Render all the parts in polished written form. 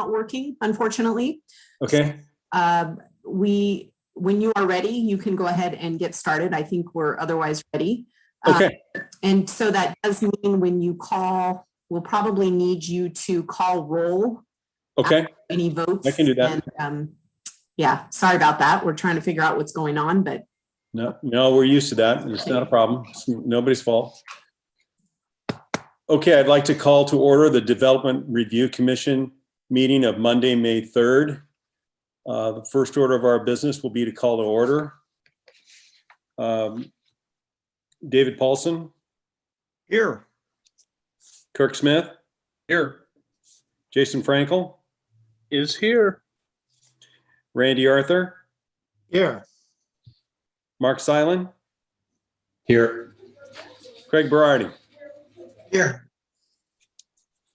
not working, unfortunately. Okay. When you are ready, you can go ahead and get started. I think we're otherwise ready. Okay. And so that does mean when you call, we'll probably need you to call roll. Okay. Any votes. I can do that. And, yeah, sorry about that. We're trying to figure out what's going on, but. No, we're used to that. It's not a problem. It's nobody's fault. Okay, I'd like to call to order the Development Review Commission meeting of Monday, May 3rd. The first order of our business will be to call to order. David Paulson. Here. Kirk Smith. Here. Jason Frankel. Is here. Randy Arthur. Here. Mark Silin. Here. Craig Berardi. Here.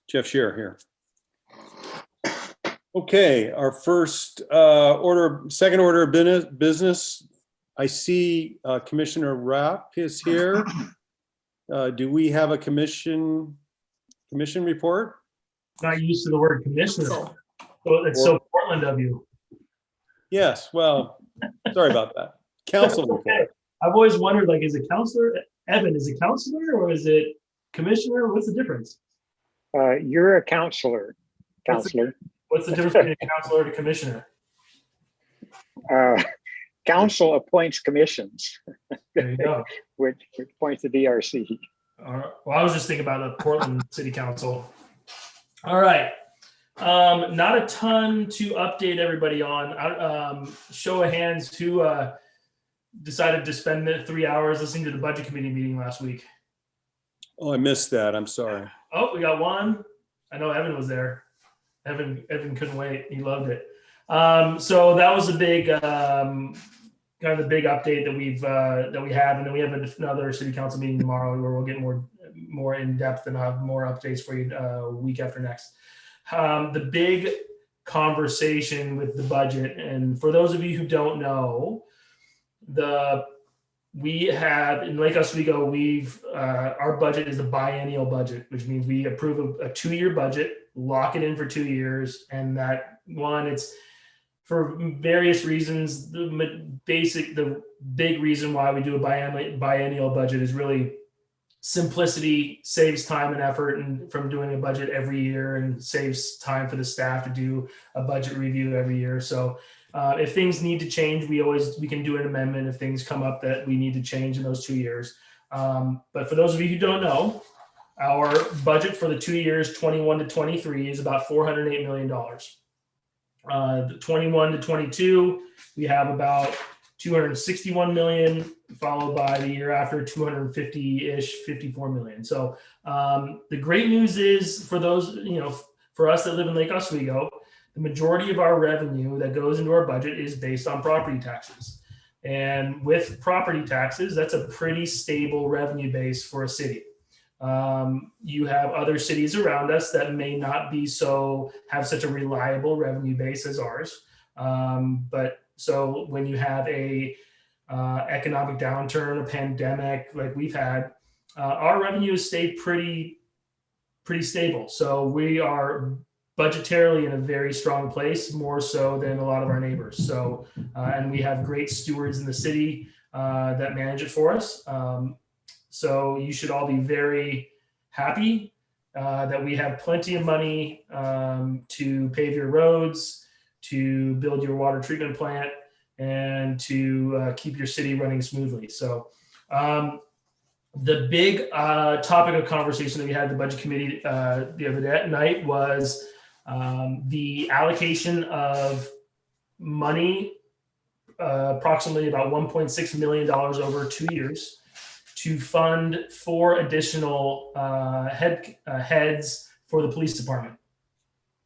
Jeff Shearer here. Okay, our second order of business. I see Commissioner Rapp is here. Do we have a commission report? Not used to the word commissioner. So it's so Portland of you. Yes, well, sorry about that. Council report. Okay. I've always wondered, like, is a counselor, Evan, is a counselor or is it commissioner? What's the difference? You're a counselor. What's the difference between a counselor and a commissioner? Council appoints commissions. There you go. which appoints the DRC. Well, I was just thinking about the Portland City Council. All right. Not a ton to update everybody on. Show of hands, who decided to spend 3 hours listening to the budget committee meeting last week? Oh, I missed that. I'm sorry. Oh, we got one. I know Evan was there. Evan couldn't wait. He loved it. So that was a big kind of the big update that we have, and then we have another city council meeting tomorrow where we'll get more in depth and have more updates for you week after next. The big conversation with the budget, and for those of you who don't know, we have in Lake Oswego, our budget is a biennial budget, which means we approve a 2-year budget, lock it in for 2 years, and that one, it's for various reasons. The big reason why we do a biennial budget is really simplicity, saves time and effort and from doing a budget every year, and saves time for the staff to do a budget review every year. So if things need to change, we can do an amendment if things come up that we need to change in those 2 years. But for those of you who don't know, our budget for the 2 years, 21 to 23, is about $408 million. The 21 to 22, we have about 261 million, followed by the year after 250-ish, 54 million. So the great news is for those, for us that live in Lake Oswego, the majority of our revenue that goes into our budget is based on property taxes. And with property taxes, that's a pretty stable revenue base for a city. You have other cities around us that may not have such a reliable revenue base as ours. But so when you have a economic downturn, a pandemic like we've had, our revenue has stayed pretty stable. So we are budgetarily in a very strong place, more so than a lot of our neighbors. So, and we have great stewards in the city that manage it for us. So you should all be very happy that we have plenty of money to pave your roads, to build your water treatment plant, and to keep your city running smoothly. So the big topic of conversation that we had at the budget committee the other night was the allocation of money, approximately about $1.6 million over 2 years, to fund 4 additional heads for the police department.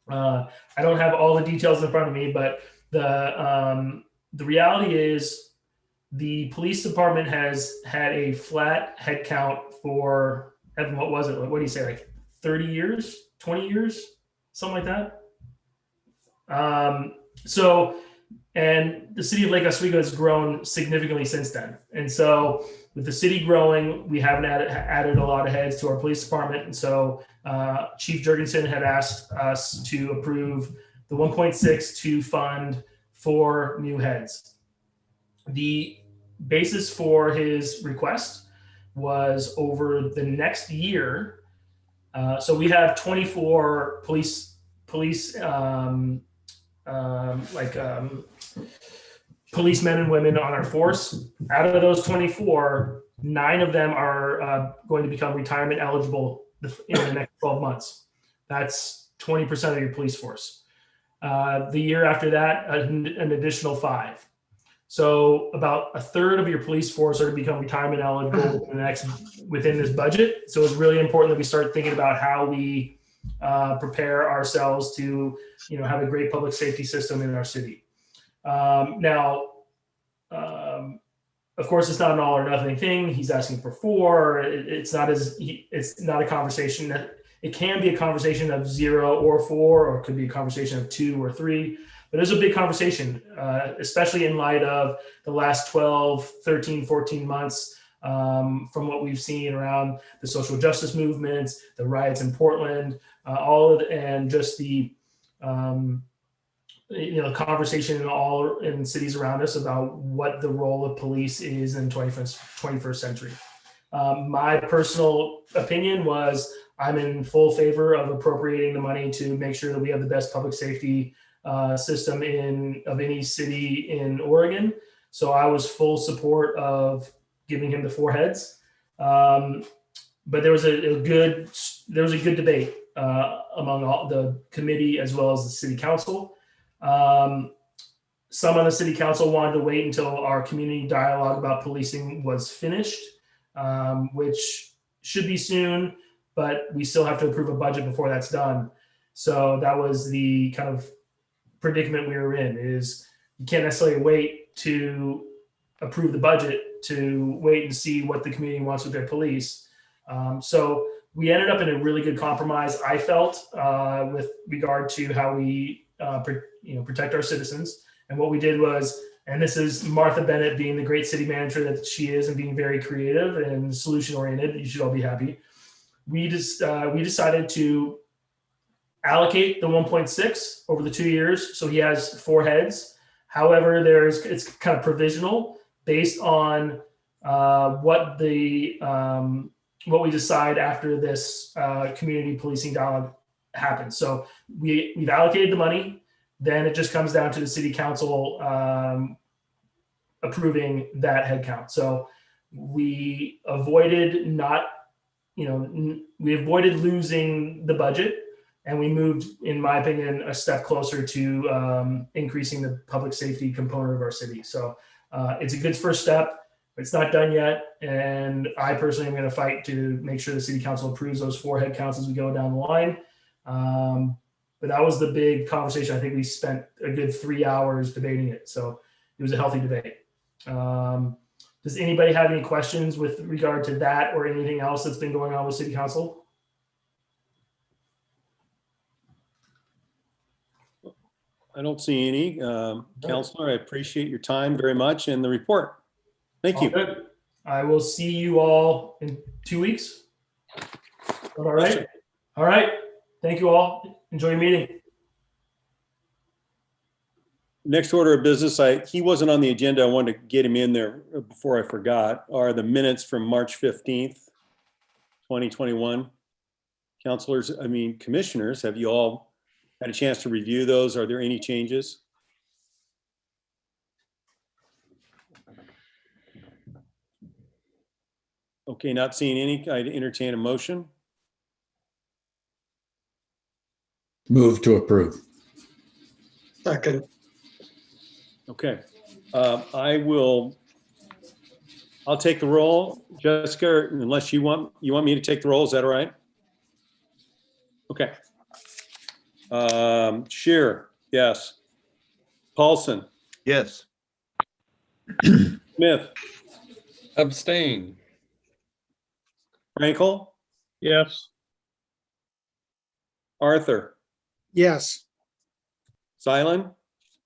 I don't have all the details in front of me, but the reality is the police department has had a flat head count for, Evan, what was it? What do you say, like 30 years, 20 years, something like that? And the city of Lake Oswego has grown significantly since then. And so with the city growing, we haven't added a lot of heads to our police department. And so Chief Jurgensen had asked us to approve the 1.6 to fund 4 new heads. The basis for his request was over the next year. So we have 24 policemen and women on our force. Out of those 24, 9 of them are going to become retirement eligible in the next 12 months. That's 20% of your police force. The year after that, an additional 5. So about a third of your police force are to become retirement eligible within this budget. So it's really important that we start thinking about how we prepare ourselves to, have a great public safety system in our city. Of course, it's not an all or nothing thing. He's asking for 4. It's not a conversation that it can be a conversation of 0 or 4, or it could be a conversation of 2 or 3. But it's a big conversation, especially in light of the last 12, 13, 14 months from what we've seen around the social justice movements, the riots in Portland, and just the conversation in cities around us about what the role of police is in 21st century. My personal opinion was I'm in full favor of appropriating the money to make sure that we have the best public safety system of any city in Oregon. So I was full support of giving him the 4 heads. But there was a good debate among all the committee as well as the city council. Some on the city council wanted to wait until our community dialogue about policing was finished, which should be soon, but we still have to approve a budget before that's done. So that was the kind of predicament we were in, is you can't necessarily wait to approve the budget to wait and see what the community wants with their police. So we ended up in a really good compromise, I felt, with regard to how we protect our citizens. And what we did was, and this is Martha Bennett being the great city manager that she is and being very creative and solution oriented. You should all be happy. We decided to allocate the 1.6 over the 2 years. So he has 4 heads. However, it's kind of provisional based on what we decide after this community policing dialogue happens. So we've allocated the money. Then it just comes down to the city council approving that head count. So we avoided losing the budget, and we moved, in my opinion, a step closer to increasing the public safety component of our city. So it's a good first step. It's not done yet, and I personally am going to fight to make sure the city council approves those 4 head counts as we go down the line. But that was the big conversation. I think we spent a good 3 hours debating it. So it was a healthy debate. Does anybody have any questions with regard to that or anything else that's been going on with city council? I don't see any. Counselor, I appreciate your time very much and the report. Thank you. Good. I will see you all in 2 weeks. All right. All right. Thank you all. Enjoy your meeting. Next order of business, he wasn't on the agenda. I wanted to get him in there before I forgot, are the minutes from March 15th, 2021. Commissioners, have you all had a chance to review those? Are there any changes? Okay, not seeing any. I'd entertain a motion. Move to approve. Second. Okay. I'll take the roll. Jessica, unless you want me to take the roll, is that all right? Okay. Shearer, yes. Paulson, Yes. Smith, Abstain. Frankel, Yes. Arthur, Yes. Silent,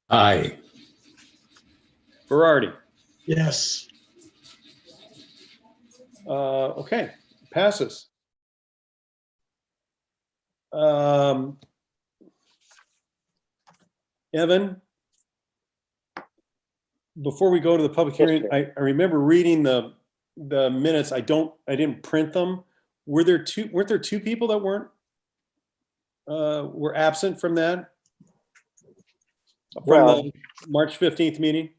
Aye. Berardi. Yes. Okay, passes. Evan, before we go to the public Yes, hearing, sir. I remember reading the minutes. I didn't print them. Weren't there two people that were absent from that? From Well- the March 15th meeting?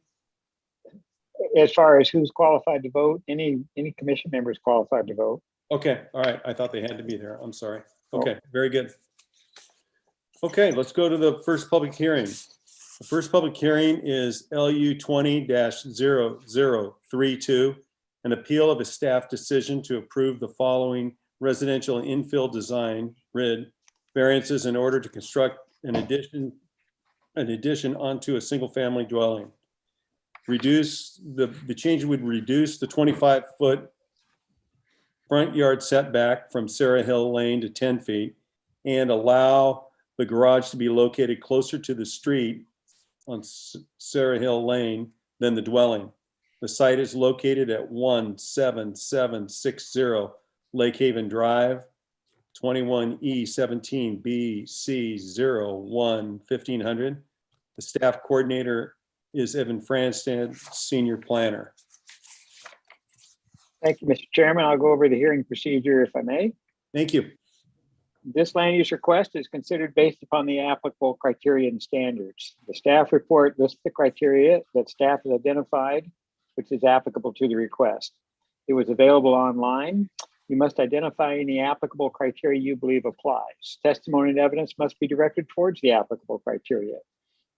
As far as who's qualified to vote, any commission member is qualified to vote. Okay, all right. I thought they had to be there. I'm sorry. Okay, very good. Okay, let's go to the first public hearing. The first public hearing is LU 20-0032, an appeal of a staff decision to approve the following residential infill design RID variances in order to construct an addition onto a single-family dwelling. The change would reduce the 25-foot front yard setback from Sarah Hill Lane to 10 feet and allow the garage to be located closer to the street on Sarah Hill Lane than the dwelling. The site is located at 17760 Lake Haven Drive, 21E17BC01 1500. The staff coordinator is Evan Franstad, senior planner. Thank you, Mr. Chairman. I'll go over the hearing procedure if I may. Thank you. This land use request is considered based upon the applicable criteria and standards. The staff report lists the criteria that staff has identified, which is applicable to the request. It was available online. You must identify any applicable criteria you believe applies. Testimony and evidence must be directed towards the applicable criteria.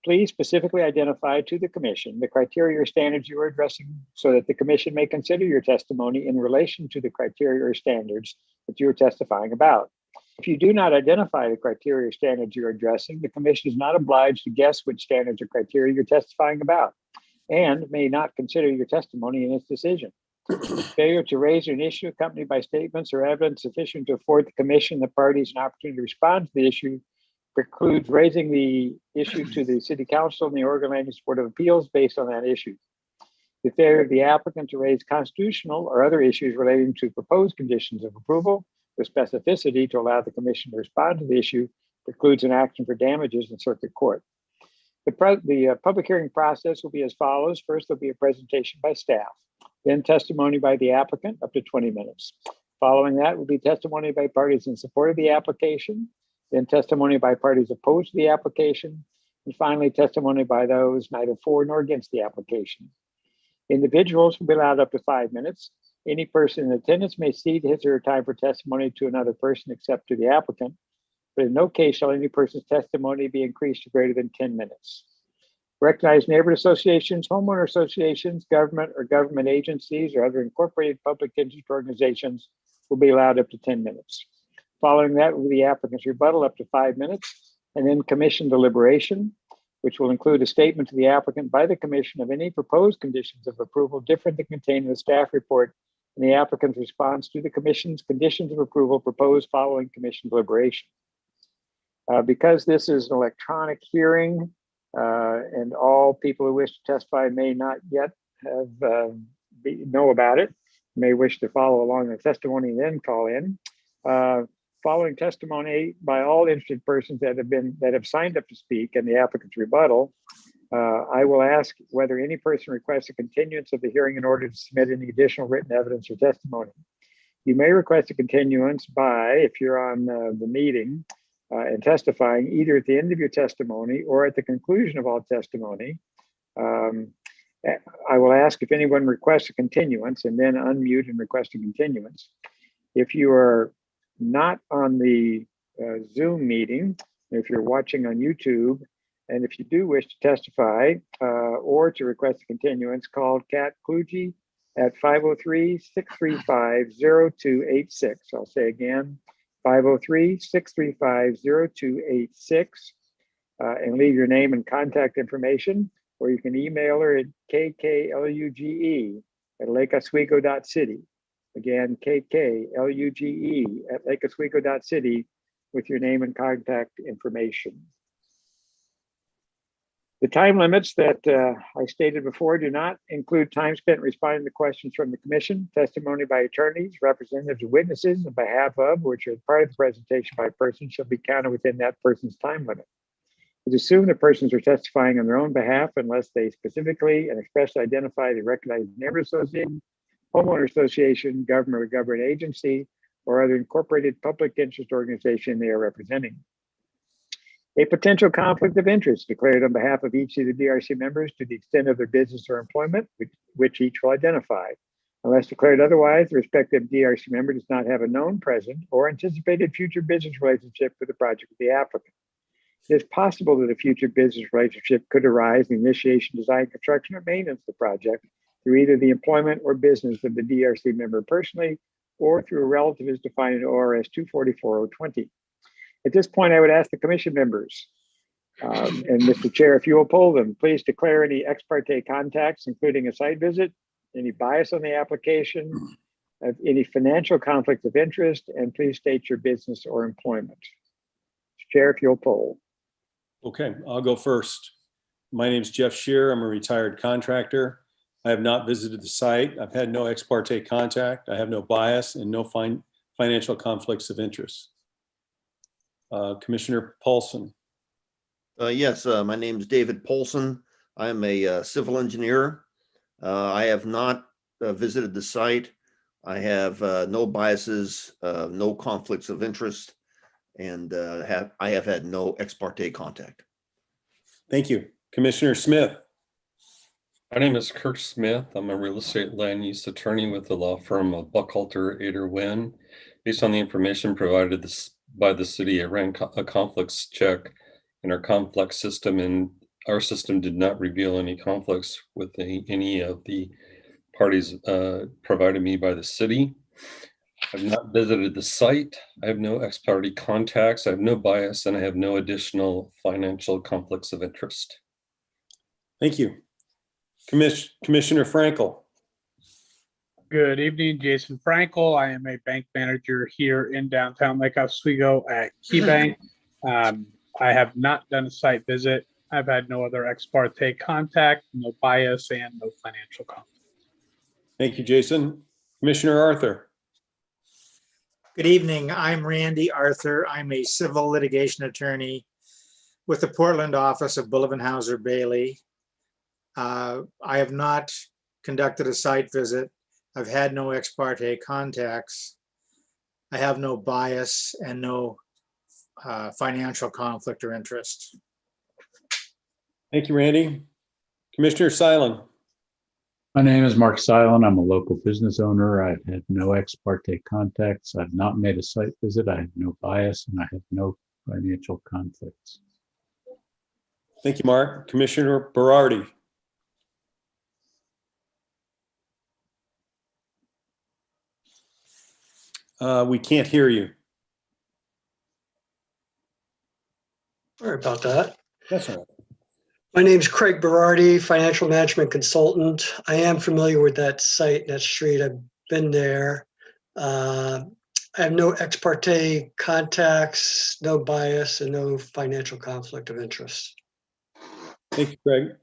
Please specifically identify to the commission the criteria or standards you are addressing so that the commission may consider your testimony in relation to the criteria or standards that you are testifying about. If you do not identify the criteria or standards you're addressing, the commission is not obliged to guess which standards or criteria you're testifying about and may not consider your testimony in its decision. Failure to raise an issue accompanied by statements or evidence sufficient to afford the commission the parties an opportunity to respond to the issue precludes raising the issue to the City Council and the Oregon Land Use Board of Appeals based on that issue. The failure of the applicant to raise constitutional or other issues relating to proposed conditions of approval with specificity to allow the commission to respond to the issue precludes an action for damages in circuit court. The public hearing process will be as follows. First, there'll be a presentation by staff, then testimony by the applicant up to 20 minutes. Following that will be testimony by parties in support of the application, then testimony by parties opposed to the application, and finally testimony by those neither for nor against the application. Individuals will be allowed up to 5 minutes. Any person in attendance may cede his or her time for testimony to another person except to the applicant, but in no case shall any person's testimony be increased to greater than 10 minutes. Recognized neighborhood associations, homeowner associations, government or government agencies, or other incorporated public interest organizations will be allowed up to 10 minutes. Following that will be the applicant's rebuttal up to 5 minutes, and then commission deliberation, which will include a statement to the applicant by the commission of any proposed conditions of approval different than contained in the staff report and the applicant's response to the commission's conditions of approval proposed following commission deliberation. Because this is an electronic hearing and all people who wish to testify may not yet know about it, may wish to follow along the testimony and then call in. Following testimony by all interested persons that have signed up to speak and the applicant's rebuttal, I will ask whether any person requests a continuance of the hearing in order to submit any additional written evidence or testimony. You may request a continuance by, if you're on the meeting and testifying, either at the end of your testimony or at the conclusion of all testimony. I will ask if anyone requests a continuance and then unmute and request a continuance. If you are not on the Zoom meeting, if you're watching on YouTube, and if you do wish to testify or to request a continuance, call Kat Kluge at 503-635-0286. I'll say again, 503-635-0286, and leave your name and contact information, or you can email her at kkluge@lakeoswego.city. Again, kkluge@lakeoswego.city with your name and contact information. The time limits that I stated before do not include time spent responding to questions from the commission, testimony by attorneys, representatives, or witnesses on behalf of, which are part of the presentation by a person shall be counted within that person's time limit. It's assumed the persons are testifying on their own behalf unless they specifically and expressly identify the recognized neighbor association, homeowner association, government or government agency, or other incorporated public interest organization they are representing. A potential conflict of interest declared on behalf of each of the DRC members to the extent of their business or employment, which each will identify. Unless declared otherwise, the respective DRC member does not have a known, present, or anticipated future business relationship with the project of the applicant. It is possible that a future business relationship could arise in the initiation, design, construction, or maintenance of the project through either the employment or business of the DRC member personally, or through a relative as defined in ORS 244-020. At this point, I would ask the commission members, and Mr. Chair, if you will poll them, please declare any ex parte contacts, including a site visit, any bias on the application, any financial conflicts of interest, and please state your business or employment. Chair, if you'll poll. Okay, I'll go first. My name is Jeff Shear. I'm a retired contractor. I have not visited the site. I've had no ex parte contact. I have no bias and no financial conflicts of interest. Commissioner Paulson. Yes, my name is David Polson. I'm a civil engineer. I have not visited the site. I have no biases, no conflicts of interest, and I have had no ex parte contact. Thank you. Commissioner Smith. My name is Kirk Smith. I'm a real estate land use attorney with the law firm of Buckhalter, Ader, Wynn. Based on the information provided by the city, I ran a conflicts check in our complex system, and our system did not reveal any conflicts with any of the parties provided me by the city. I've not visited the site. I have no ex parte contacts. I have no bias, and I have no additional financial conflicts of interest. Thank you. Commissioner Frankel. Good evening, Jason Frankel. I am a bank manager here in downtown Lake Oswego at KeyBank. I have not done a site visit. I've had no other ex parte contact, no bias, and no financial conflict. Thank you, Jason. Commissioner Arthur. Good evening. I'm Randy Arthur. I'm a civil litigation attorney with the Portland office of Bullivan Bailey. I have not conducted a site visit. I've had no ex parte contacts. I have no bias and no financial conflict or interest. Thank you, Randy. Commissioner Silent. My name is Mark Silent. I'm a local business owner. I've had no ex parte contacts. I've not made a site visit. I have no bias and I have no financial conflicts. Thank you, Mark. Commissioner Berardi. We can't hear you. Sorry about that. That's all right. My name is Craig Berardi, financial management consultant. I am familiar with that site, that street. I've been there. I have no ex parte contacts, no bias, and no financial conflict of interest. Thank you, Craig.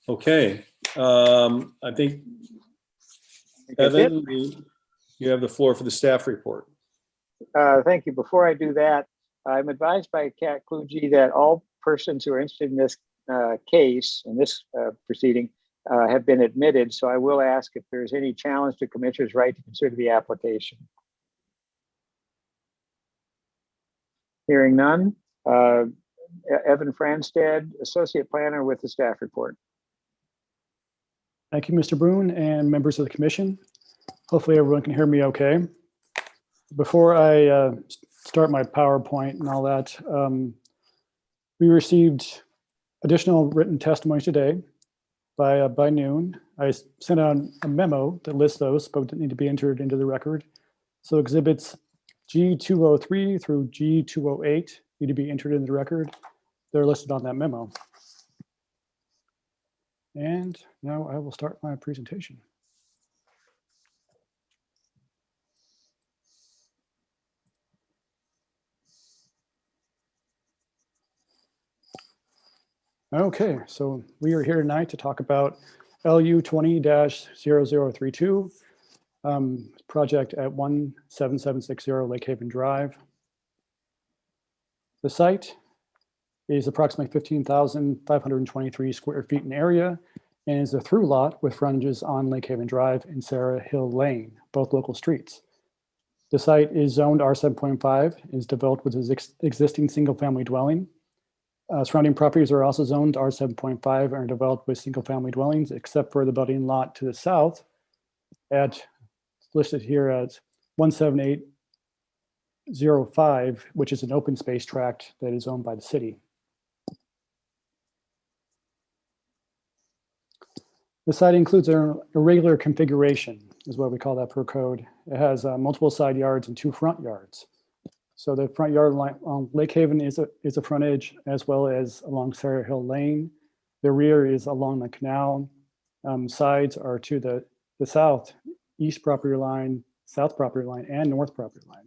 Okay. I think, Evan, you have the floor for the staff report. Thank you. Before I do that, I'm advised by Kat Kluge that all persons who are interested in this case, in this proceeding, have been admitted. So I will ask if there's any challenge to Commissioner's right to consider the application. Hearing none. Evan Franstead, Associate Planner with the staff report. Thank you, Mr. Boone and members of the commission. Hopefully everyone can hear me okay. Before I start my PowerPoint and all that, we received additional written testimony today by noon. I sent out a memo that lists those, but didn't need to be entered into the record. So exhibits G203 through G208 need to be entered into the record. They're listed on that memo. And now I will start my presentation. Okay, so we are here tonight to talk about LU 20-0032, project at 17760 Lake Haven Drive. The site is approximately 15,523 square feet in area and is a through lot with frontages on Lake Haven Drive and Sarah Hill Lane, both local streets. The site is zoned R7.5, is developed with its existing single-family dwelling. Surrounding properties are also zoned R7.5 and are developed with single-family dwellings, except for the budding lot to the south at, listed here as 17805, which is an open space tract that is owned by the city. The site includes an irregular configuration, is what we call that per code. It has multiple side yards and 2 front yards. So the front yard line on Lake Haven is a frontage, as well as along Sarah Hill Lane. The rear is along the canal. Sides are to the south, east property line, south property line, and north property line.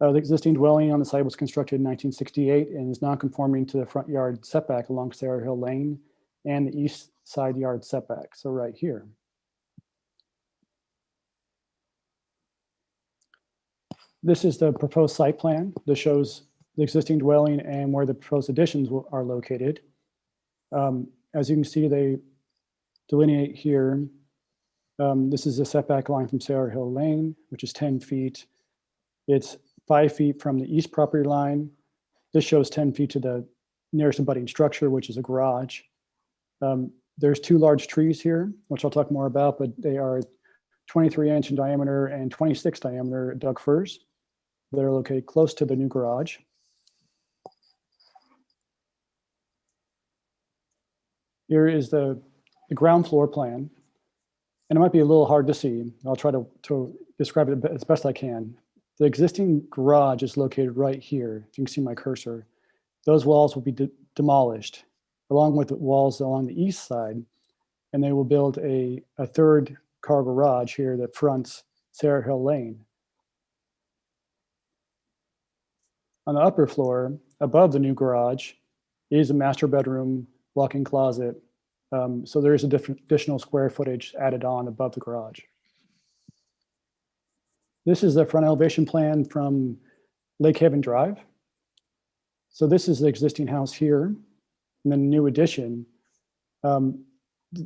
The existing dwelling on the site was constructed in 1968 and is non-conforming to the front yard setback along Sarah Hill Lane and the east side yard setback, so right here. This is the proposed site plan that shows the existing dwelling and where the proposed additions are located. As you can see, they delineate here. This is a setback line from Sarah Hill Lane, which is 10 feet. It's 5 feet from the east property line. This shows 10 feet to the nearest abutting structure, which is a garage. There's 2 large trees here, which I'll talk more about, but they are 23-inch in diameter and 26 diameter Doug firs. They're located close to the new garage. Here is the ground floor plan, and it might be a little hard to see. I'll try to describe it as best I can. The existing garage is located right here. If you can see my cursor, those walls will be demolished, along with the walls along the east side, and they will build a 3rd car garage here that fronts Sarah Hill Lane. On the upper floor, above the new garage, is a master bedroom, walk-in closet. So there is additional square footage added on above the garage. This is the front elevation plan from Lake Haven Drive. So this is the existing house here, and then new addition. The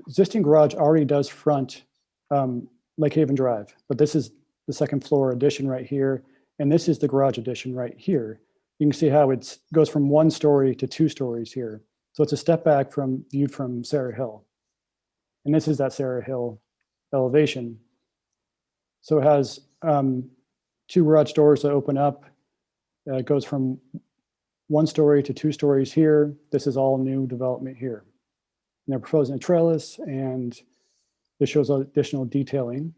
existing garage already does front Lake Haven Drive, but this is the 2nd floor addition right here, and this is the garage addition right here. You can see how it goes from 1 story to 2 stories here. So it's a step back from viewed from Sarah Hill. And this is that Sarah Hill elevation. So it has 2 garage doors that open up. It goes from 1 story to 2 stories here. This is all new development here. And they're proposing a trellis, and this shows additional detailing.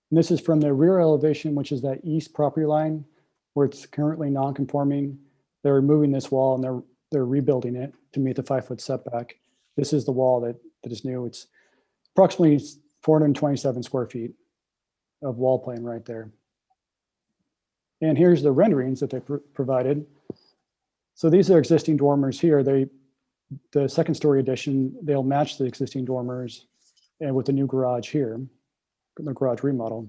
And this is from the rear elevation, which is that east property line where it's currently non-conforming. They're removing this wall and they're rebuilding it to meet the 5-foot setback. This is the wall that is new. It's approximately 427 square feet of wall plane right there. And here's the renderings that they provided. So these are existing dormers here. The 2nd story addition, they'll match the existing dormers and with the new garage here, the garage remodel.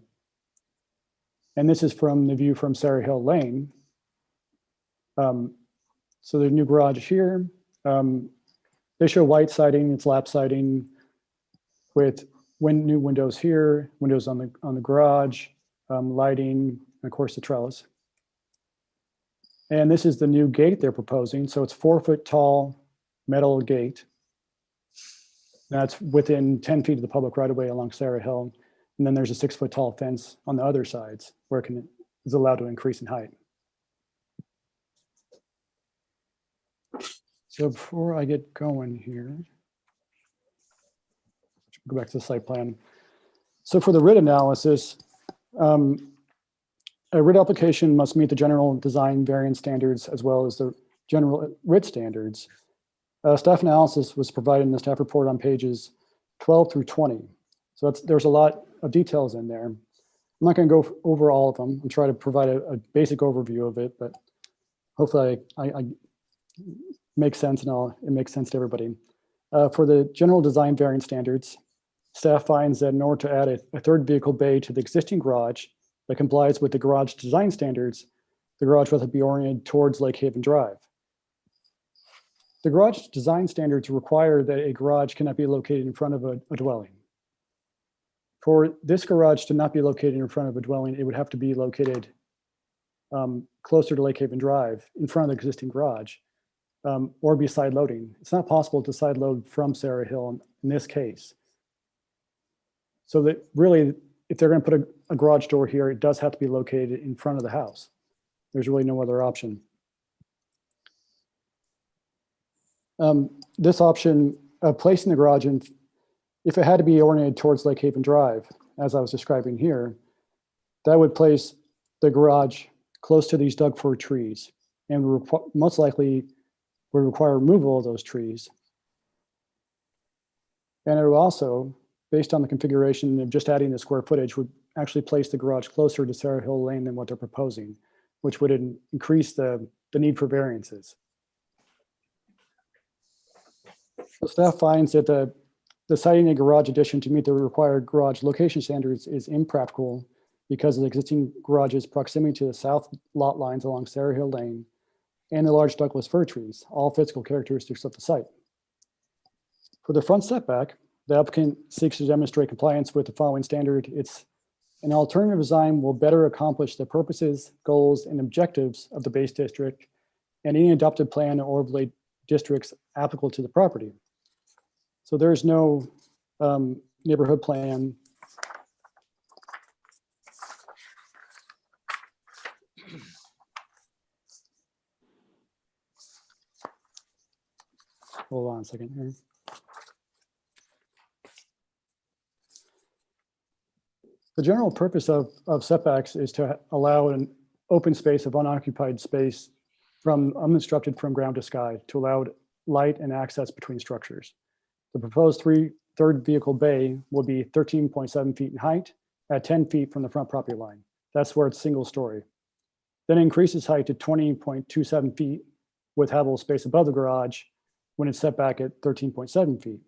And this is from the view from Sarah Hill Lane. So the new garage here, they show white siding, it's lap siding with new windows here, windows on the garage, lighting, and of course the trellis. And this is the new gate they're proposing. So it's 4-foot tall metal gate. That's within 10 feet of the public right of way along Sarah Hill. And then there's a 6-foot tall fence on the other sides where it is allowed to increase in height. So before I get going here, go back to the site plan. So for the RIT analysis, a RIT application must meet the general design variance standards as well as the general RIT standards. Staff analysis was provided in the staff report on pages 12 through 20. So there's a lot of details in there. I'm not going to go over all of them and try to provide a basic overview of it, but hopefully I make sense and it makes sense to everybody. For the general design variance standards, staff finds that in order to add a 3rd vehicle bay to the existing garage that complies with the garage design standards, the garage will be oriented towards Lake Haven Drive. The garage design standards require that a garage cannot be located in front of a dwelling. For this garage to not be located in front of a dwelling, it would have to be located closer to Lake Haven Drive in front of the existing garage, or be side loading. It's not possible to side load from Sarah Hill in this case. So that really, if they're going to put a garage door here, it does have to be located in front of the house. There's really no other option. This option of placing the garage in, if it had to be oriented towards Lake Haven Drive, as I was describing here, that would place the garage close to these Doug fir trees and most likely would require removal of those trees. And it would also, based on the configuration of just adding the square footage, would actually place the garage closer to Sarah Hill Lane than what they're proposing, which would increase the need for variances. So staff finds that the siting a garage addition to meet the required garage location standards is impractical because of the existing garage's proximity to the south lot lines along Sarah Hill Lane and the large Douglas fir trees, all physical characteristics of the site. For the front setback, the applicant seeks to demonstrate compliance with the following standard. It's an alternative design will better accomplish the purposes, goals, and objectives of the base district and any adopted plan or overlay districts applicable to the property. So there's no neighborhood plan. Hold on a second here. The general purpose of setbacks is to allow an open space of unoccupied space from unobstructed from ground to sky to allow light and access between structures. The proposed third vehicle bay will be 13.7 feet in height at 10 feet from the front property line. That's where it's single story. Then increases height to 20.27 feet with habitable space above the garage when it's set back at 13.7 feet.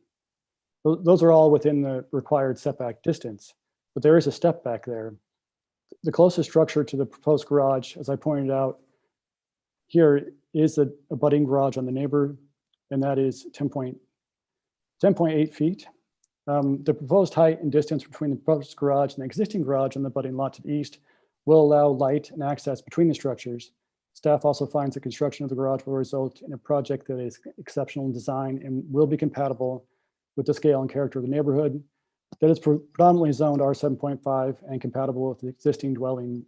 Those are all within the required setback distance, but there is a step back there. The closest structure to the proposed garage, as I pointed out here, is a abutting garage on the neighbor, and that is 10.8 feet. The proposed height and distance between the proposed garage and the existing garage on the abutting lot to the east will allow light and access between the structures. Staff also finds the construction of the garage will result in a project that is exceptional in design and will be compatible with the scale and character of the neighborhood, that is predominantly zoned R7.5 and compatible with the existing dwelling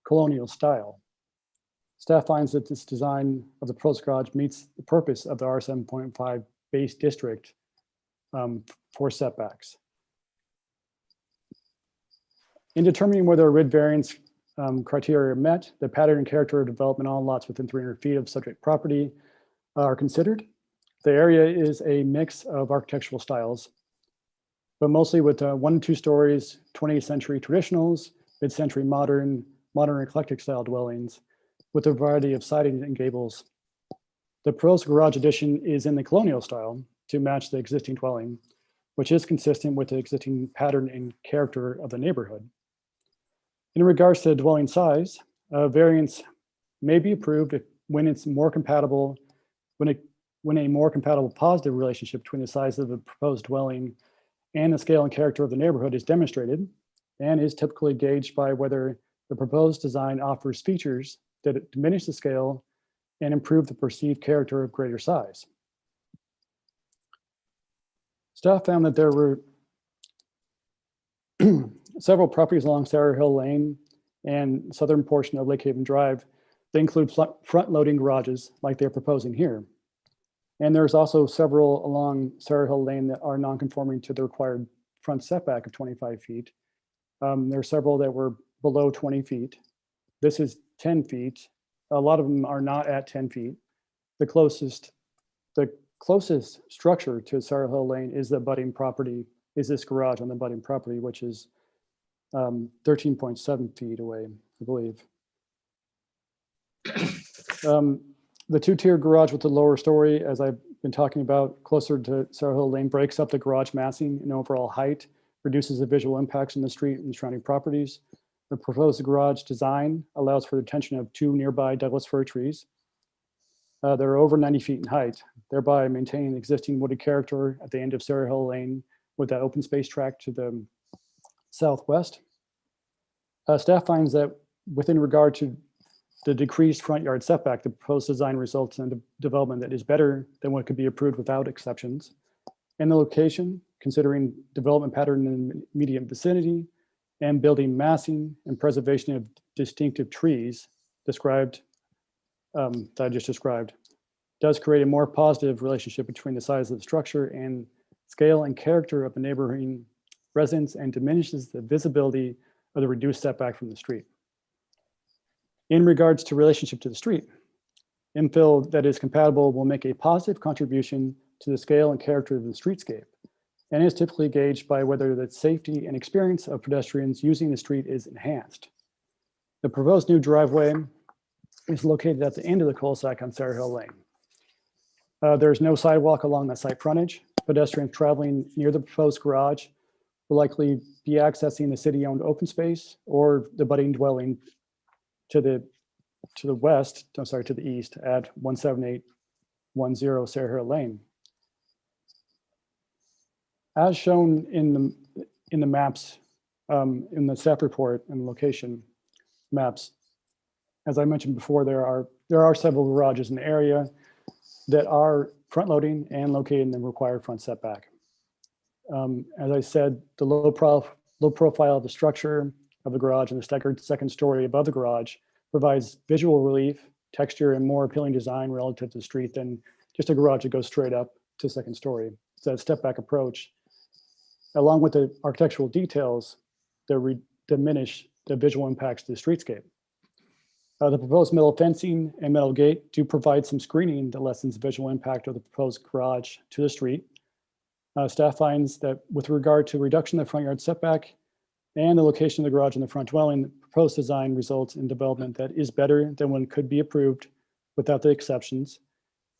colonial style. Staff finds that this design of the proposed garage meets the purpose of the R7.5 base district for setbacks. In determining whether a RID variance criteria are met, the pattern and character of development on lots within 300 feet of subject property are considered. The area is a mix of architectural styles, but mostly with 1 to 2 stories, 20th century traditionals, mid-century modern eclectic style dwellings with a variety of siding and gables. The proposed garage addition is in the colonial style to match the existing dwelling, which is consistent with the existing pattern and character of the neighborhood. In regards to dwelling size, variance may be approved when it's more compatible, when a more compatible positive relationship between the size of the proposed dwelling and the scale and character of the neighborhood is demonstrated and is typically gauged by whether the proposed design offers features that diminish the scale and improve the perceived character of greater size. Staff found that there were several properties along Sarah Hill Lane and southern portion of Lake Haven Drive that include front-loading garages like they're proposing here. And there's also several along Sarah Hill Lane that are non-conforming to the required front setback of 25 feet. There are several that were below 20 feet. This is 10 feet. A lot of them are not at 10 feet. The closest structure to Sarah Hill Lane is the abutting property, is this garage on the abutting property, which is 13.7 feet away, I believe. The 2-tier garage with the lower story, as I've been talking about, closer to Sarah Hill Lane, breaks up the garage massing and overall height, reduces the visual impacts on the street and surrounding properties. The proposed garage design allows for the retention of 2 nearby Douglas fir trees. They're over 90 feet in height, thereby maintaining existing wooded character at the end of Sarah Hill Lane with that open space track to the southwest. Staff finds that within regard to the decreased front yard setback, the proposed design results in a development that is better than what could be approved without exceptions. And the location, considering development pattern in the immediate vicinity and building massing and preservation of distinctive trees described, that I just described, does create a more positive relationship between the size of the structure and scale and character of the neighboring residents and diminishes the visibility of the reduced setback from the street. In regards to relationship to the street, infill that is compatible will make a positive contribution to the scale and character of the streetscape and is typically gauged by whether the safety and experience of pedestrians using the street is enhanced. The proposed new driveway is located at the end of the cul-de-sac on Sarah Hill Lane. There's no sidewalk along the site frontage. Pedestrians traveling near the proposed garage will likely be accessing the city-owned open space or the budding dwelling to the west, I'm sorry, to the east at 17810 Sarah Hill Lane. As shown in the maps, in the staff report and location maps, as I mentioned before, there are several garages in the area that are front loading and located in the required front setback. As I said, the low profile of the structure of the garage and the staggered second story above the garage provides visual relief, texture, and more appealing design relative to the street than just a garage that goes straight up to second story. It's a step back approach. Along with the architectural details that diminish the visual impacts to the streetscape. The proposed metal fencing and metal gate do provide some screening that lessens the visual impact of the proposed garage to the street. Staff finds that with regard to reduction of the front yard setback and the location of the garage in the front dwelling, the proposed design results in development that is better than one could be approved without the exceptions,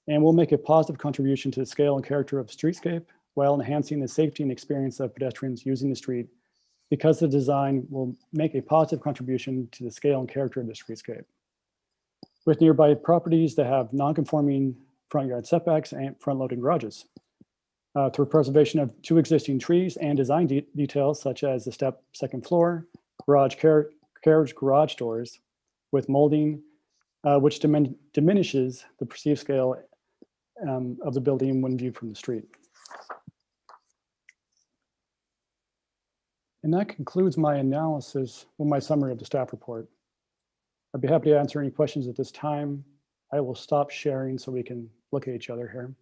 and will make a positive contribution to the scale and character of the streetscape while enhancing the safety and experience of pedestrians using the street, because the design will make a positive contribution to the scale and character of the streetscape. With nearby properties that have non-conforming front yard setbacks and front-loading garages. Through preservation of 2 existing trees and design details such as the step second floor, carriage garage doors with molding, which diminishes the perceived scale of the building when viewed from the street. And that concludes my analysis or my summary of the staff report. I'd be happy to answer any questions at this time. I will stop sharing so we can look at each other here.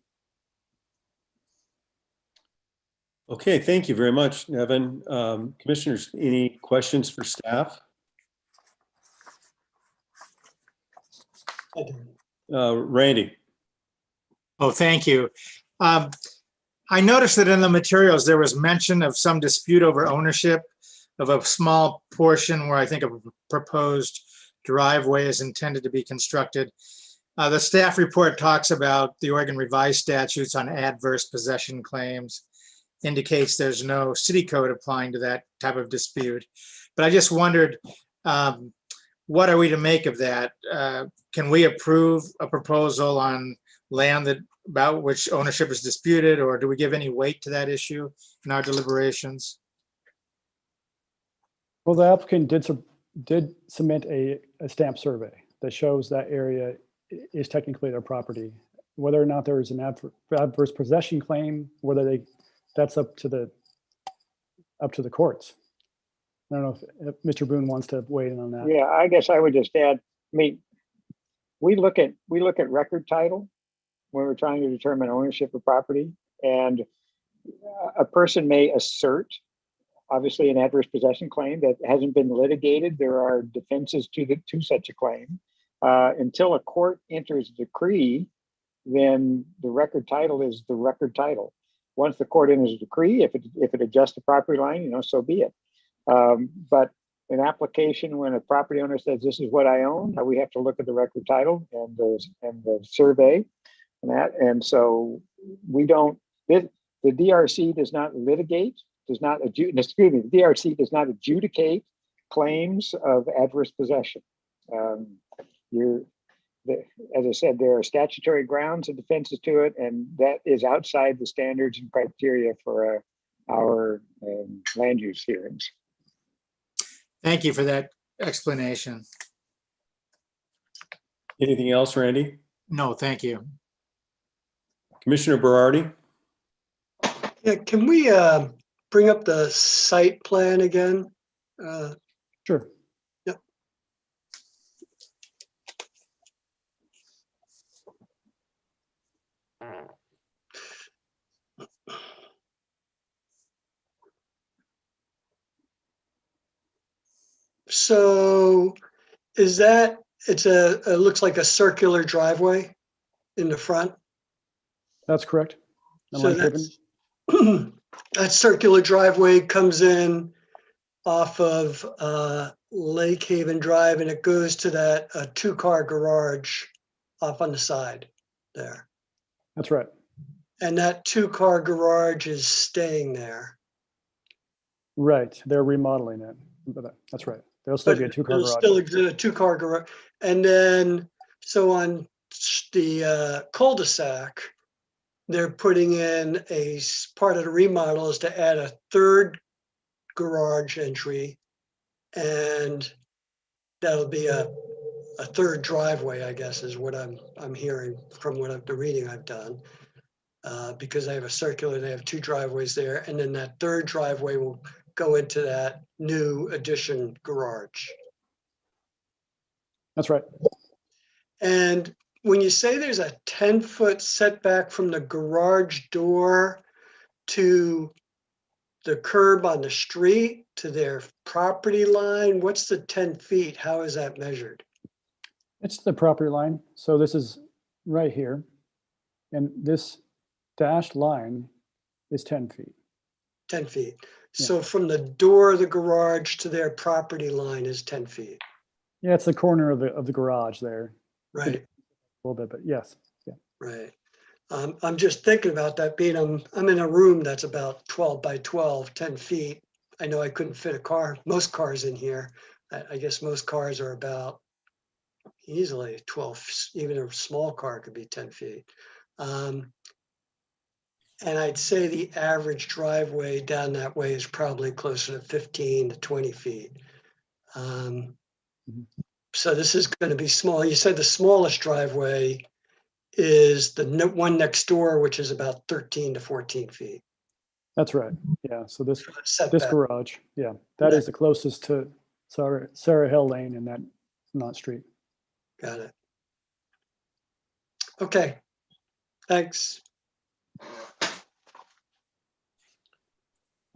Okay, thank you very much, Nevin. Commissioners, any questions for staff? Randy. Oh, thank you. I noticed that in the materials, there was mention of some dispute over ownership of a small portion where I think a proposed driveway is intended to be constructed. The staff report talks about the Oregon Revised Statutes on adverse possession claims, indicates there's no city code applying to that type of dispute. But I just wondered, what are we to make of that? Can we approve a proposal on land that about which ownership is disputed, or do we give any weight to that issue in our deliberations? Well, the applicant did submit a stamp survey that shows that area is technically their property. Whether or not there is an adverse possession claim, whether that's up to the courts. I don't know if Mr. Boone wants to weigh in on that. Yeah, I guess I would just add, I mean, we look at record title when we're trying to determine ownership of property, and a person may assert, obviously, an adverse possession claim that hasn't been litigated. There are defenses to such a claim. Until a court enters a decree, then the record title is the record title. Once the court enters a decree, if it adjusts the property line, so be it. But an application, when a property owner says, "This is what I own," we have to look at the record title and the survey and that. And so we don't. The DRC does not litigate, the DRC does not adjudicate claims of adverse possession. As I said, there are statutory grounds and defenses to it, and that is outside the standards and criteria for our land use hearings. Thank you for that explanation. Anything else, Randy? No, thank you. Commissioner Berardi? Yeah, can we bring up the site plan again? Sure. Yep. So is that, it looks like a circular driveway in the front? That's correct. The So landscaping. that circular driveway comes in off of Lake Haven Drive, and it goes to that 2-car garage off on the side there. That's right. And that 2-car garage is staying there. Right. They're remodeling it. But that's right. There'll still be a 2-car There'll garage. still exist a 2-car garage. And then, so on the cul-de-sac, they're putting in part of the remodel is to add a 3rd garage entry, and that'll be a 3rd driveway, I guess, is what I'm hearing from the reading I've done. Because they have a circular, they have 2 driveways there, and then that 3rd driveway will go into that new addition garage. That's right. And when you say there's a 10-foot setback from the garage door to the curb on the street to their property line, what's the 10 feet? How is that measured? It's the property line. So this is right here. And this dashed line is 10 feet. 10 feet. So from the door of the garage to their property line is 10 feet. Yeah, it's the corner of the garage there. Right. A little bit, but yes. Yeah. Right. I'm just thinking about that being, I'm in a room that's about 12 by 12, 10 feet. I know I couldn't fit a car, most cars in here. I guess most cars are about easily 12, even a small car could be 10 feet. And I'd say the average driveway down that way is probably closer to 15 to 20 feet. So this is going to be small. You said the smallest driveway is the one next door, which is about 13 to 14 feet. That's right. Yeah. So this Setback. garage, yeah, that is the closest to Sarah Hill Lane in that not street. Got it. Okay. Thanks.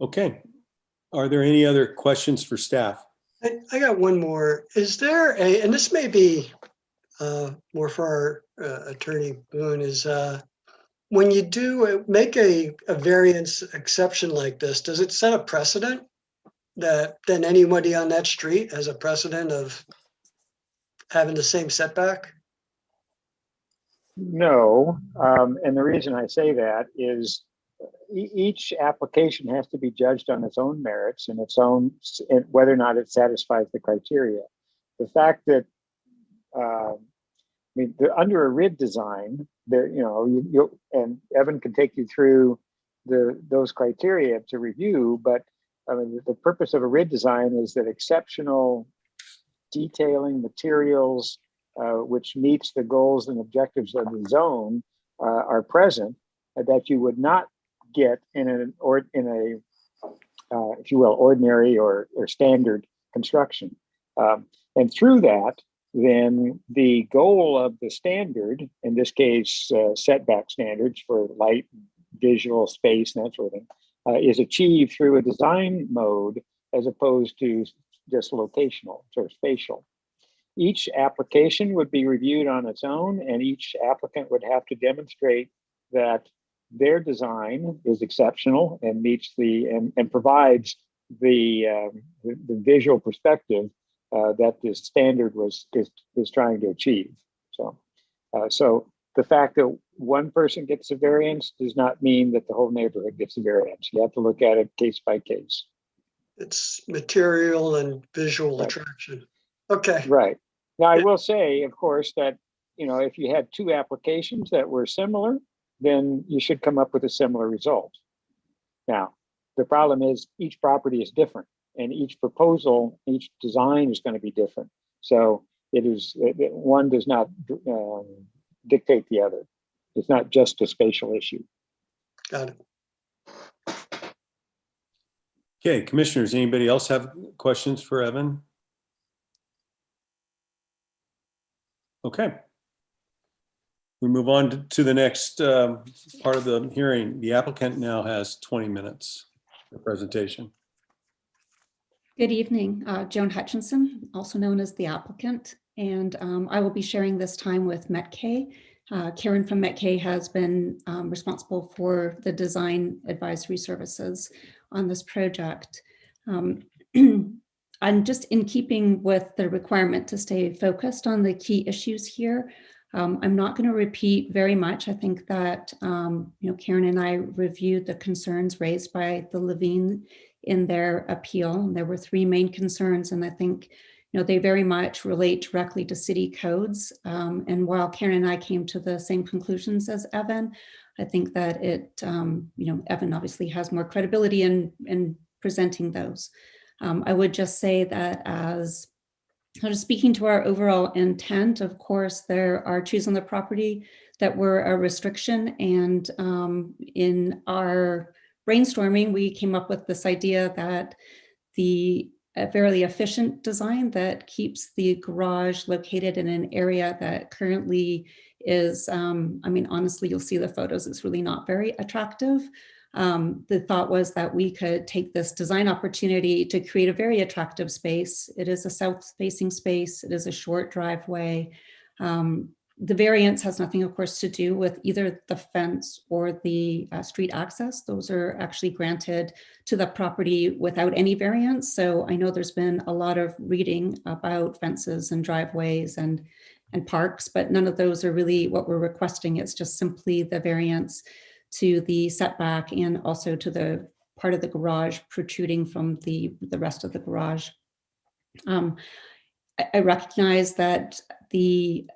Okay. Are there any other questions for staff? I got one more. Is there and this may be more for our attorney Boone, is when you do make a variance exception like this, does it set a precedent that then anybody on that street has a precedent of having the same setback? No, and the reason I say that is each application has to be judged on its own merits and and whether or not it satisfies the criteria. The fact that under a RID design, there, and Evan can take you through those criteria to review, but the purpose of a RID design is that exceptional detailing materials which meets the goals and objectives of the zone are present, that you would not get in a if you will, ordinary or standard construction. And through that, then the goal of the standard, in this case, setback standards for light, visual, space, and that sort of thing, is achieved through a design mode as opposed to just locational or spatial. Each application would be reviewed on its own, and each applicant would have to demonstrate that their design is exceptional and meets and provides the visual perspective that this standard is trying to achieve. So the fact that one person gets a variance does not mean that the whole neighborhood gets a variance. You have to look at it case by case. It's material and visual Right. attraction. Okay, Right. Now, I will say, of course, that, if you had two applications that were similar, then you should come up with a similar result. Now, the problem is each property is different and each proposal, each design is going to be different. So one does not dictate the other. It's not just a spatial issue. got it. Okay, commissioners, anybody else have questions for Evan? Okay. We move on to the next part of the hearing. The applicant now has 20 minutes for presentation. Good evening, Joan Hutchinson, also known as the applicant, and I will be sharing this time with Metk. Karen from Metk has been responsible for the design advisory services on this project. I'm just in keeping with the requirement to stay focused on the key issues here. I'm not going to repeat very much. I think that Karen and I reviewed the concerns raised by the Levine in their appeal. There were three main concerns, and I think they very much relate directly to city codes. And while Karen and I came to the same conclusions as Evan, I think that Evan obviously has more credibility in presenting those. I would just say that as speaking to our overall intent, of course, there are trees on the property that were a restriction. And in our brainstorming, we came up with this idea that a fairly efficient design that keeps the garage located in an area that currently is, honestly, you'll see the photos, it's really not very attractive. The thought was that we could take this design opportunity to create a very attractive space. It is a south-facing space. It is a short driveway. The variance has nothing, of course, to do with either the fence or the street access. Those are actually granted to the property without any variance. So I know there's been a lot of reading about fences and driveways and parks, but none of those are really what we're requesting. It's just simply the variance to the setback and also to the part of the garage protruding from the rest of the garage. I recognize that the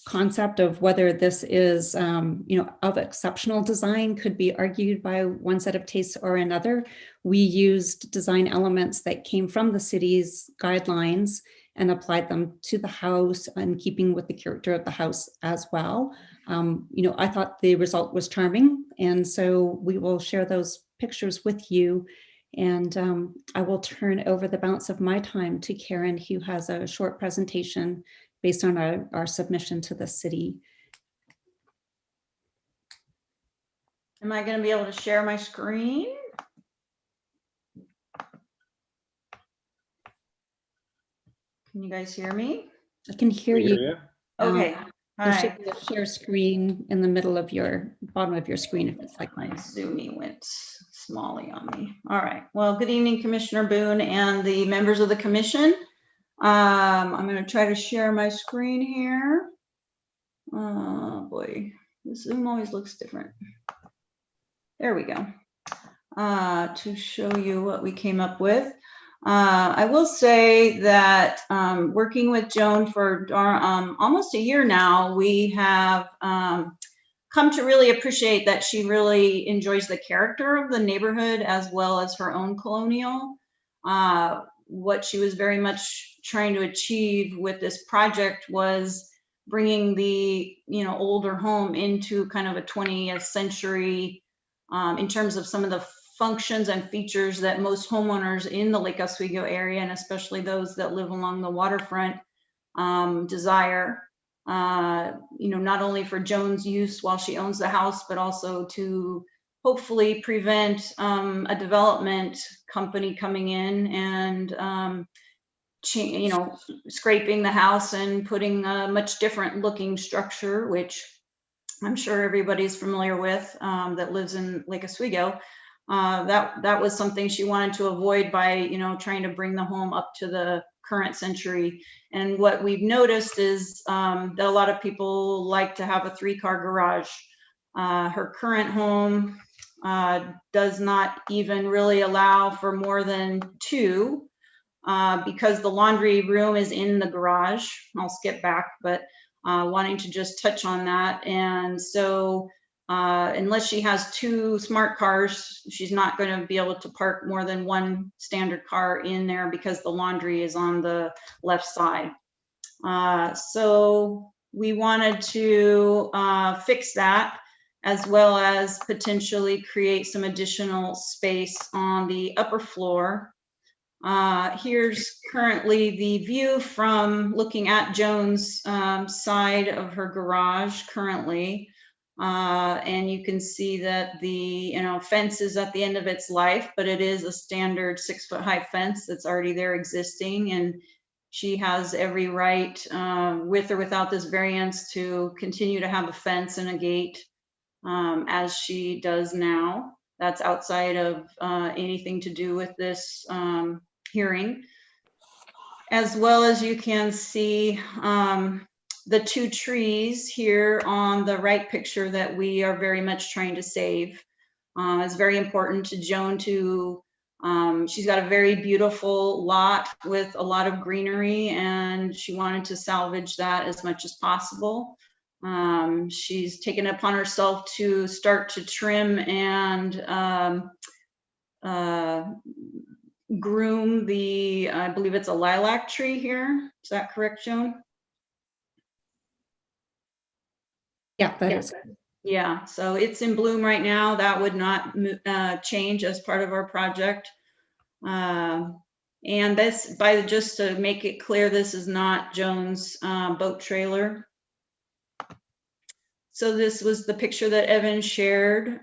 concept of whether this is, of exceptional design could be argued by one set of tastes or another. We used design elements that came from the city's guidelines and applied them to the house and keeping with the character of the house as well. I thought the result was charming, and so we will share those pictures with you. And I will turn over the balance of my time to Karen, who has a short presentation based on our submission to the city. Am I going to be able to share my screen? Can you guys hear me? I can hear you. Okay. There should be a share screen in the middle of your bottom of your screen if it's like My mine. Zoomy went smally on me. All right. Well, good evening, Commissioner Boone and the members of the commission. I'm going to try to share my screen here. Oh boy, the Zoom always looks different. There we go. To show you what we came up with. I will say that working with Joan for almost a year now, we have come to really appreciate that she really enjoys the character of the neighborhood as well as her own colonial. What she was very much trying to achieve with this project was bringing the older home into kind of a 20th century in terms of some of the functions and features that most homeowners in the Lake Oswego area, and especially those that live along the waterfront, desire. Not only for Joan's use while she owns the house, but also to hopefully prevent a development company coming in and scraping the house and putting a much different looking structure, which I'm sure everybody's familiar with that lives in Lake Oswego. That was something she wanted to avoid by trying to bring the home up to the current century. And what we've noticed is that a lot of people like to have a 3-car garage. Her current home does not even really allow for more than 2 because the laundry room is in the garage. I'll skip back, but wanting to just touch on that. And so unless she has 2 smart cars, she's not going to be able to park more than 1 standard car in there because the laundry is on the left side. So we wanted to fix that, as well as potentially create some additional space on the upper floor. Here's currently the view from looking at Joan's side of her garage currently. And you can see that the fence is at the end of its life, but it is a standard 6-foot high fence that's already there existing. And she has every right, with or without this variance, to continue to have a fence and a gate as she does now. That's outside of anything to do with this hearing. As well as you can see the 2 trees here on the right picture that we are very much trying to save. It's very important to Joan to, she's got a very beautiful lot with a lot of greenery, and she wanted to salvage that as much as possible. She's taken it upon herself to start to trim and groom the, I believe it's a lilac tree here. Is that correct, Joan? Yeah, that is. Yeah, so it's in bloom right now. That would not change as part of our project. And this, just to make it clear, this is not Joan's boat trailer. So this was the picture that Evan shared.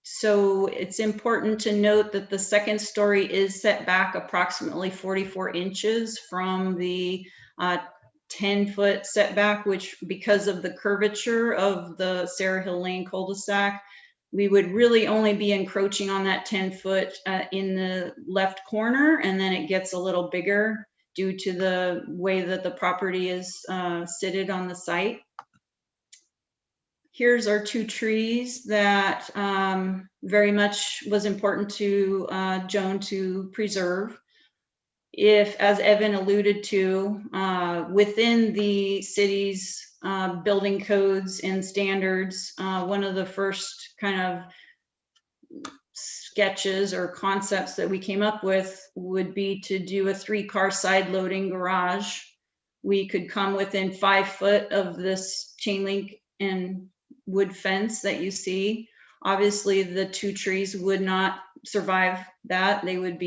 So it's important to note that the second story is set back approximately 44 inches from the 10-foot setback, which, because of the curvature of the Sarah Hill Lane cul-de-sac, we would really only be encroaching on that 10-foot in the left corner, and then it gets a little bigger due to the way that the property is sited on the site. Here's our 2 trees that very much was important to Joan to preserve. If, as Evan alluded to, within the city's building codes and standards, one of the first kind of sketches or concepts that we came up with would be to do a 3-car side loading garage. We could come within 5 foot of this chain link and wood fence that you see. Obviously, the 2 trees would not survive that. They would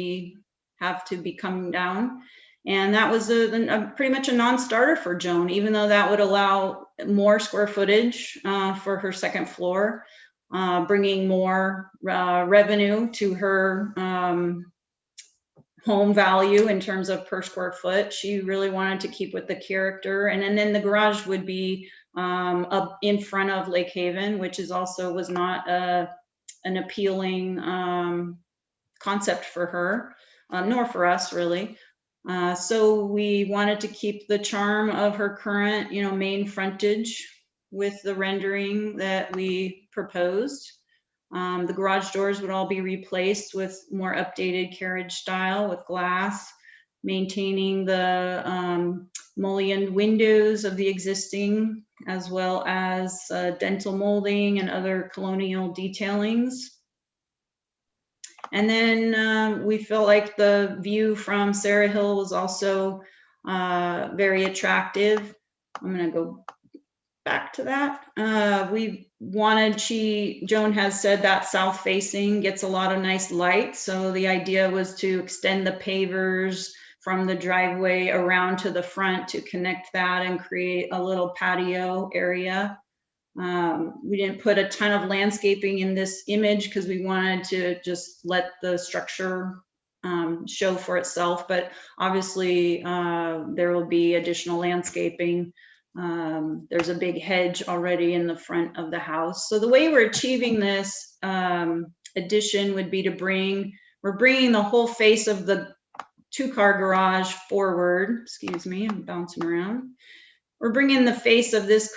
have to be coming down. And that was pretty much a non-starter for Joan, even though that would allow more square footage for her second floor, bringing more revenue to her home value in terms of per square foot. She really wanted to keep with the character. And then the garage would be up in front of Lake Haven, which is also was not an appealing concept for her, nor for us really. So we wanted to keep the charm of her current, main frontage with the rendering that we proposed. The garage doors would all be replaced with more updated carriage style with glass, maintaining the mullioned windows of the existing, as well as dental molding and other colonial detailings. And then we felt like the view from Sarah Hill was also very attractive. I'm going to go back to that. We wanted, Joan has said that south facing gets a lot of nice light. So the idea was to extend the pavers from the driveway around to the front to connect that and create a little patio area. We didn't put a ton of landscaping in this image because we wanted to just let the structure show for itself, but obviously there will be additional landscaping. There's a big hedge already in the front of the house. So the way we're achieving this addition would be to we're bringing the whole face of the 2-car garage forward. Excuse me, I'm bouncing around. We're bringing the face of this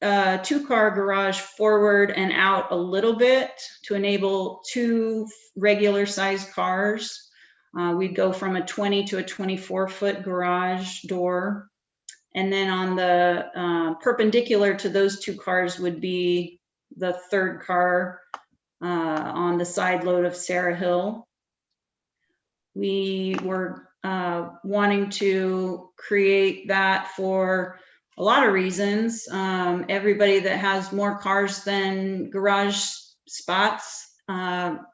two-car garage forward and out a little bit to enable 2 regular-sized cars. We'd go from a 20 to a 24-foot garage door. And then on the perpendicular to those 2 cars would be the 3rd car on the side load of Sarah Hill. We were wanting to create that for a lot of reasons. Everybody that has more cars than garage spots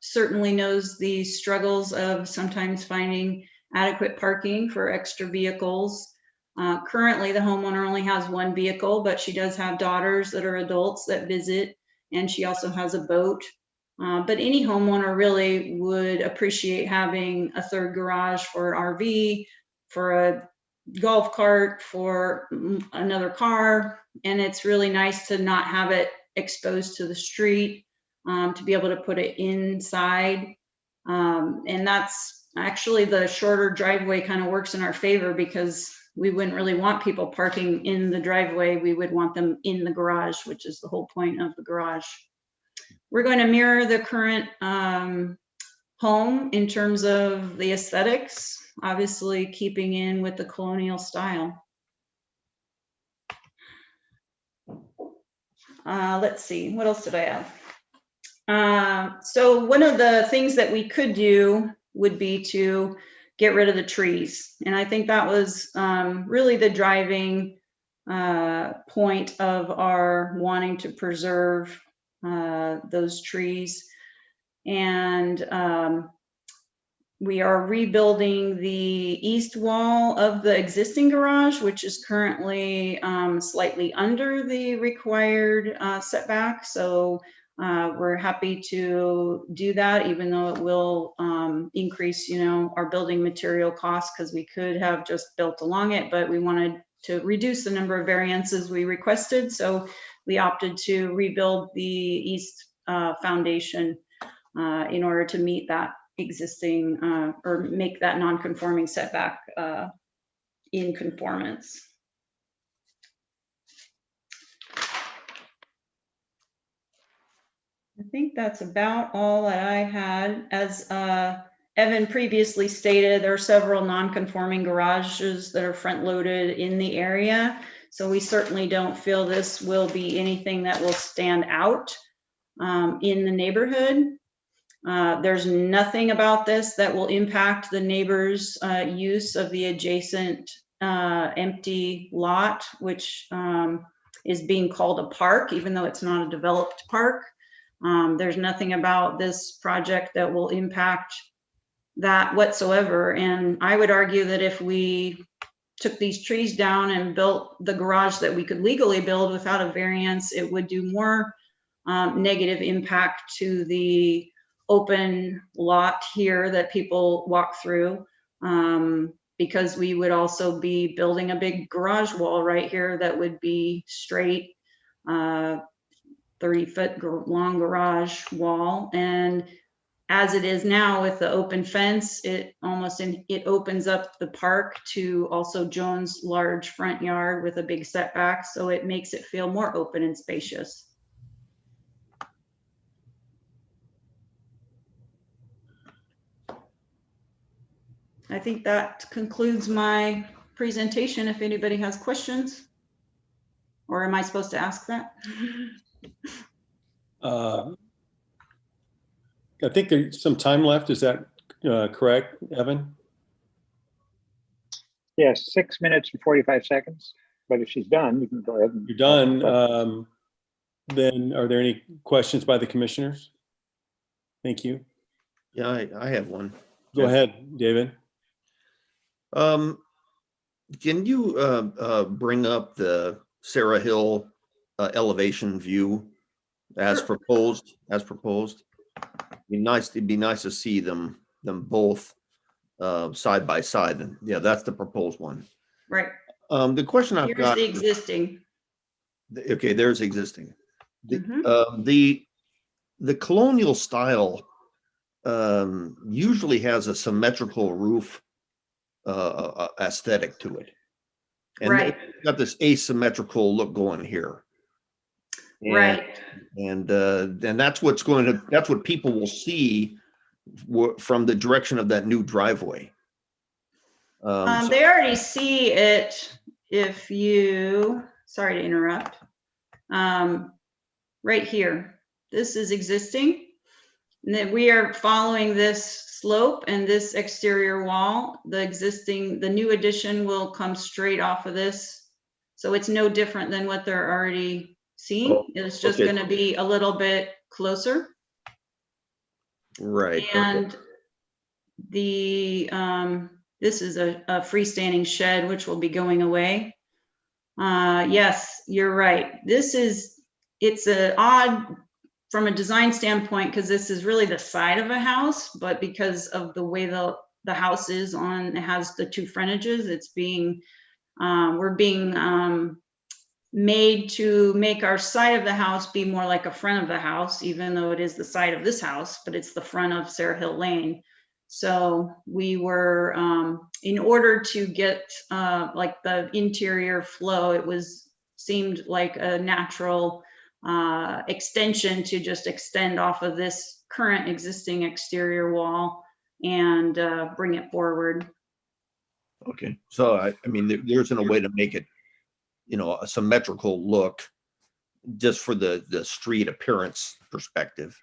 certainly knows the struggles of sometimes finding adequate parking for extra vehicles. Currently, the homeowner only has 1 vehicle, but she does have daughters that are adults that visit, and she also has a boat. But any homeowner really would appreciate having a 3rd garage for an RV, for a golf cart, for another car. And it's really nice to not have it exposed to the street, to be able to put it inside. And that's actually, the shorter driveway kind of works in our favor, because we wouldn't really want people parking in the driveway. We would want them in the garage, which is the whole point of the garage. We're going to mirror the current home in terms of the aesthetics, obviously keeping in with the colonial style. Let's see, what else did I have? So one of the things that we could do would be to get rid of the trees. And I think that was really the driving point of our wanting to preserve those trees. And we are rebuilding the east wall of the existing garage, which is currently slightly under the required setback. So we're happy to do that, even though it will increase, our building material costs, because we could have just built along it, but we wanted to reduce the number of variances we requested. So we opted to rebuild the east foundation in order to meet that existing or make that non-conforming setback in conformance. I think that's about all that I had. As Evan previously stated, there are several non-conforming garages that are front-loaded in the area. So we certainly don't feel this will be anything that will stand out in the neighborhood. There's nothing about this that will impact the neighbors' use of the adjacent empty lot, which is being called a park, even though it's not a developed park. There's nothing about this project that will impact that whatsoever. And I would argue that if we took these trees down and built the garage that we could legally build without a variance, it would do more negative impact to the open lot here that people walk through, because we would also be building a big garage wall right here that would be straight, 30-foot long garage wall. And as it is now with the open fence, it opens up the park to also Joan's large front yard with a big setback. So it makes it feel more open and spacious. I think that concludes my presentation. If anybody has questions, or am I supposed to ask that? I think there's some time left. Is that correct, Evan? Yes, 6 minutes and 45 seconds. But if she's done, you can go ahead. You're done. Then are there any questions by the commissioners? Thank you. Yeah, I have one. Go ahead, David. Can you bring up the Sarah Hill elevation view as proposed? It'd be nice to see them both side by side. And yeah, that's the proposed one. Right. The question I've got. Here's the existing. Okay, there's existing. The colonial style usually has a symmetrical roof aesthetic to it, and right. got this asymmetrical look going here. Right. And that's that's what people will see from the direction of that new driveway. So- They already see it if you, sorry to interrupt. Right here, this is existing. And then we are following this slope and this exterior wall. The new addition will come straight off of this. So it's no different than what they're already seeing. Oh, It's just okay. going to be a little bit closer. Right. Okay. And this is a freestanding shed, which will be going away. Yes, you're right. It's a odd from a design standpoint, because this is really the side of a house, but because of the way the house is it has the two frontages, we're being made to make our side of the house be more like a front of the house, even though it is the side of this house, but it's the front of Sarah Hill Lane. So we were, in order to get like the interior flow, seemed like a natural extension to just extend off of this current existing exterior wall and bring it forward. Okay. So I mean, there isn't a way to make it, a symmetrical look just for the street appearance perspective.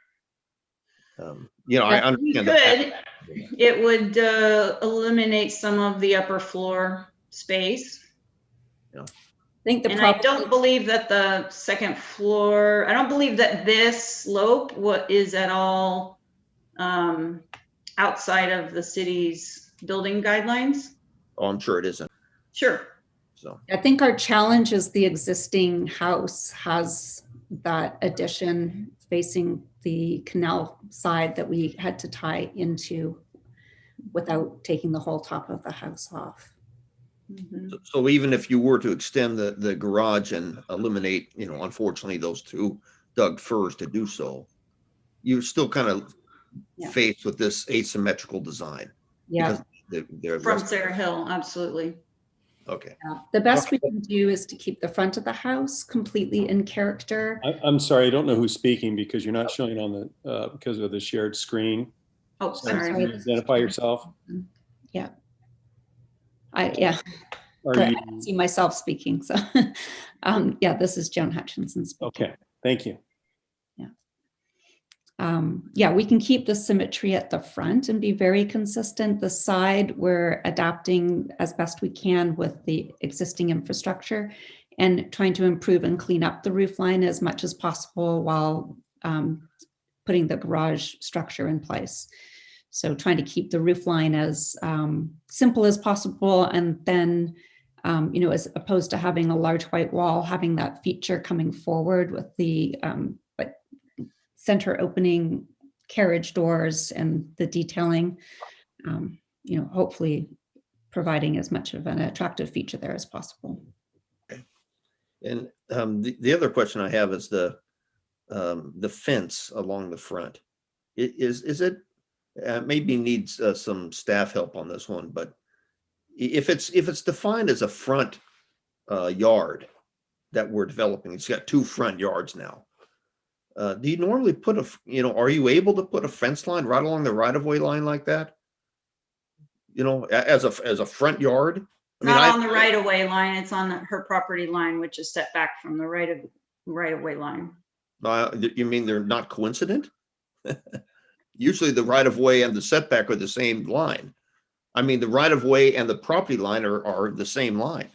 I understand that. It would eliminate some of the upper floor space. Yeah. I don't believe that the second floor, I don't believe that this slope is at all outside of the city's building guidelines. Oh, I'm sure it isn't. Sure. So I think our challenge is the existing house has that addition facing the canal side that we had to tie into without taking the whole top of the house off. So even if you were to extend the garage and eliminate, unfortunately, those two dug firs to do so, you're still kind of faced with this asymmetrical design. Yeah. From Sarah Hill, absolutely. Okay. Yeah. The best we can do is to keep the front of the house completely in character. I'm sorry, I don't know who's speaking because you're not showing on the, because of the shared screen. Oh, So sorry. can you identify yourself? Yeah. Yeah. Are I you? see myself speaking. So yeah, this is Joan Hutchinson speaking. Okay, thank you. Yeah, we can keep the symmetry at the front and be very consistent. The side, we're adapting as best we can with the existing infrastructure and trying to improve and clean up the roof line as much as possible while putting the garage structure in place. So trying to keep the roof line as simple as possible, and then, as opposed to having a large white wall, having that feature coming forward with the center opening carriage doors and the detailing, hopefully providing as much of an attractive feature there as possible. Okay. And the other question I have is the fence along the front. Is it maybe needs some staff help on this one, but if it's defined as a front yard that we're developing, it's got two front yards now. Do you normally put are you able to put a fence line right along the right-of-way line like that? As a front yard? Not on the right-of-way line, it's on her property line, which is set back from the right-of-way line. You mean they're not coincident? Usually the right-of-way and the setback are the same line. I mean, the right-of-way and the property line are the same line.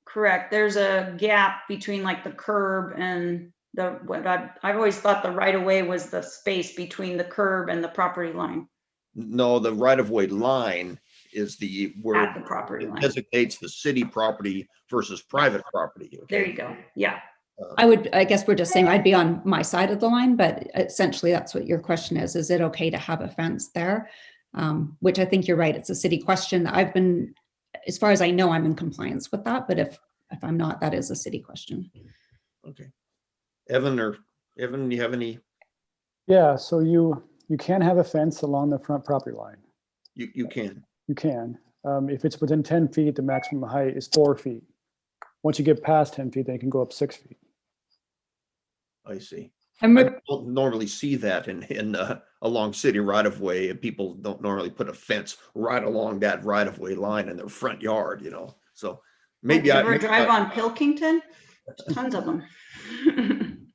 Correct. There's a gap between like the curb and I've always thought the right-of-way was the space between the curb and the property line. No, the right-of-way line is where At the property line. Designates the city property versus private property. Okay? There you go. Yeah. I guess we're just saying I'd be on my side of the line, but essentially that's what your question is. Is it okay to have a fence there? Which I think you're right. It's a city question. As far as I know, I'm in compliance with that, but if I'm not, that is a city question. Okay. Evan, you have any? Yeah, so you can have a fence along the front property line. You can. You can. If it's within 10 feet, the maximum height is 4 feet. Once you get past 10 feet, then you can go up 6 feet. I see. I'm I don't normally see that in along city right of way. People don't normally put a fence right along that right of way line in their front yard, you know. So maybe You I ever drive on Pilkington? There's tons of them.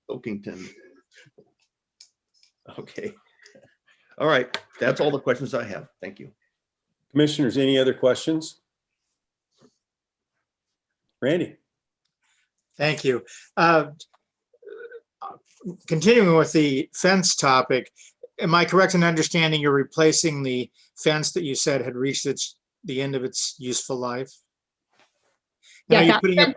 Pilkington. Okay. All right. That's all the questions I have. Thank you. Commissioners, any other questions? Randy? Thank you. Continuing with the fence topic, am I correct in understanding you're replacing the fence that you said had reached the end of its useful life? And Yeah, are you that putting up,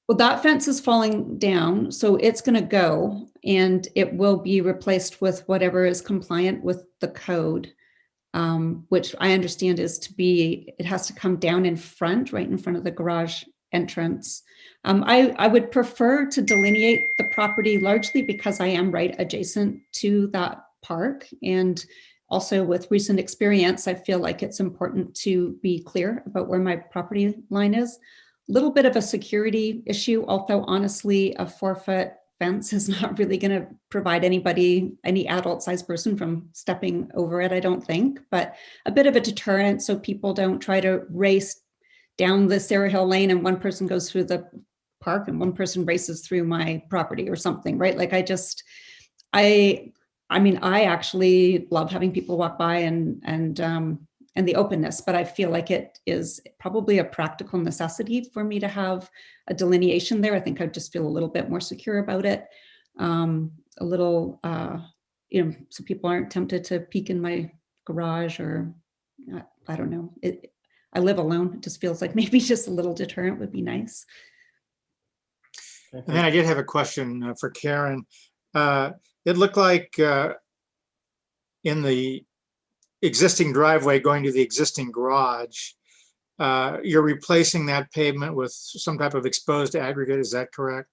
well, that fence is falling down, so it's going to go and it will be replaced with whatever is compliant with the code, which I understand is it has to come down in front, right in front of the garage entrance. I would prefer to delineate the property largely because I am right adjacent to that park. And also with recent experience, I feel like it's important to be clear about where my property line is. Little bit of a security issue, although honestly, a 4-foot fence is not really going to provide any adult sized person from stepping over it, I don't think, but a bit of a deterrent so people don't try to race down the Sarah Hill Lane and one person goes through the park and one person races through my property or something, right? Like I mean, I actually love having people walk by and the openness, but I feel like it is probably a practical necessity for me to have a delineation there. I think I just feel a little bit more secure about it. A little, so people aren't tempted to peek in my garage or I don't know. I live alone. It just feels like maybe just a little deterrent would be nice. and then I did have a question for Karen. It looked like in the existing driveway going to the existing garage, you're replacing that pavement with some type of exposed aggregate. Is that correct?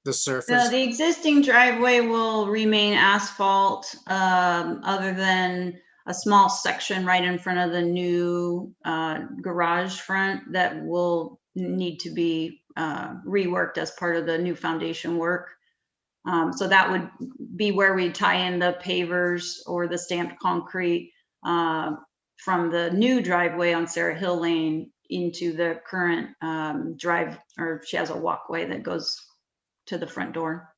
The surface? So the existing driveway will remain asphalt, other than a small section right in front of the new garage front that will need to be reworked as part of the new foundation work. So that would be where we tie in the pavers or the stamped concrete from the new driveway on Sarah Hill Lane into the current drive, or she has a walkway that goes to the front door.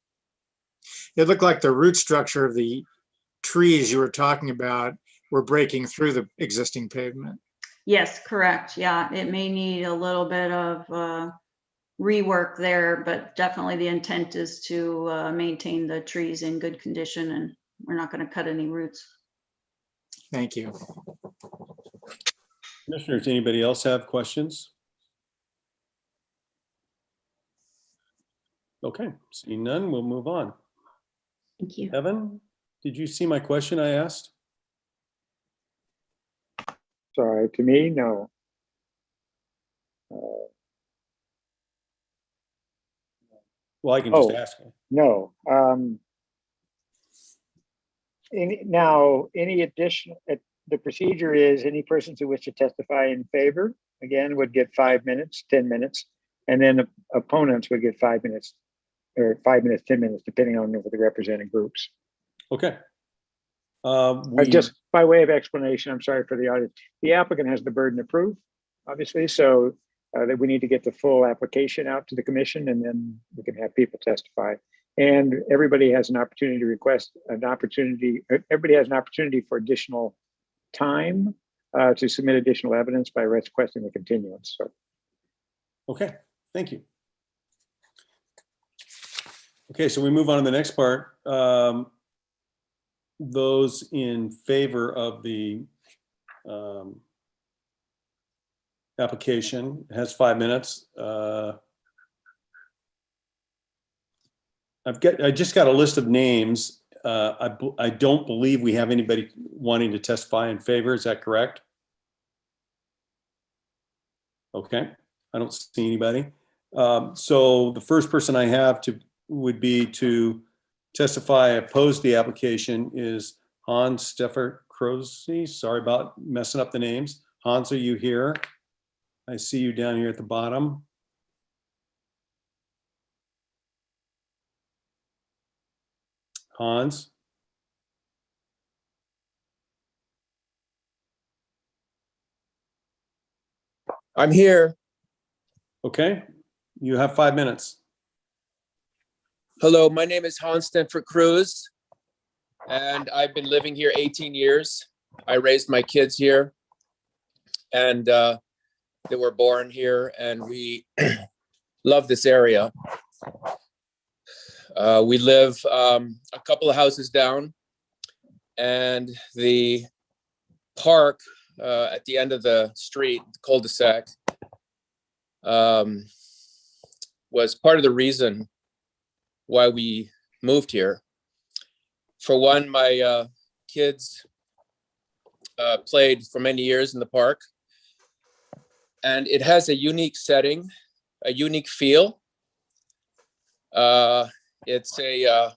It looked like the root structure of the trees you were talking about were breaking through the existing pavement. Yes, correct. Yeah, it may need a little bit of rework there, but definitely the intent is to maintain the trees in good condition, and we're not going to cut any roots. Thank you. Commissioners, anybody else have questions? Okay, seeing none, we'll move on. Thank you. Evan, did you see my question I asked? Sorry, to me, no. Well, I can just ask her. No. Any additional, the procedure is any persons who wish to testify in favor, again, would get 5 minutes, 10 minutes, and then the opponents would get 5 minutes, or 5 minutes, 10 minutes, depending on the representing groups. Okay. Just by way of explanation, I'm sorry for the audience. The applicant has the burden of proof, obviously, so that we need to get the full application out to the commission, and then we can have people testify. And everybody has an opportunity to request an opportunity. Everybody has an opportunity for additional time to submit additional evidence by requesting the continuance. So. Okay, thank you. Okay, so we move on to the next part. Those in favor of the application has 5 minutes. I just got a list of names. I don't believe we have anybody wanting to testify in favor. Is that correct? Okay, I don't see anybody. So the first person I have would be to testify opposed to the application is Hans Steffer Croce. Sorry about messing up the names. Hans, are you here? I see you down here at the bottom. Hans? I'm here. Okay, you have 5 minutes. Hello, my name is Hans Stenford Cruz, and I've been living here 18 years. I raised my kids here, and they were born here, and we love this area. We live a couple of houses down, and the park at the end of the street, the cul-de-sac, was part of the reason why we moved here. For one, my kids played for many years in the park, and it has a unique setting, a unique feel. It's a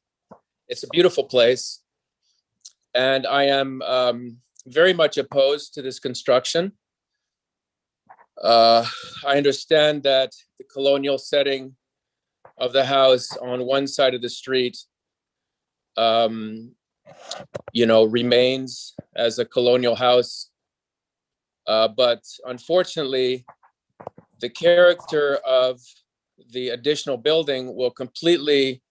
beautiful place, and I am very much opposed to this construction. I understand that the colonial setting of the house on one side of the street, remains as a colonial house. But unfortunately, the character of the additional building will completely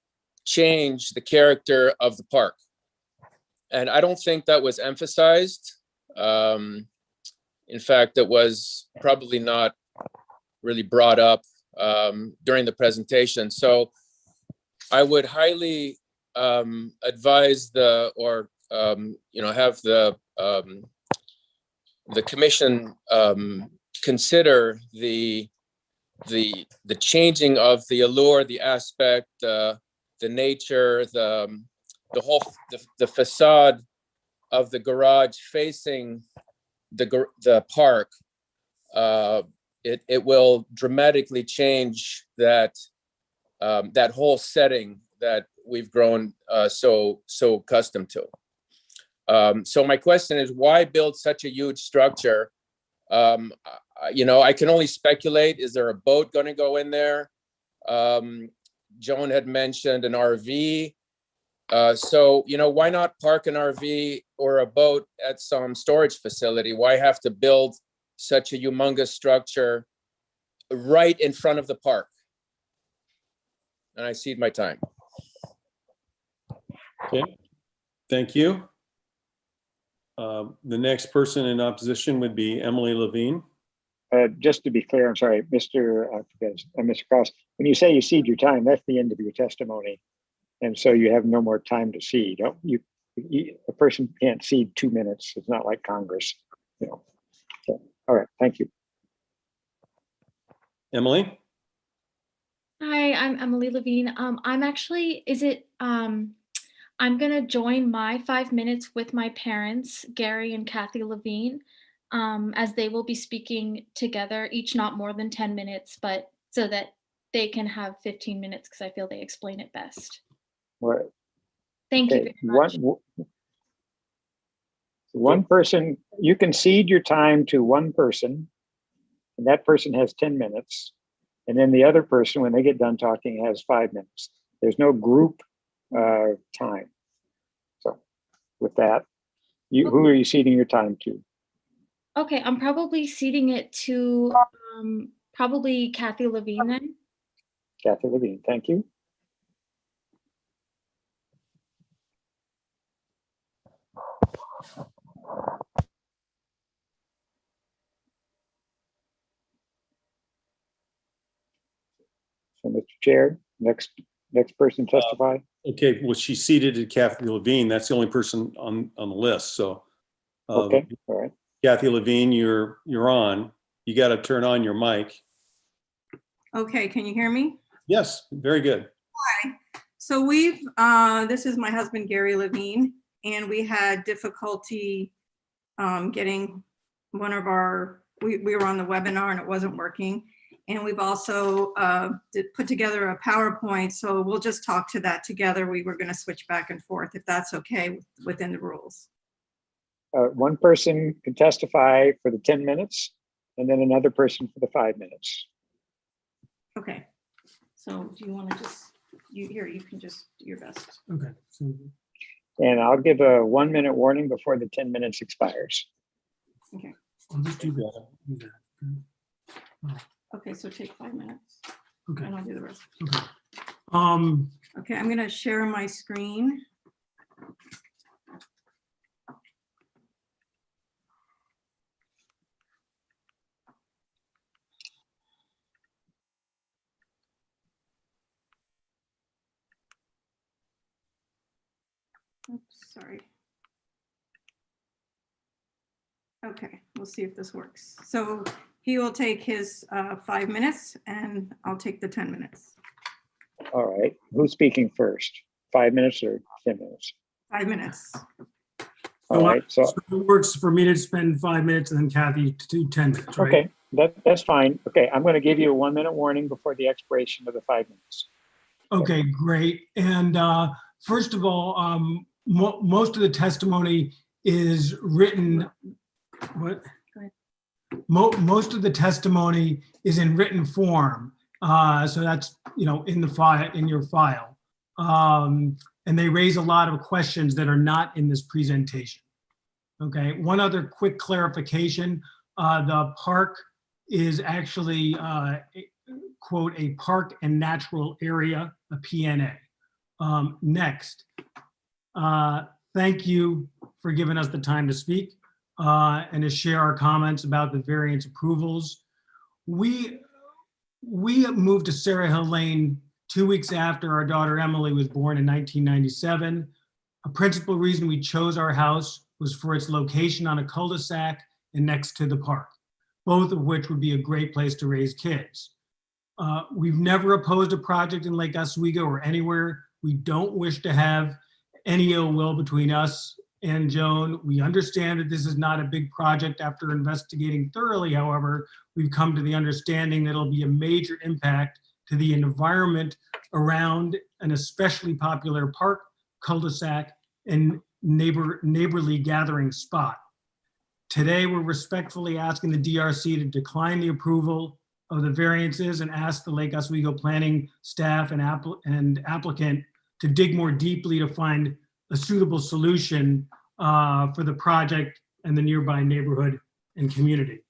change the character of the park. And I don't think that was emphasized. In fact, it was probably not really brought up during the presentation. So I would highly advise have the commission consider the changing of the allure, the aspect, the nature, the facade of the garage facing the park. It will dramatically change that whole setting that we've grown so accustomed to. So my question is, why build such a huge structure? I can only speculate. Is there a boat going to go in there? Joan had mentioned an RV. Why not park an RV or a boat at some storage facility? Why have to build such a humongous structure right in front of the park? And I cede my time. Okay, thank you. The next person in opposition would be Emily Levine. Just to be clear, I'm sorry, Mr. Cross, when you say you cede your time, that's the end of your testimony. And so you have no more time to cede. A person can't cede 2 minutes. It's not like Congress, So, all right, thank you. Emily? Hi, I'm Emily Levine. I'm gonna join my 5 minutes with my parents, Gary and Kathy Levine, as they will be speaking together, each not more than 10 minutes, but so that they can have 15 minutes because I feel they explain it best. Right. Thank you very much. One person, you can cede your time to one person, and that person has 10 minutes. And then the other person, when they get done talking, has 5 minutes. There's no group time. So with that, who are you ceding your time to? Okay, I'm probably ceding it to probably Kathy Levine then. Kathy Levine, thank you. So, Mr. Chair, next person testify. Okay, well, she's seated at Kathy Levine. That's the only person on the list. So, Okay, all right. Kathy Levine, you're on. You got to turn on your mic. Okay, can you hear me? Yes, very good. Hi. So this is my husband, Gary Levine, and we had difficulty getting one of we were on the webinar and it wasn't working. And we've also put together a PowerPoint, so we'll just talk to that together. We were going to switch back and forth if that's okay within the rules. One person can testify for the 10 minutes and then another person for the 5 minutes. Okay. So do you want to you can just do your best. Okay. So And I'll give a 1-minute warning before the 10 minutes expires. Okay. I'll just do that. Okay, so take 5 minutes Okay. and I'll do the rest. Okay. Okay, I'm gonna share my screen. Oops, sorry. Okay, we'll see if this works. So he will take his 5 minutes and I'll take the 10 minutes. All right, who's speaking first? 5 minutes or 10 minutes? 5 minutes. All right, so, it works for me to spend 5 minutes and then Kathy to do 10 minutes, right? okay, that's fine. Okay, I'm gonna give you a 1-minute warning before the expiration of the 5 minutes. Okay, great. And first of all, most of the testimony is written, what? Go ahead. Most of the testimony is in written form. So that's, in the file, in your file. And they raise a lot of questions that are not in this presentation. Okay, one other quick clarification. The park is actually, quote, a park and natural area, a PNA. Next, thank you for giving us the time to speak and to share our comments about the variance approvals. We moved to Sarah Hill Lane 2 weeks after our daughter Emily was born in 1997. A principal reason we chose our house was for its location on a cul-de-sac and next to the park, both of which would be a great place to raise kids. We've never opposed a project in Lake Oswego or anywhere. We don't wish to have any ill will between us and Joan. We understand that this is not a big project. After investigating thoroughly, however, we've come to the understanding that it'll be a major impact to the environment around an especially popular park, cul-de-sac, and neighborly gathering spot. Today, we're respectfully asking the DRC to decline the approval of the variances and ask the Lake Oswego planning staff and applicant to dig more deeply to find a suitable solution for the project and the nearby neighborhood and community.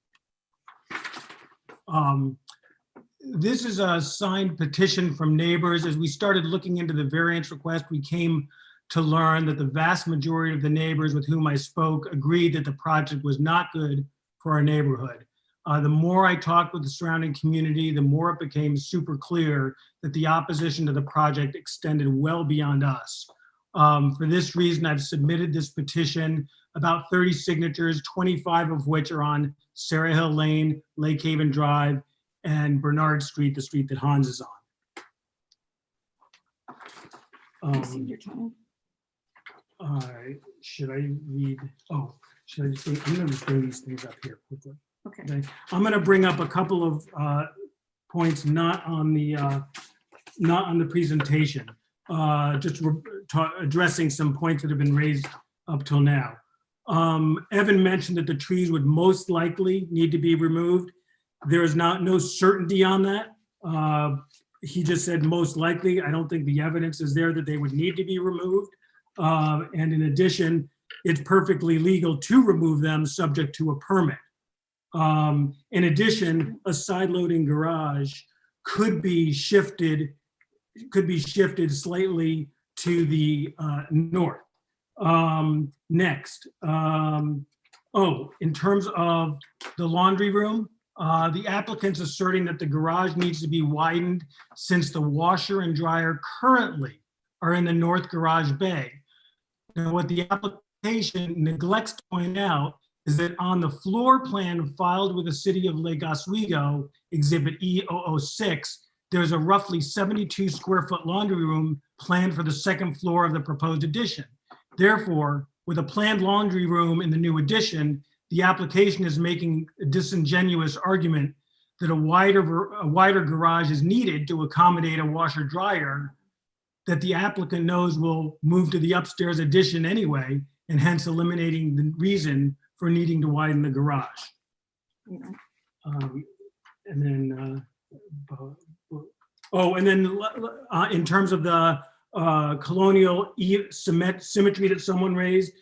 This is a signed petition from neighbors. As we started looking into the variance request, we came to learn that the vast majority of the neighbors with whom I spoke agreed that the project was not good for our neighborhood. The more I talked with the surrounding community, the more it became super clear that the opposition to the project extended well beyond us. For this reason, I've submitted this petition, about 30 signatures, 25 of which are on Sarah Hill Lane, Lake Haven Drive, and Bernard Street, the street that Hans is on. All right, should I read? Oh, should I just say, I'm gonna just bring these things up here quickly. Okay. I'm gonna bring up a couple of points not on the presentation, just addressing some points that have been raised up till now. Evan mentioned that the trees would most likely need to be removed. There is no certainty on that. He just said most likely. I don't think the evidence is there that they would need to be removed. And in addition, it's perfectly legal to remove them subject to a permit. In addition, a side loading garage could be shifted slightly to the north. Next, in terms of the laundry room, the applicant's asserting that the garage needs to be widened since the washer and dryer currently are in the north garage bay. Now, what the application neglects to point out is that on the floor plan filed with the city of Lake Oswego, Exhibit E006, there's a roughly 72 square foot laundry room planned for the second floor of the proposed addition. Therefore, with a planned laundry room in the new addition, the application is making a disingenuous argument that a wider garage is needed to accommodate a washer dryer that the applicant knows will move to the upstairs addition anyway, and hence eliminating the reason for needing to widen the garage. In terms of the colonial symmetry that someone raised,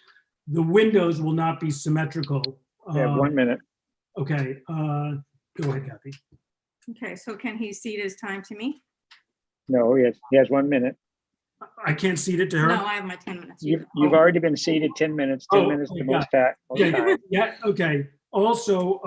the windows will not be symmetrical. You have 1 minute. Okay, go ahead, Kathy. Okay, so can he cede his time to me? No, he has 1 minute. I can't cede it to her? No, I have my 10 minutes. You've already been seated 10 minutes, 10 minutes to most time. Yeah, okay. Also,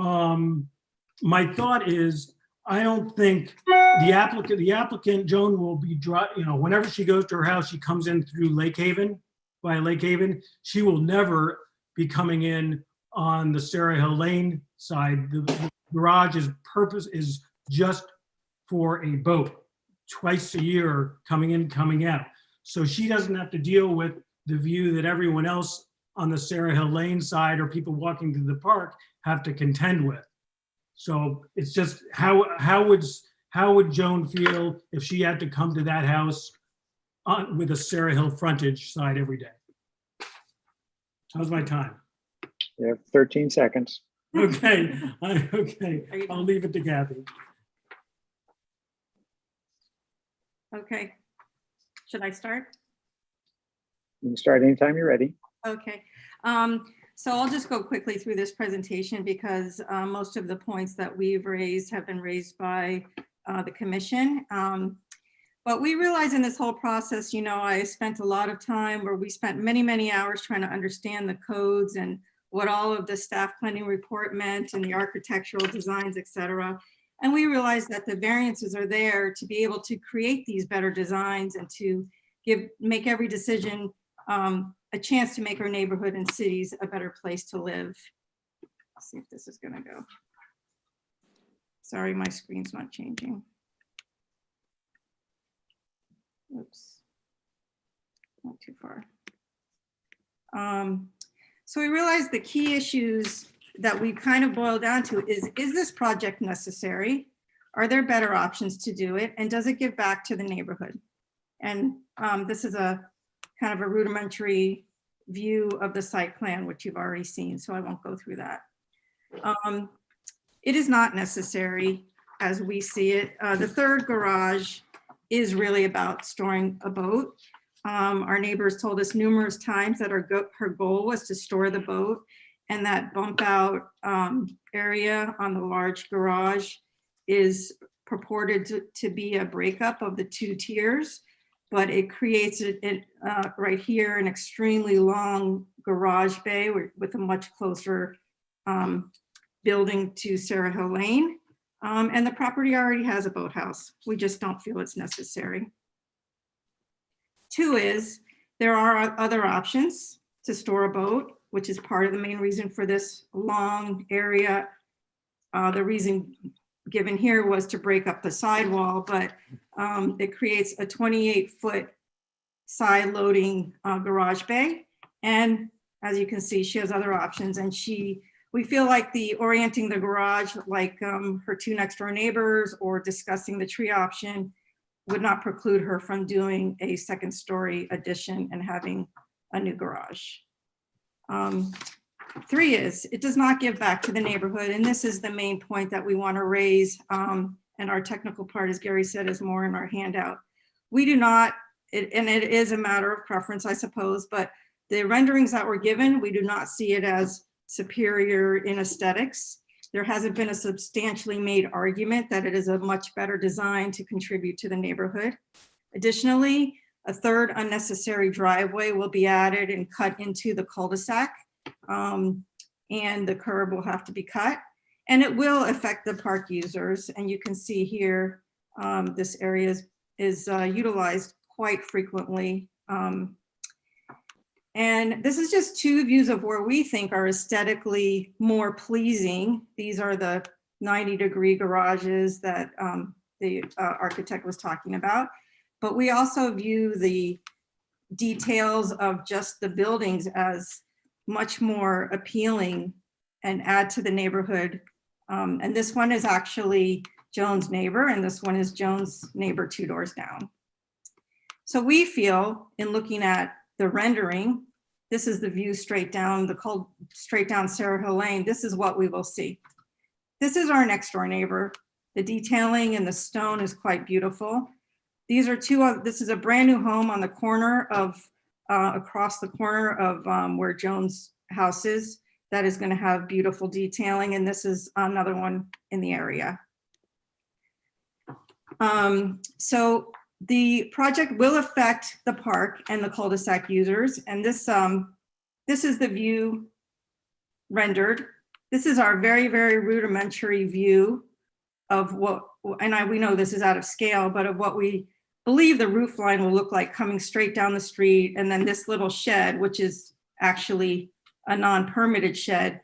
my thought is, I don't think the applicant, Joan, will be, whenever she goes to her house, she comes in through Lake Haven, via Lake Haven. She will never be coming in on the Sarah Hill Lane side. The garage's purpose is just for a boat, twice a year, coming in, coming out. So she doesn't have to deal with the view that everyone else on the Sarah Hill Lane side or people walking through the park have to contend with. So it's just, how would Joan feel if she had to come to that house with a Sarah Hill frontage side every day? How's my time? You have 13 seconds. Okay, okay, I'll leave it to Kathy. Okay. Should I start? You can start anytime you're ready. Okay. So I'll just go quickly through this presentation because most of the points that we've raised have been raised by the commission. But we realize in this whole process, I spent a lot of time where we spent many, many hours trying to understand the codes and what all of the staff planning report meant and the architectural designs, et cetera. And we realized that the variances are there to be able to create these better designs and to make every decision a chance to make our neighborhood and cities a better place to live. Let's see if this is gonna go. Sorry, my screen's not changing. Oops, not too far. So we realized the key issues that we kind of boil down to is this project necessary? Are there better options to do it? And does it give back to the neighborhood? And this is a kind of a rudimentary view of the site plan, which you've already seen, so I won't go through that. It is not necessary as we see it. The third garage is really about storing a boat. Our neighbors told us numerous times that her goal was to store the boat, and that bump out area on the large garage is purported to be a breakup of the two tiers, but it creates right here an extremely long garage bay with a much closer building to Sarah Hill Lane. And the property already has a boathouse. We just don't feel it's necessary. Two is, there are other options to store a boat, which is part of the main reason for this long area. The reason given here was to break up the sidewall, but it creates a 28-foot side loading garage bay. And as you can see, she has other options, and we feel like orienting the garage like her two next door neighbors or discussing the tree option would not preclude her from doing a second story addition and having a new garage. Three is, it does not give back to the neighborhood. And this is the main point that we want to raise. And our technical part, as Gary said, is more in our handout. We do not, and it is a matter of preference, I suppose, but the renderings that were given, we do not see it as superior in aesthetics. There hasn't been a substantially made argument that it is a much better design to contribute to the neighborhood. Additionally, a third unnecessary driveway will be added and cut into the cul-de-sac, and the curb will have to be cut, and it will affect the park users. And you can see here, this area is utilized quite frequently. And this is just two views of where we think are aesthetically more pleasing. These are the 90-degree garages that the architect was talking about. But we also view the details of just the buildings as much more appealing and add to the neighborhood. And this one is actually Joan's neighbor, and this one is Joan's neighbor 2 doors down. So we feel, in looking at the rendering, this is the view straight down straight down Sarah Hill Lane. This is what we will see. This is our next door neighbor. The detailing and the stone is quite beautiful. these are two, this is a brand new home on the corner of, across the corner of where Jones' house is. That is going to have beautiful detailing, and this is another one in the area. So the project will affect the park and the cul-de-sac users, and this is the view rendered. This is our very, very rudimentary view of what, and we know this is out of scale, but of what we believe the roof line will look like coming straight down the street. And then this little shed, which is actually a non-permitted shed,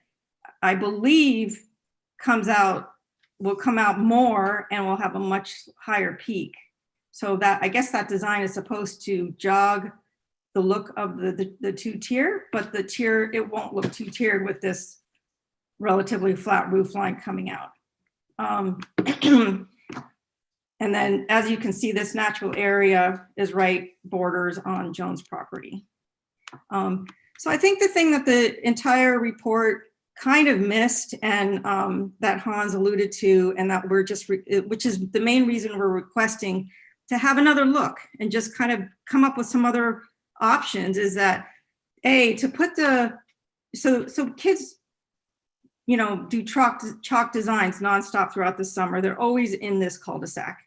I believe will come out more and will have a much higher peak. So that, I guess that design is supposed to jog the look of the two-tier, but the tier, it won't look two-tiered with this relatively flat roof line coming out. And then, as you can see, this natural area is right borders on Jones' property. So I think the thing that the entire report kind of missed, and that Hans alluded to, and that we're just, which is the main reason we're requesting to have another look and just kind of come up with some other options, is that to put so kids, you know, do chalk designs nonstop throughout the summer. They're always in this cul-de-sac.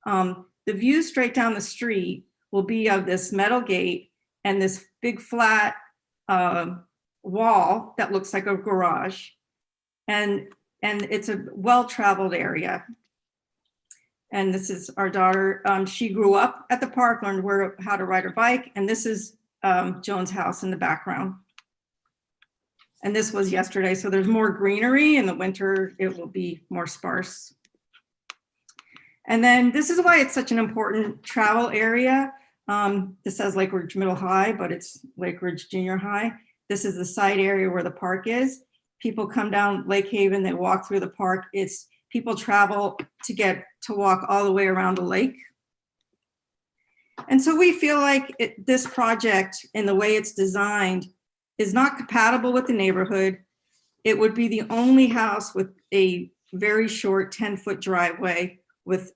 The view straight down the street will be of this metal gate and this big flat wall that looks like a garage, and it's a well-traveled area. And this is our daughter. She grew up at the park, learned how to ride her bike, and this is Jones' house in the background. And this was yesterday, so there's more greenery. In the winter, it will be more sparse. And then this is why it's such an important travel area. This says Lake Ridge Middle High, but it's Lake Ridge Junior High. This is the side area where the park is. People come down Lake Haven, they walk through the park. People travel to walk all the way around the lake. And so we feel like this project, in the way it's designed, is not compatible with the neighborhood. It would be the only house with a very short 10-foot driveway with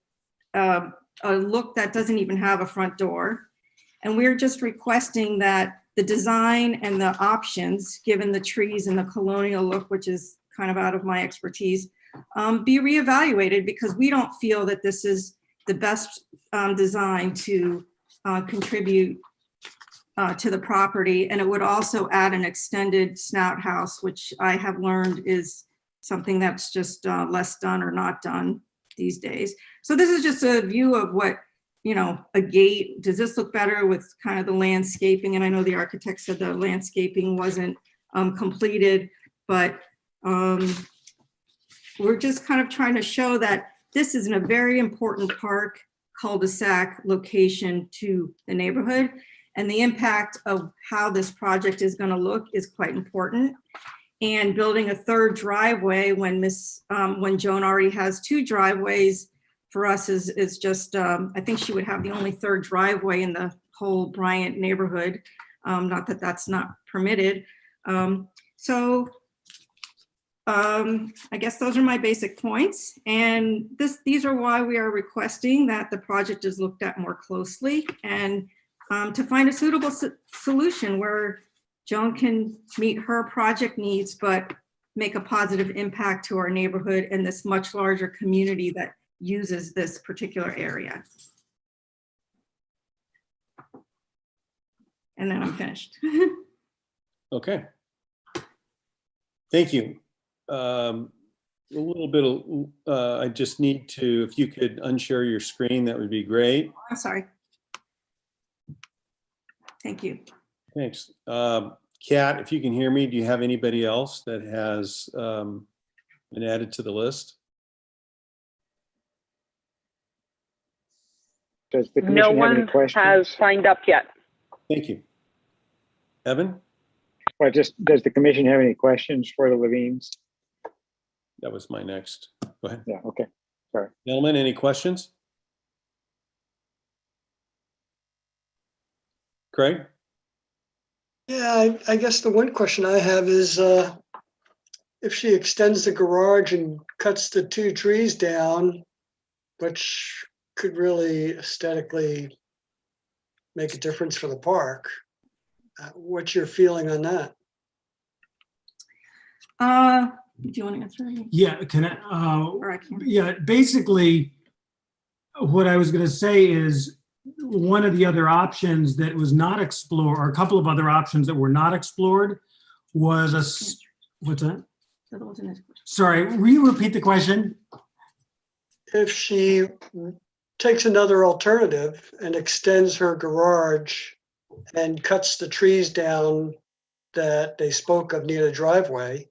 a look that doesn't even have a front door. And we're just requesting that the design and the options, given the trees and the colonial look, which is kind of out of my expertise, be reevaluated, because we don't feel that this is the best design to contribute to the property. And it would also add an extended snout house, which I have learned is something that's just less done or not done these days. So this is just a view of what, you know, a gate. Does this look better with kind of the landscaping? And I know the architect said the landscaping wasn't completed, but we're just kind of trying to show that this is in a very important park cul-de-sac location to the neighborhood. And the impact of how this project is going to look is quite important. And building a third driveway when Joan already has two driveways, for us is just, I think she would have the only third driveway in the whole Bryant neighborhood. Not that that's not permitted. I guess those are my basic points. And these are why we are requesting that the project is looked at more closely, and to find a suitable solution where Joan can meet her project needs, but make a positive impact to our neighborhood and this much larger community that uses this particular area. And then I'm finished. Okay. Thank you. A little bit of, I just need to, if you could unshare your screen, that would be great. I'm sorry. Thank you. Thanks. Kat, if you can hear me, do you have anybody else that has been added to the list? Does the No commission have any one questions? has signed up yet. Thank you. Evan? Well, does the commission have any questions for the Levines? That was my next. Go ahead. Yeah, okay. Sorry. Gentlemen, any questions? Craig? Yeah, I guess the one question I have is if she extends the garage and cuts the two trees down, which could really aesthetically make a difference for the park. What's your feeling on that? Do you want to answer? Yeah, can I, Or I can. yeah, basically, what I was gonna say is, one of the other options that was not explored, or a couple of other options that were not explored, was what's that? That wasn't his question. Sorry, will you repeat the question? If she takes another alternative and extends her garage and cuts the trees down that they spoke of near the driveway,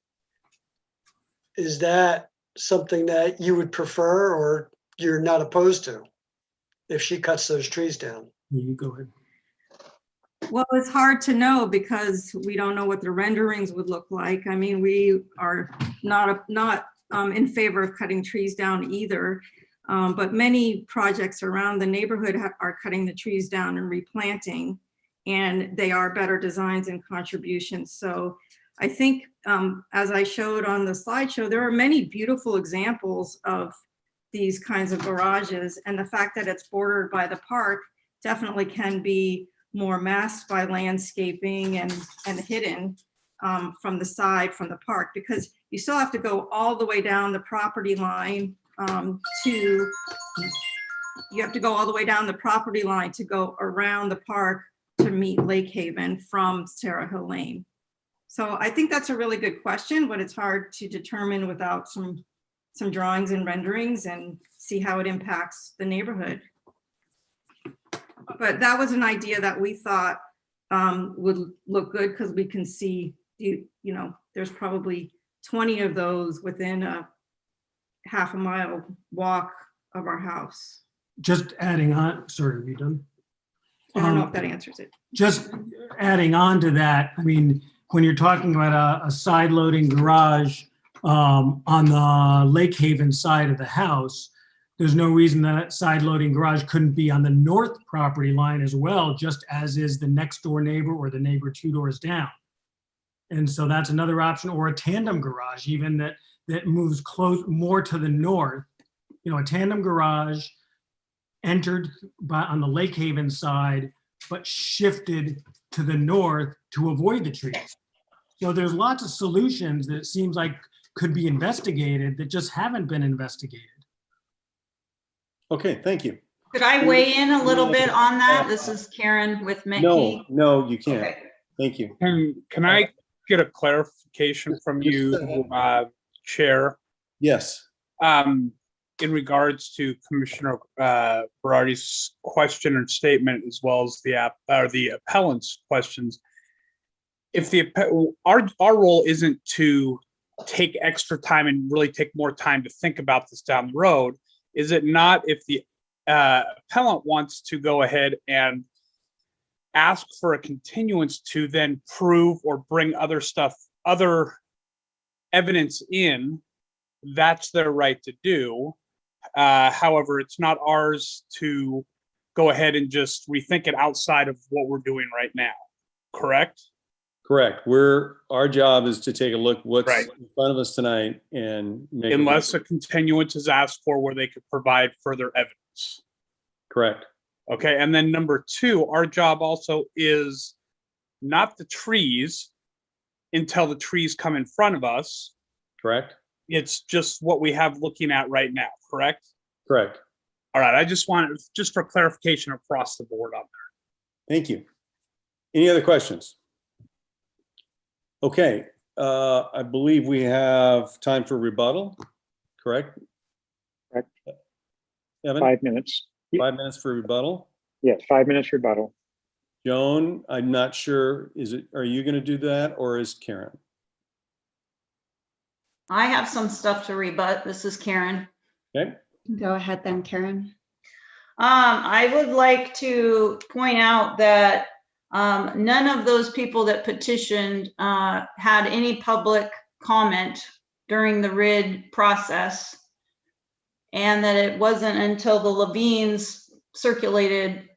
is that something that you would prefer or you're not opposed to if she cuts those trees down? You go ahead. Well, it's hard to know because we don't know what the renderings would look like. I mean, we are not in favor of cutting trees down either. But many projects around the neighborhood are cutting the trees down and replanting, and they are better designs and contributions. So I think, as I showed on the slideshow, there are many beautiful examples of these kinds of garages, and the fact that it's bordered by the park definitely can be more masked by landscaping and hidden from the side from the park, because you still have to go all the way down the property line to go around the park to meet Lake Haven from Sarah Hill Lane. So I think that's a really good question, but it's hard to determine without some drawings and renderings and see how it impacts the neighborhood. But that was an idea that we thought would look good because we can see, there's probably 20 of those within a half a mile walk of our house. Just adding on, sorry, are you done? I don't know if that answers it. Just adding on to that, I mean, when you're talking about a side loading garage on the Lake Haven side of the house, there's no reason that side loading garage couldn't be on the north property line as well, just as is the next door neighbor or the neighbor 2 doors down. And so that's another option, or a tandem garage even that moves close more to the north. A tandem garage entered on the Lake Haven side, but shifted to the north to avoid the trees. So there's lots of solutions that it seems like could be investigated that just haven't been investigated. Okay, thank you. Could I weigh in a little bit on that? This is Karen with Metke. No, you can't. Okay. Thank you. Can I get a clarification from you, Chair? Yes. In regards to Commissioner Berardi's question and statement, as well as the appellant's questions, if our role isn't to take extra time and really take more time to think about this down the road, is it not if the appellant wants to go ahead and ask for a continuance to then prove or bring other evidence in, that's their right to do. However, it's not ours to go ahead and just rethink it outside of what we're doing right now. Correct? Correct. Our job is to take a look what's in front of us tonight and make unless a continuance is asked for where they could provide further evidence. Correct. Okay, and then number 2, our job also is not the trees until the trees come in front of us. Correct. It's just what we have looking at right now, correct? Correct. All right, I just wanted, just for clarification across the board on there. Thank you. Any other questions? Okay, I believe we have time for rebuttal, correct? Correct. Evan? 5 minutes. 5 minutes for rebuttal? Yes, 5 minutes rebuttal. Joan, I'm not sure, are you going to do that or is Karen? I have some stuff to rebut. This is Karen. Okay. Go ahead then, Karen. I would like to point out that none of those people that petitioned had any public comment during the RID process, and that it wasn't until the Levines circulated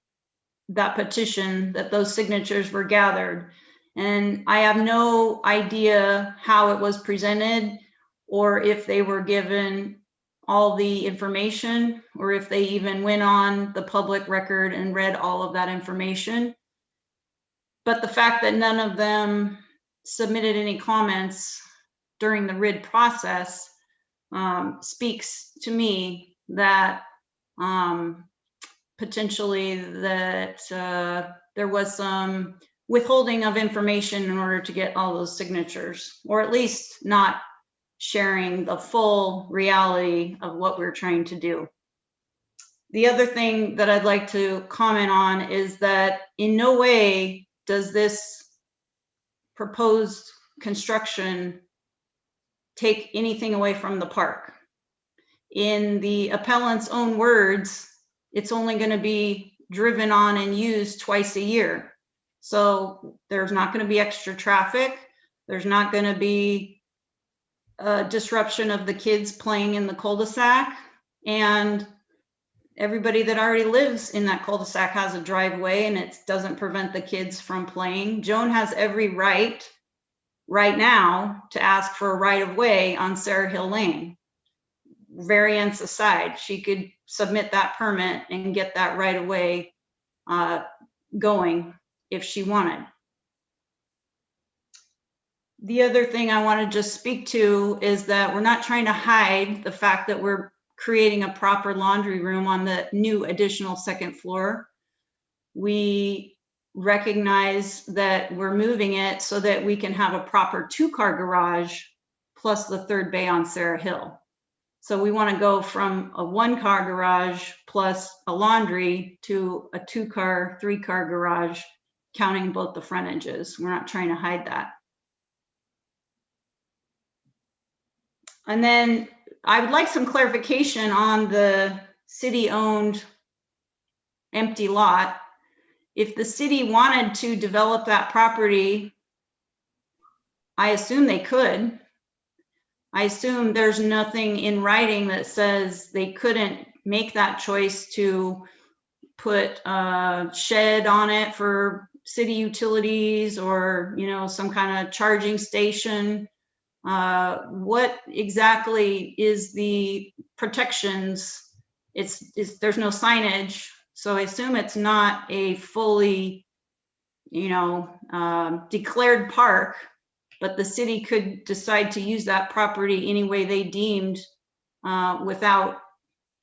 that petition that those signatures were gathered. And I have no idea how it was presented or if they were given all the information, or if they even went on the public record and read all of that information. But the fact that none of them submitted any comments during the RID process speaks to me that potentially that there was some withholding of information in order to get all those signatures, or at least not sharing the full reality of what we're trying to do. The other thing that I'd like to comment on is that in no way does this proposed construction take anything away from the park. In the appellant's own words, it's only going to be driven on and used twice a year. So there's not going to be extra traffic. There's not going to be a disruption of the kids playing in the cul-de-sac. And everybody that already lives in that cul-de-sac has a driveway, and it doesn't prevent the kids from playing. Joan has every right now to ask for a right of way on Sarah Hill Lane. Variance aside, she could submit that permit and get that right of way going if she wanted. The other thing I want to just speak to is that we're not trying to hide the fact that we're creating a proper laundry room on the new additional second floor. We recognize that we're moving it so that we can have a proper 2-car garage plus the 3rd bay on Sarah Hill. So we want to go from a 1-car garage plus a laundry to a 2-car, 3-car garage, counting both the frontages. We're not trying to hide that. And then I would like some clarification on the city-owned empty lot. If the city wanted to develop that property, I assume they could. I assume there's nothing in writing that says they couldn't make that choice to put a shed on it for city utilities, or, you know, some kind of charging station. What exactly is the protections? There's no signage, so I assume it's not a fully, you know, declared park, but the city could decide to use that property any way they deemed without,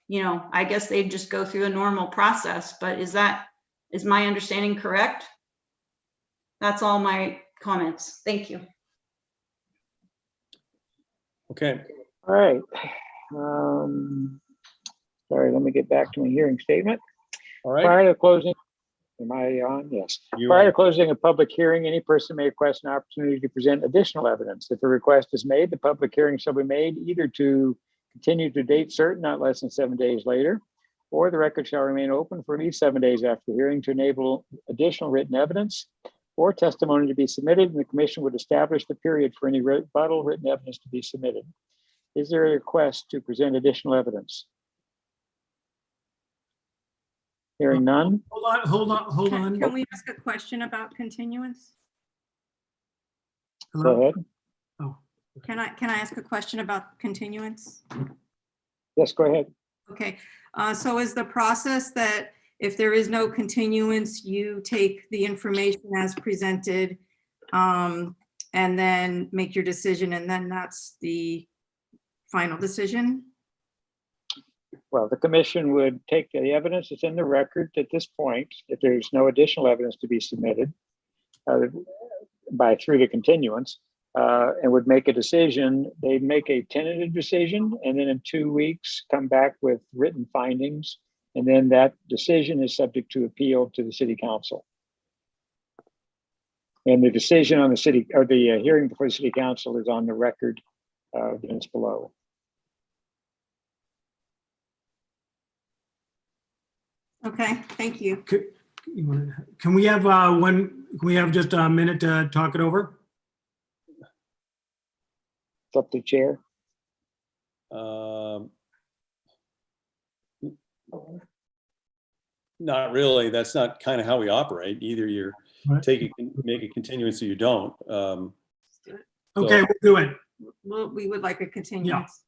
you know, I guess they'd just go through a normal process. But is my understanding correct? That's all my comments. Thank you. Okay. All right. Sorry, let me get back to my hearing statement. All right. Prior to closing, am I on? Yes. Prior to closing a public hearing, any person may request an opportunity to present additional evidence. If a request is made, the public hearing shall be made either to continue to date certain, not less than 7 days later, or the record shall remain open for at least 7 days after the hearing to enable additional written evidence or testimony to be submitted, and the commission would establish the period for any rebuttal written evidence to be submitted. Is there a request to present additional evidence? Hearing none. Hold on. Can we ask a question about continuance? Go ahead. Oh. Can I ask a question about continuance? Yes, go ahead. Okay, so is the process that if there is no continuance, you take the information as presented and then make your decision, and then that's the final decision? Well, the commission would take the evidence that's in the record at this point, if there's no additional evidence to be submitted through the continuance, and would make a decision. They'd make a tentative decision, and then in 2 weeks come back with written findings, and then that decision is subject to appeal to the city council. And the decision on the city, or the hearing before the city council, is on the record minutes below. Okay, thank you. Can we have just a minute to talk it over? It's up to the chair. Not really. That's not kind of how we operate. Either you're make a continuance or you don't. Okay, we'll do it. Well, we would like a continuance.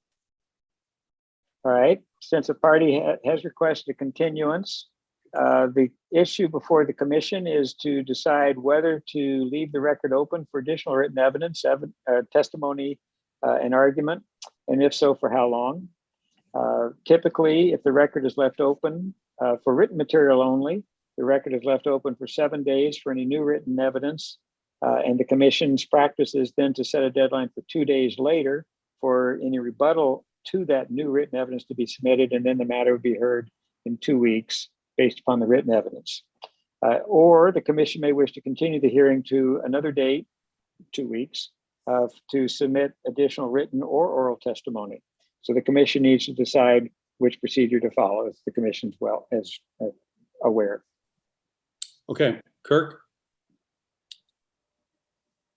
All right, since a party has requested a continuance, the issue before the commission is to decide whether to leave the record open for additional written evidence, testimony, and argument, and if so, for how long. Typically, if the record is left open for written material only, the record is left open for 7 days for any new written evidence, and the commission's practice is then to set a deadline for 2 days later for any rebuttal to that new written evidence to be submitted, and then the matter would be heard in 2 weeks based upon the written evidence. Or the commission may wish to continue the hearing to another date, 2 weeks, to submit additional written or oral testimony. So the commission needs to decide which procedure to follow, as the commission's well as aware. Okay, Kirk?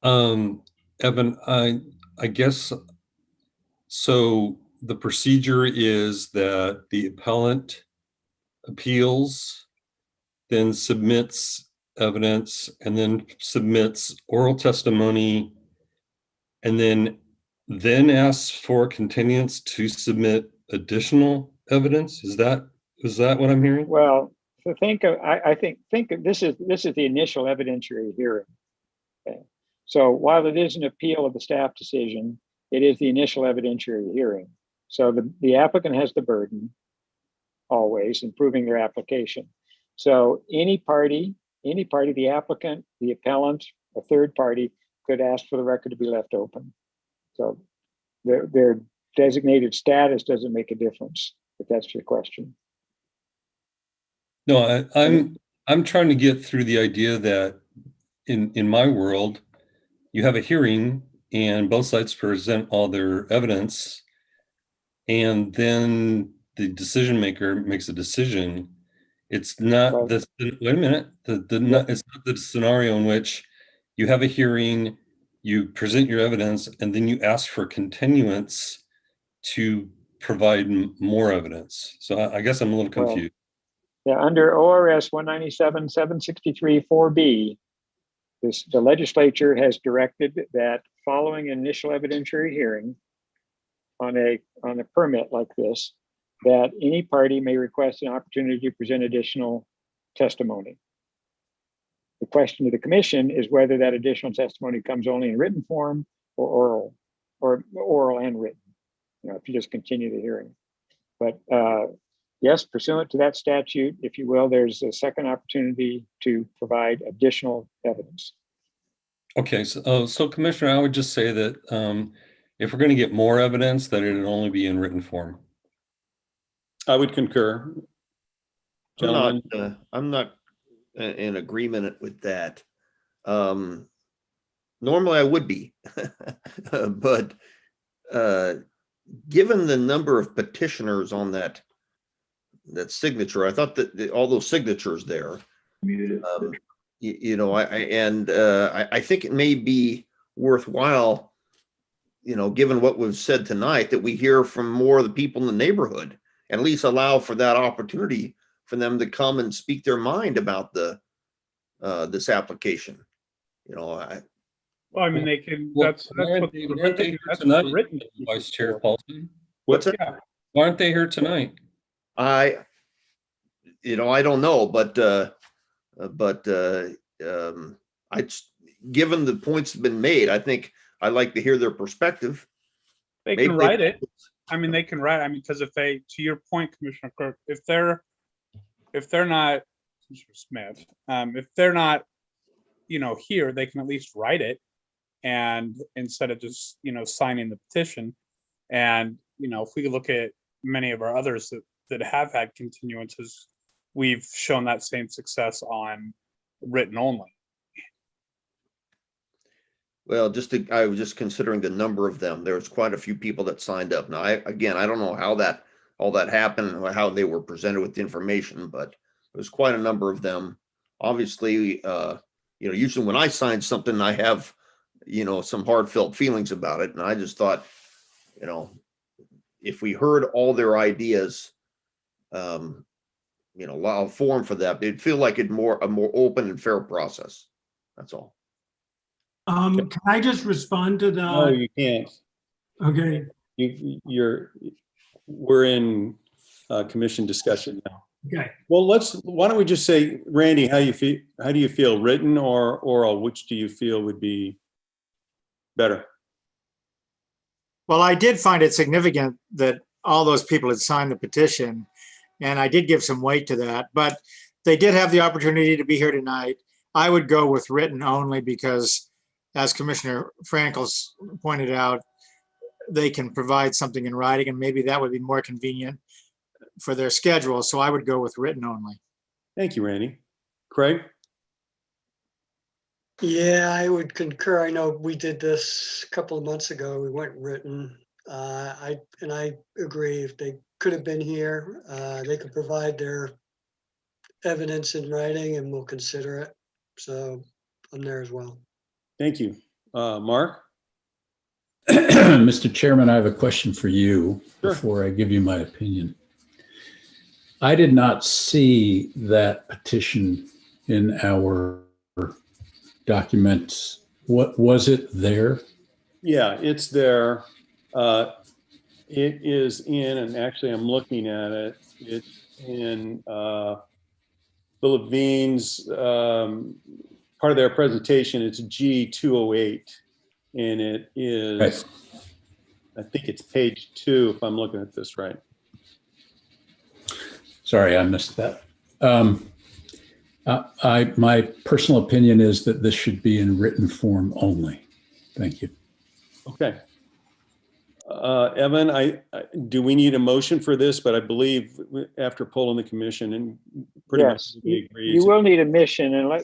Evan, I guess, so the procedure is that the appellant appeals, then submits evidence, and then submits oral testimony, and then asks for continuance to submit additional evidence. Is that what I'm hearing? Well, so think of this is the initial evidentiary hearing. Okay. So while it is an appeal of the staff decision, it is the initial evidentiary hearing. So the applicant has the burden always in proving their application. So any party, the applicant, the appellant, a third party could ask for the record to be left open. So their designated status doesn't make a difference, if that's your question. No, I'm trying to get through the idea that in my world, you have a hearing and both sides present all their evidence, and then the decision maker makes a decision. It's not this. Wait a minute. It's not the scenario in which you have a hearing, you present your evidence, and then you ask for continuance to provide more evidence. So I guess I'm a little confused. Yeah, under ORS 197-763-4B, the legislature has directed that following an initial evidentiary hearing on a permit like this, that any party may request an opportunity to present additional testimony. The question to the commission is whether that additional testimony comes only in written form or oral and written, if you just continue the hearing. But yes, pursuant to that statute, if you will, there's a second opportunity to provide additional evidence. Okay, so Commissioner, I would just say that if we're going to get more evidence, that it would only be in written form. I would concur. I'm not in agreement with that. Normally I would be, but given the number of petitioners on that signature, I thought that all those signatures there, I think it may be worthwhile, given what we've said tonight, that we hear from more of the people in the neighborhood, and at least allow for that opportunity for them to come and speak their mind about this application. Well, I mean, they can. That's Aren't they here tonight, Vice Chair Paulson? What's that? Yeah. Why aren't they here tonight? I don't know, but given the points have been made, I think I'd like to hear their perspective. They can write it. I mean, they can write. I mean, because to your point, Commissioner Kirk, if they're not, Commissioner Smith, if they're not, here, they can at least write it, and instead of just signing the petition, and if we look at many of our others that have had continuances, we've shown that same success on written only. Well, I was just considering the number of them. There was quite a few people that signed up. Now, I don't know how all that happened or how they were presented with the information, but there was quite a number of them. Obviously, usually when I sign something, I have, some heartfelt feelings about it. And I just thought, if we heard all their ideas, allow a forum for that, it'd feel like a more open and fair process. That's all. Can I just respond to that? No, you can't. Okay. we're in commission discussion now. Okay. Well, why don't we just say, Randy, how do you feel, written or oral? Which do you feel would be better? Well, I did find it significant that all those people had signed the petition, and I did give some weight to that, but they did have the opportunity to be here tonight. I would go with written only because, as Commissioner Frankel's pointed out, they can provide something in writing, and maybe that would be more convenient for their schedule. So I would go with written only. Thank you, Randy. Craig? Yeah, I would concur. I know we did this a couple of months ago. We went written. I agree. If they could have been here, they could provide their evidence in writing, and we'll consider it. So I'm there as well. Thank you. Mark? Mr. Chairman, I have a question for you Sure. before I give you my opinion. I did not see that petition in our documents. What was it there? Yeah, it's there. It is in, and actually I'm looking at it, it's in the Levine's, part of their presentation. It's G208, and it is, Right. I think it's page 2, if I'm looking at this right. Sorry, I missed that. My personal opinion is that this should be in written form only. Thank you. Okay. Evan, do we need a motion for this? But I believe after polling the commission and pretty Yes, much we agree. you will need a mission and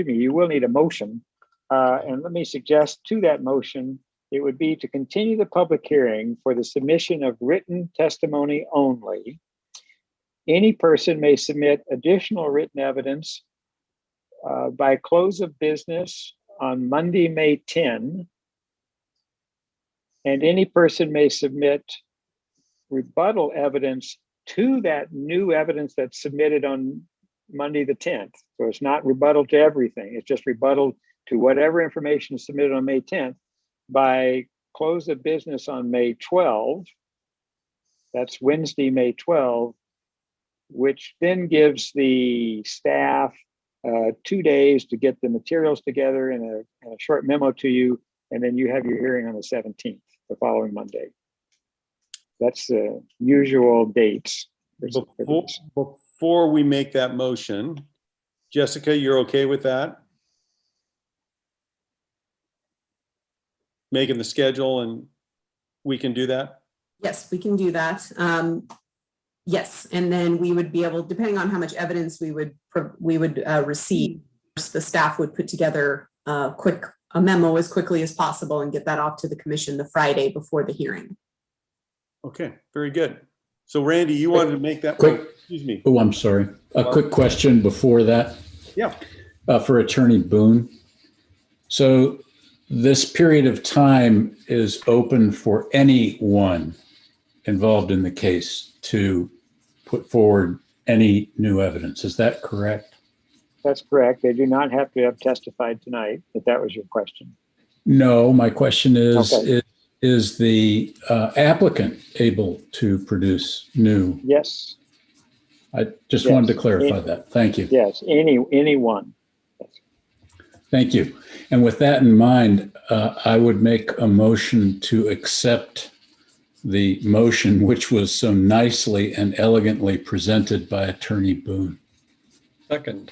you will need a motion. And let me suggest to that motion, it would be to continue the public hearing for the submission of written testimony only. Any person may submit additional written evidence by close of business on Monday, May 10. And any person may submit rebuttal evidence to that new evidence that's submitted on Monday the 10th. So it's not rebuttal to everything. It's just rebuttal to whatever information is submitted on May 10th by close of business on May 12. That's Wednesday, May 12, which then gives the staff 2 days to get the materials together in a short memo to you. And then you have your hearing on the 17th, the following Monday. That's the usual dates. Before we make that motion, Jessica, you're okay with that? Making the schedule, and we can do that? Yes, we can do that. Yes, and then we would be able, depending on how much evidence we would receive, the staff would put together a memo as quickly as possible and get that off to the commission the Friday before the hearing. Okay, very good. So Randy, you wanted to make that, excuse me. Oh, I'm sorry. A quick question before that. Yeah. For Attorney Boone. So this period of time is open for anyone involved in the case to put forward any new evidence. Is that correct? That's correct. They do not have to have testified tonight, if that was your question. No, my question is, Okay. is the applicant able to produce new? Yes. I just wanted to clarify that. Thank you. Yes, anyone. Thank you. And with that in mind, I would make a motion to accept the motion, which was so nicely and elegantly presented by Attorney Boone. Second.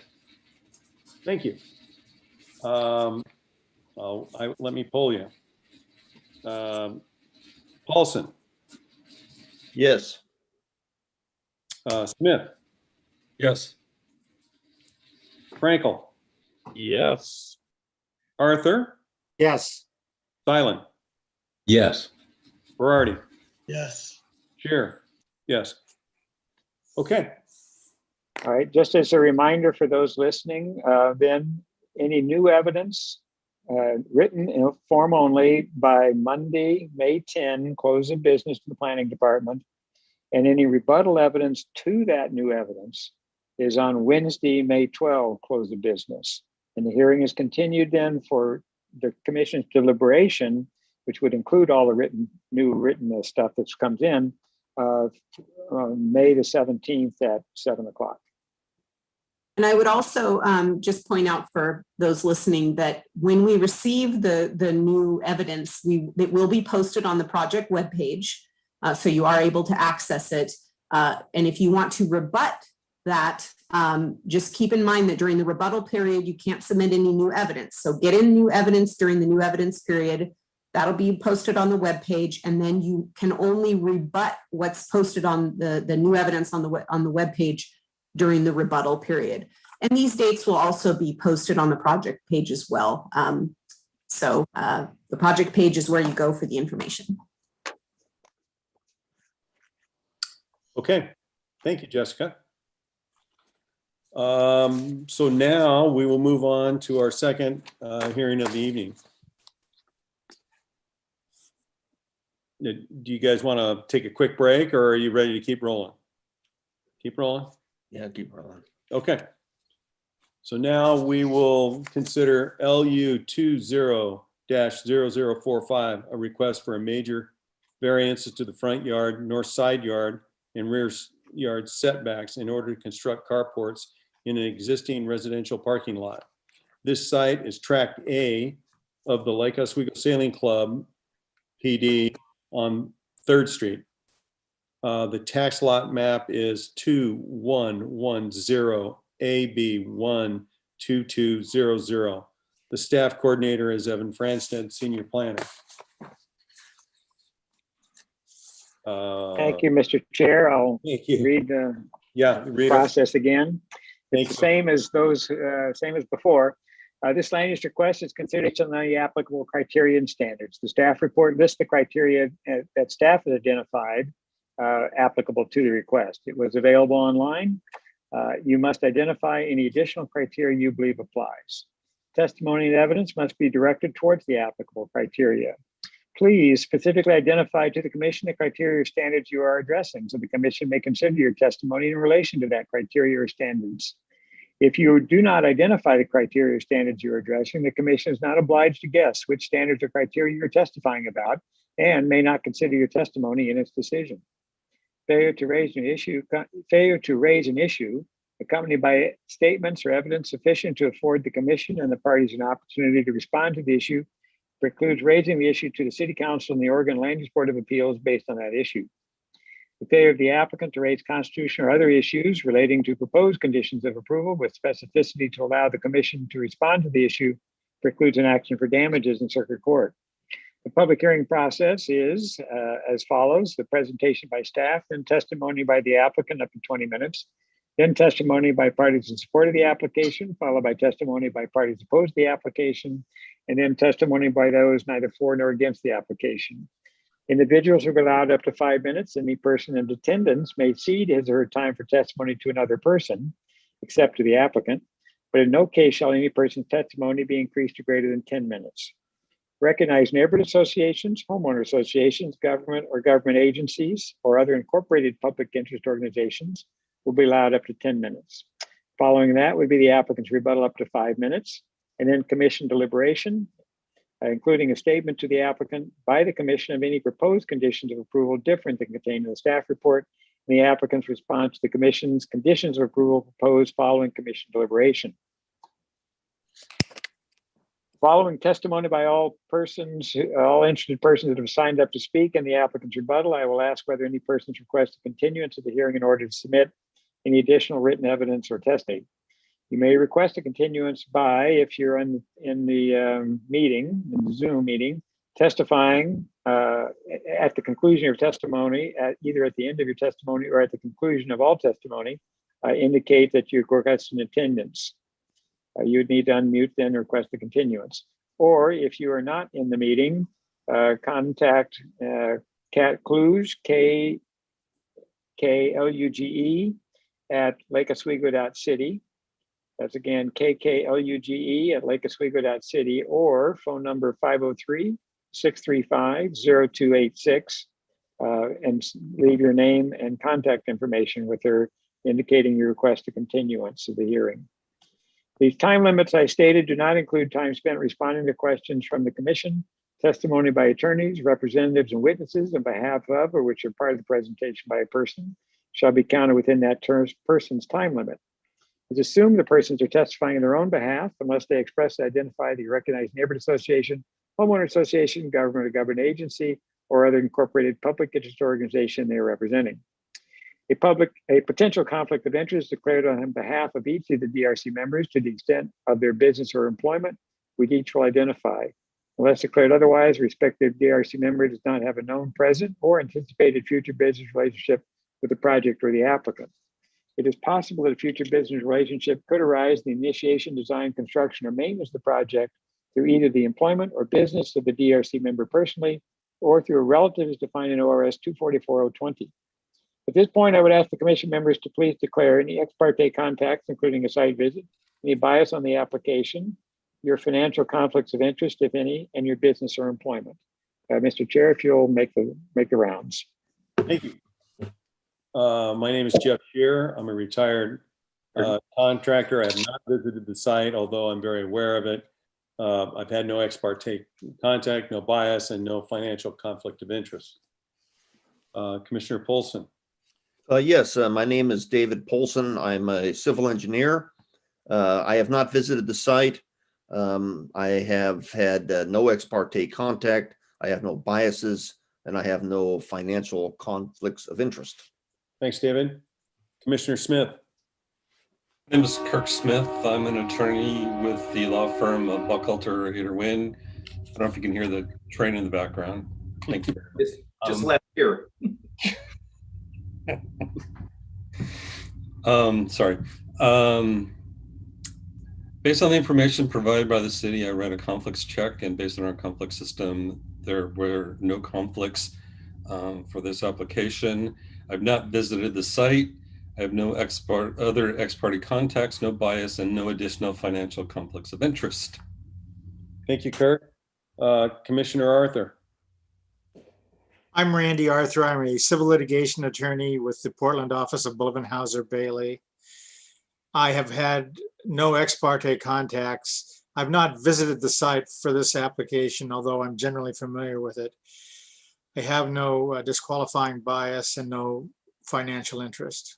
Thank you. Let me poll you. Paulson. Yes. Smith. Yes. Frankel. Yes. Arthur. Yes. Silent. Yes. Berardi. Yes. Chair. Yes. Okay. All right, just as a reminder for those listening, then any new evidence written in form only by Monday, May 10, close of business to the planning department, and any rebuttal evidence to that new evidence is on Wednesday, May 12, close of business. And the hearing is continued then for the commission's deliberation, which would include all the new written stuff that comes in May the 17th at 7 o'clock. And I would also just point out for those listening that when we receive the new evidence, it will be posted on the project webpage, so you are able to access it. And if you want to rebut that, just keep in mind that during the rebuttal period, you can't submit any new evidence. So get in new evidence during the new evidence period. That'll be posted on the webpage, and then you can only rebut what's posted on the new evidence on the webpage during the rebuttal period. And these dates will also be posted on the project page as well. So the project page is where you go for the information. Okay, thank you, Jessica. So now we will move on to our second hearing of the evening. Do you guys want to take a quick break, or are you ready to keep rolling? Keep rolling? Yeah, keep rolling. Okay. So now we will consider LU 20-0045, a request for a major variances to the front yard, north side yard, and rear yard setbacks in order to construct carports in an existing residential parking lot. This site is tract A of the Lake Oswego Sailing Club PD on 3rd Street. The tax lot map is 2110AB12200. The staff coordinator is Evan Franstead, senior planner. Thank you, Mr. Chair. I'll Thank you. read the read process again. Thank It's you. the same as those, same as before. This land use request is considered based on the applicable criteria and standards. The staff report lists the criteria that staff has identified applicable to the request. It was available online. You must identify any additional criteria you believe applies. Testimony and evidence must be directed towards the applicable criteria. Please specifically identify to the commission the criteria or standards you are addressing, so the commission may consider your testimony in relation to that criteria or standards. If you do not identify the criteria or standards you're addressing, the commission is not obliged to guess which standards or criteria you're testifying about and may not consider your testimony in its decision. Failure to raise an issue accompanied by statements or evidence sufficient to afford the commission and the parties an opportunity to respond to the issue precludes raising the issue to the City Council and the Oregon Land Use Board of Appeals based on that issue. The failure of the applicant to raise constitutional or other issues relating to proposed conditions of approval with specificity to allow the commission to respond to the issue precludes an action for damages in circuit court. The public hearing process is as follows: the presentation by staff, then testimony by the applicant up to 20 minutes, then testimony by parties in support of the application, followed by testimony by parties opposed to the application, and then testimony by those neither for nor against the application. Individuals are allowed up to 5 minutes. Any person in attendance may cede his or her time for testimony to another person, except to the applicant, but in no case shall any person's testimony be increased to greater than 10 minutes. Recognized neighborhood associations, homeowner associations, government or government agencies, or other incorporated public interest organizations will be allowed up to 10 minutes. Following that would be the applicant's rebuttal up to 5 minutes, and then commission deliberation, including a statement to the applicant by the commission of any proposed conditions of approval different than contained in the staff report, and the applicant's response to the commission's conditions of approval proposed following commission deliberation. Following testimony by all interested persons that have signed up to speak in the applicant's rebuttal, I will ask whether any persons request a continuance of the hearing in order to submit any additional written evidence or testimony. You may request a continuance by, if you're in the meeting, in the Zoom meeting, testifying at the conclusion of your testimony, either at the end of your testimony or at the conclusion of all testimony, indicate that you request an attendance. You would need to unmute, then request the continuance. Or if you are not in the meeting, contact Kat Kluge, K-K-L-U-G-E, at lakeoswego.city. That's again, KKLUGE at lakeoswego.city, or phone number 503-635-0286, and leave your name and contact information with her, indicating your request a continuance of the hearing. These time limits I stated do not include time spent responding to questions from the commission Testimony by attorneys, representatives, and witnesses on behalf of or which are part of the presentation by a person shall be counted within that person's time limit. It's assumed the persons are testifying in their own behalf unless they expressly identify the recognized neighborhood association, homeowner association, government or government agency, or other incorporated public interest organization they are representing. A potential conflict of interest declared on behalf of each of the DRC members to the extent of their business or employment, which each will identify. Unless declared otherwise, respective DRC member does not have a known present or anticipated future business relationship with the project or the applicant. It is possible that a future business relationship could arise in the initiation, design, construction, or maintenance of the project through either the employment or business of the DRC member personally, or through a relative as defined in ORS 244-020. At this point, I would ask the commission members to please declare any ex parte contacts, including a site visit, any bias on the application, your financial conflicts of interest, if any, and your business or employment. Mr. Chair, if you'll make the rounds. Thank you. My name is Jeff Shearer. I'm a retired contractor. I have not visited the site, although I'm very aware of it. I've had no ex parte contact, no bias, and no financial conflict of interest. Commissioner Polson. Yes, my name is David Polson. I'm a civil engineer. I have not visited the site. I have had no ex parte contact. I have no biases, and I have no financial conflicts of interest. Thanks, David. Commissioner Smith. My name is Kirk Smith. I'm an attorney with the law firm of Buckhalter Ader Wynn. I don't know if you can hear the train in the background. Thank you. Just left here. Sorry. Based on the information provided by the city, I ran a conflicts check, and based on our conflict system, there were no conflicts for this application. I've not visited the site. I have no other ex parte contacts, no bias, and no additional financial conflicts of interest. Thank you, Kirk. Commissioner Arthur. I'm Randy Arthur. I'm a civil litigation attorney with the Portland office of Hauser Bailey. I have had no ex parte contacts. I've not visited the site for this application, although I'm generally familiar with it. I have no disqualifying bias and no financial interest.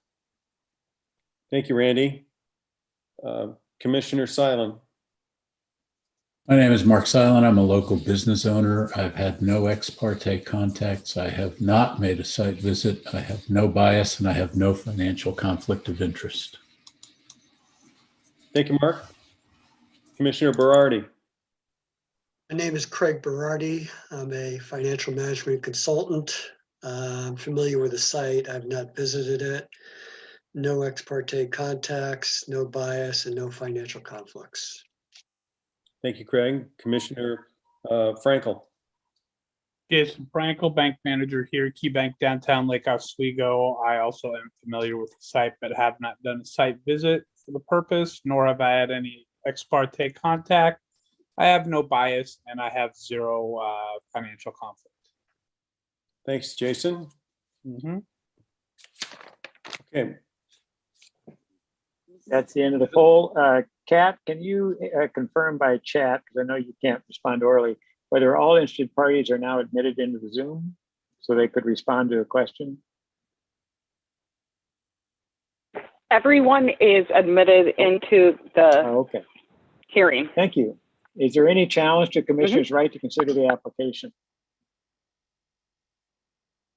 Thank you, Randy. Commissioner Silent. My name is Mark Silent. I'm a local business owner. I've had no ex parte contacts. I have not made a site visit. I have no bias, and I have no financial conflict of interest. Thank you, Mark. Commissioner Berardi. My name is Craig Berardi. I'm a financial management consultant. I'm familiar with the site. I've not visited it. No ex parte contacts, no bias, and no financial conflicts. Thank you, Craig. Commissioner Frankel. Jason Frankel, bank manager here at KeyBank downtown Lake Oswego. I also am familiar with the site, but have not done a site visit for the purpose, nor have I had any ex parte contact. I have no bias, and I have zero financial conflict. Thanks, Jason. Okay. That's the end of the poll. Kat, can you confirm by chat, because I know you can't respond orally, whether all interested parties are now admitted into the Zoom so they could respond to a question? Everyone is admitted into the hearing. Thank you. Is there any challenge to commissioners' right to consider the application?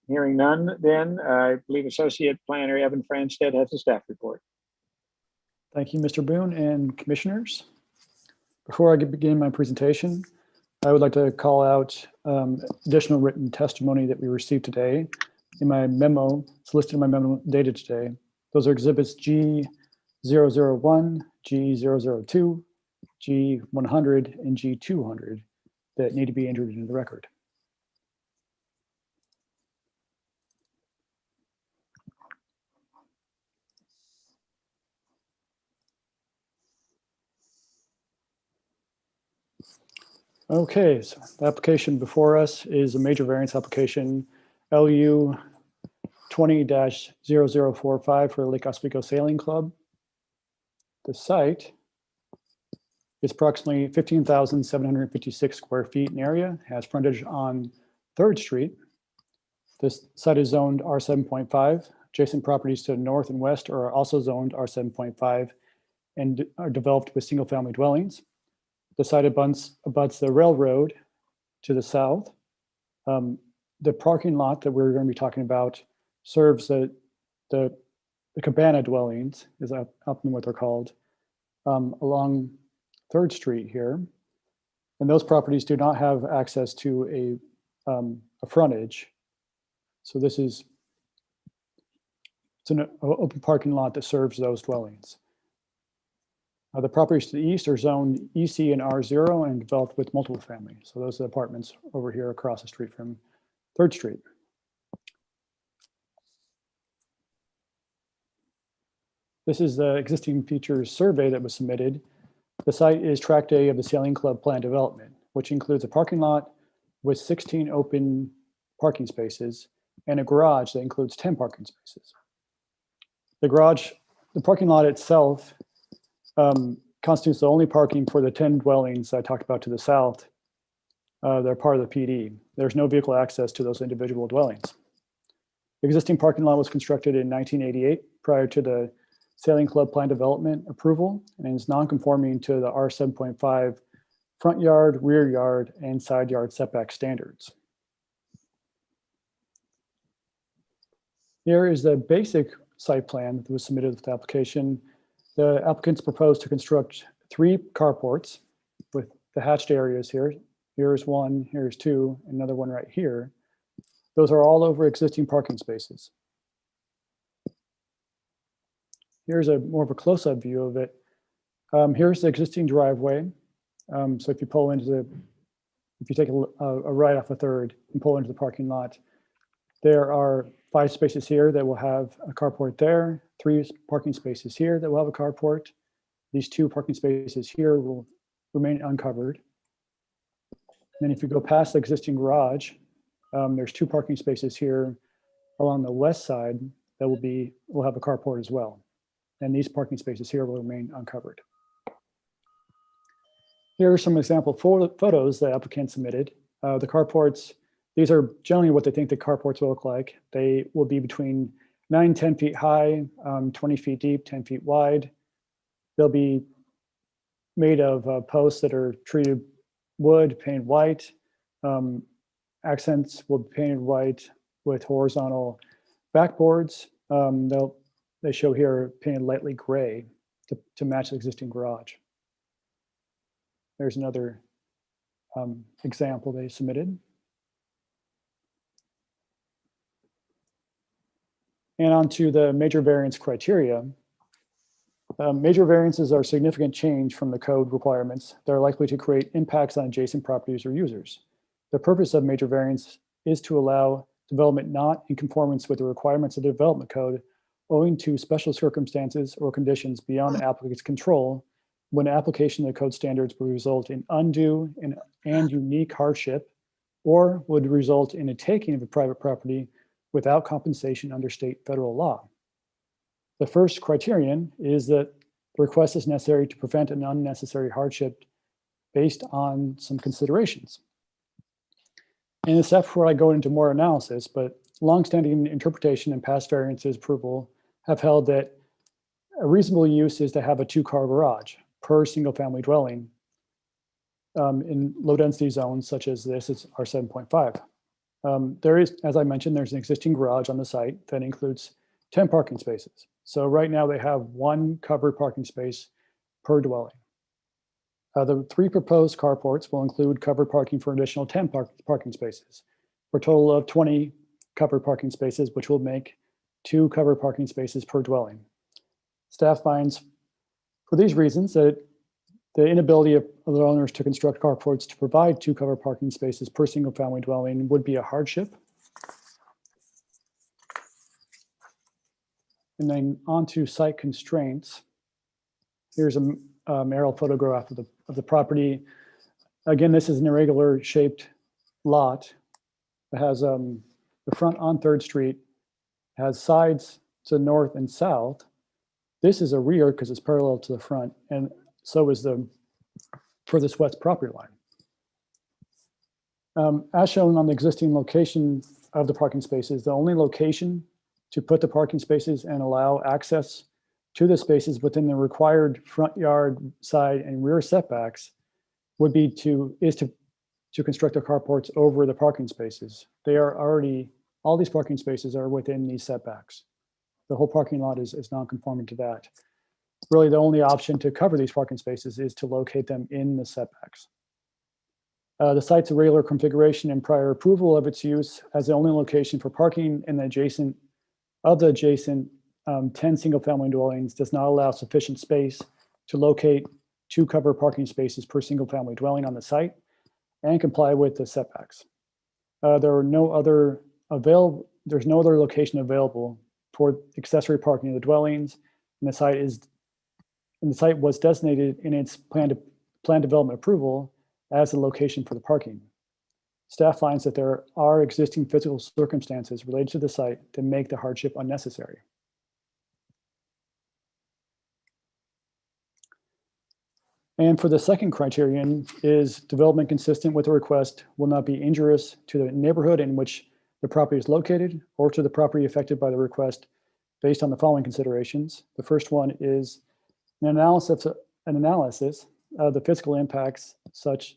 Hearing none, then I believe Associate Planner Evan Franstead has the staff report. Thank you, Mr. Boone and commissioners. Before I begin my presentation, I would like to call out additional written testimony that we received today. In my memo, it's listed in my memo dated today. Those are exhibits G001, G002, G100, and G200 that need to be entered into the record. Okay, so the application before us is a major variance application, LU 20-0045 for the Lake Oswego Sailing Club. The site It's approximately 15,756 square feet in area, has frontage on 3rd Street. This site is zoned R7.5. Adjacent properties to the north and west are also zoned R7.5 and are developed with single-family dwellings. The site abuts the railroad to the south. The parking lot that we're going to be talking about serves the cabana dwellings, is up in what they're called, along 3rd Street here. And those properties do not have access to a frontage. So it's an open parking lot that serves those dwellings. The properties to the east are zoned EC and R0 and developed with multiple family. So those are the apartments over here across the street from 3rd Street. This is the existing features survey that was submitted. The site is Tract A of the Sailing Club plan development, which includes a parking lot with 16 open parking spaces and a garage that includes 10 parking spaces. The parking lot itself constitutes the only parking for the 10 dwellings I talked about to the south. They're part of the PD. There's no vehicle access to those individual dwellings. The existing parking lot was constructed in 1988 prior to the Sailing Club plan development approval and is non-conforming to the R7.5 front yard, rear yard, and side yard setback standards. Here is the basic site plan that was submitted with the application. The applicants proposed to construct 3 carports with the hatched areas here. Here's 1, here's 2, another one right here. Those are all over existing parking spaces. Here's more of a close-up view of it. Here's the existing driveway. So if you take a right off a 3rd and pull into the parking lot, there are 5 spaces here that will have a carport there, 3 parking spaces here that will have a carport. These 2 parking spaces here will remain uncovered. And then if you go past the existing garage, there's 2 parking spaces here along the west side that will have a carport as well. And these parking spaces here will remain uncovered. Here are some example photos that applicants submitted. The carports, these are generally what they think the carports will look like. They will be between 9, 10 feet high, 20 feet deep, 10 feet wide. They'll be made of posts that are treated wood, painted white. Accents will be painted white with horizontal backboards. They show here painted lightly gray to match the existing garage. There's another example they submitted. And on to the major variance criteria. Major variances are significant change from the code requirements that are likely to create impacts on adjacent properties or users. The purpose of major variance is to allow development not in conformance with the requirements of the development code owing to special circumstances or conditions beyond the applicant's control when application of the code standards would result in undue and unique hardship or would result in a taking of a private property without compensation under state federal law. The first criterion is that the request is necessary to prevent an unnecessary hardship based on some considerations. And it's before I go into more analysis, but longstanding interpretation and past variances approval have held that a reasonable use is to have a 2-car garage per single family dwelling in low density zones such as this is R7.5. There is, as I mentioned, there's an existing garage on the site that includes 10 parking spaces. So right now they have 1 covered parking space per dwelling. The 3 proposed carports will include covered parking for an additional 10 parking spaces, for a total of 20 covered parking spaces, which will make 2 covered parking spaces per dwelling. Staff finds, for these reasons, that the inability of the owners to construct carports to provide 2 covered parking spaces per single family dwelling would be a hardship. And then on to site constraints. Here's an aerial photograph of the property. Again, this is an irregular shaped lot. It has the front on 3rd Street, has sides to north and south. This is a rear because it's parallel to the front, and so is the for this west property line. As shown on the existing location of the parking spaces, the only location to put the parking spaces and allow access to the spaces within the required front yard, side, and rear setbacks would be to construct the carports over the parking spaces. They are already, all these parking spaces are within these setbacks. The whole parking lot is non-conforming to that. Really, the only option to cover these parking spaces is to locate them in the setbacks. The site's irregular configuration and prior approval of its use as the only location for parking in the adjacent 10 single-family dwellings does not allow sufficient space to locate 2 covered parking spaces per single-family dwelling on the site and comply with the setbacks. There's no other location available for accessory parking of the dwellings, and the site was designated in its plan development approval as a location for the parking. Staff finds that there are existing physical circumstances related to the site that make the hardship unnecessary. And for the second criterion is development consistent with the request will not be injurious to the neighborhood in which the property is located or to the property affected by the request based on the following considerations. The first one is an analysis of the physical impacts such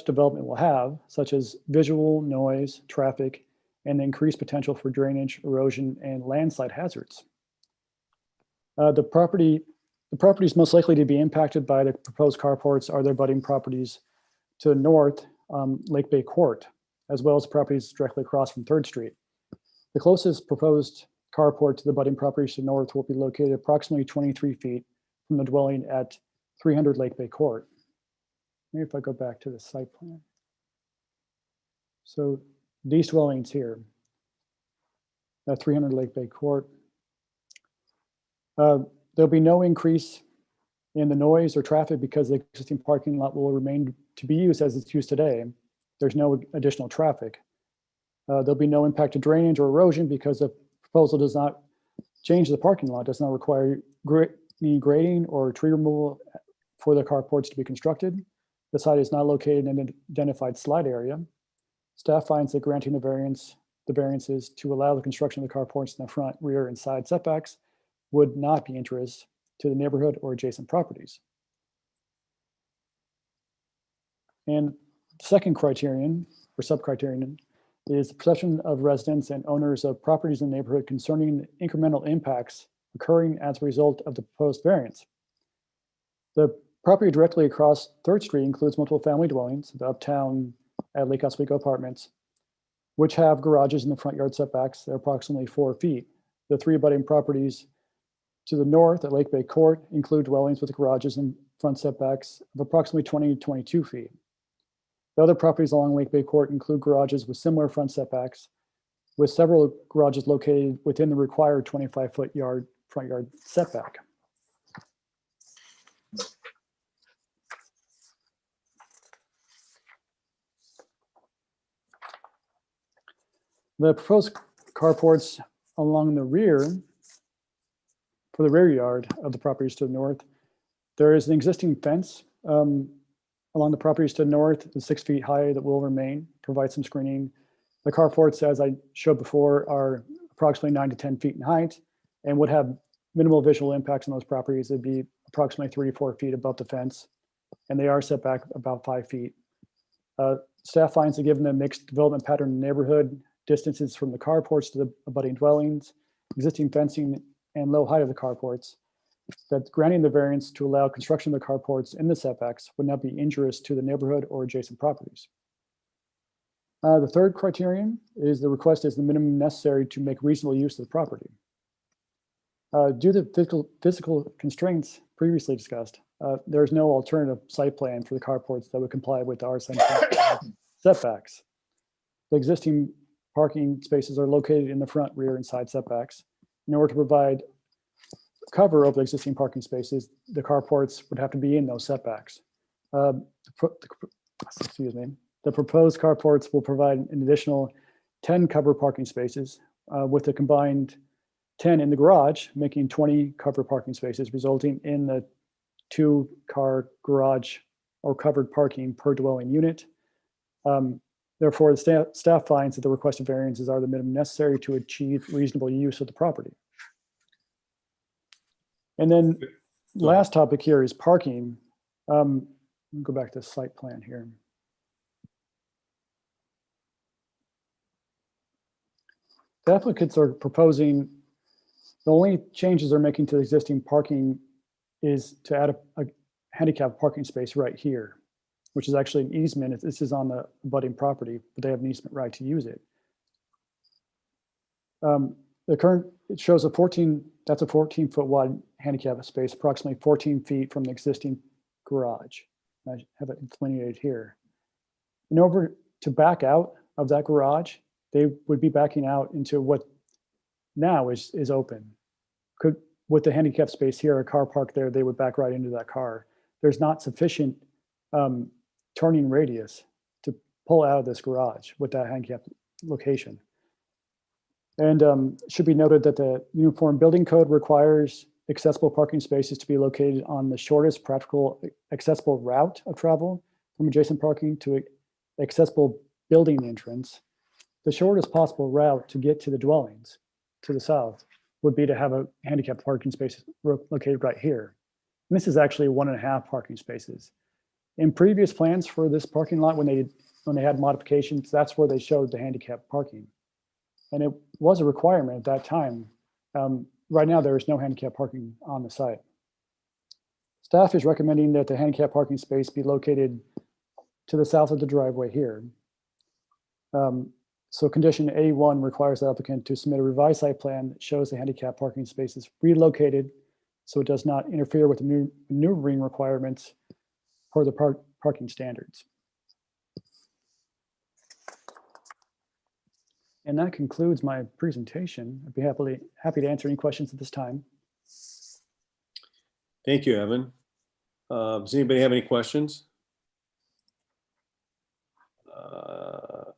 development will have, such as visual, noise, traffic, and the increased potential for drainage, erosion, and landslide hazards. The properties most likely to be impacted by the proposed carports are their budding properties to the north, Lake Bay Court, as well as properties directly across from 3rd Street. The closest proposed carport to the budding properties to the north will be located approximately 23 feet from the dwelling at 300 Lake Bay Court. Maybe if I go back to the site plan. So these dwellings here, at 300 Lake Bay Court, there'll be no increase in the noise or traffic because the existing parking lot will remain to be used as it's used today. There's no additional traffic. There'll be no impact to drainage or erosion because the proposal does not change the parking lot, does not require any grading or tree removal for the carports to be constructed. The site is not located in an identified slide area. Staff finds that granting the variances to allow the construction of the carports in the front, rear, and side setbacks would not be injurious to the neighborhood or adjacent properties. And second criterion, or sub-criterion, is the perception of residents and owners of properties in the neighborhood concerning incremental impacts occurring as a result of the proposed variance. The property directly across 3rd Street includes multiple family dwellings, the Uptown at Lake Oswego Apartments, which have garages in the front yard setbacks that are approximately 4 feet. The 3 abutting properties to the north at Lake Bay Court include dwellings with garages and front setbacks of approximately 20 to 22 feet. The other properties along Lake Bay Court include garages with similar front setbacks, with several garages located within the required 25-foot front yard setback. The proposed carports along the rear, for the rear yard of the properties to the north, there is an existing fence along the properties to the north, 6 feet high, that will remain, provide some screening. The carports, as I showed before, are approximately 9 to 10 feet in height and would have minimal visual impacts on those properties. It'd be approximately 3 to 4 feet above the fence, and they are set back about 5 feet. Staff finds that given the mixed development pattern in the neighborhood, distances from the carports to the abutting dwellings, existing fencing, and low height of the carports, that granting the variance to allow construction of the carports in the setbacks would not be injurious to the neighborhood or adjacent properties. The third criterion is the request is the minimum necessary to make reasonable use of the property. Due to physical constraints previously discussed, there is no alternative site plan for the carports that would comply with the R7 setbacks. The existing parking spaces are located in the front, rear, and side setbacks. In order to provide cover of the existing parking spaces, the carports would have to be in those setbacks. Excuse me. The proposed carports will provide an additional 10 covered parking spaces with a combined 10 in the garage, making 20 covered parking spaces, resulting in the 2-car garage or covered parking per dwelling unit. Therefore, the staff finds that the requested variances are the minimum necessary to achieve reasonable use of the property. And then last topic here is parking. Let me go back to the site plan here. The applicants are proposing, the only changes they're making to the existing parking is to add a handicap parking space right here, which is actually an easement. This is on the abutting property, but they have an easement right to use it. The current, it shows a 14-foot wide handicap space, approximately 14 feet from the existing garage. I have it delineated here. In order to back out of that garage, they would be backing out into what now is open. With the handicap space here, a car parked there, they would back right into that car. There's not sufficient turning radius to pull out of this garage with that handicap location. And it should be noted that the Uniform Building Code requires accessible parking spaces to be located on the shortest practical accessible route of travel from adjacent parking to accessible building entrance. The shortest possible route to get to the dwellings to the south would be to have a handicapped parking space located right here. And this is actually 1.5 parking spaces. In previous plans for this parking lot, when they had modifications, that's where they showed the handicapped parking. And it was a requirement at that time. Right now, there is no handicap parking on the site. Staff is recommending that the handicap parking space be located to the south of the driveway here. So condition A1 requires the applicant to submit a revised site plan that shows the handicap parking spaces relocated so it does not interfere with the new maneuvering requirements for the parking standards. And that concludes my presentation. I'd be happy to answer any questions at this time. Thank you, Evan. Does anybody have any questions?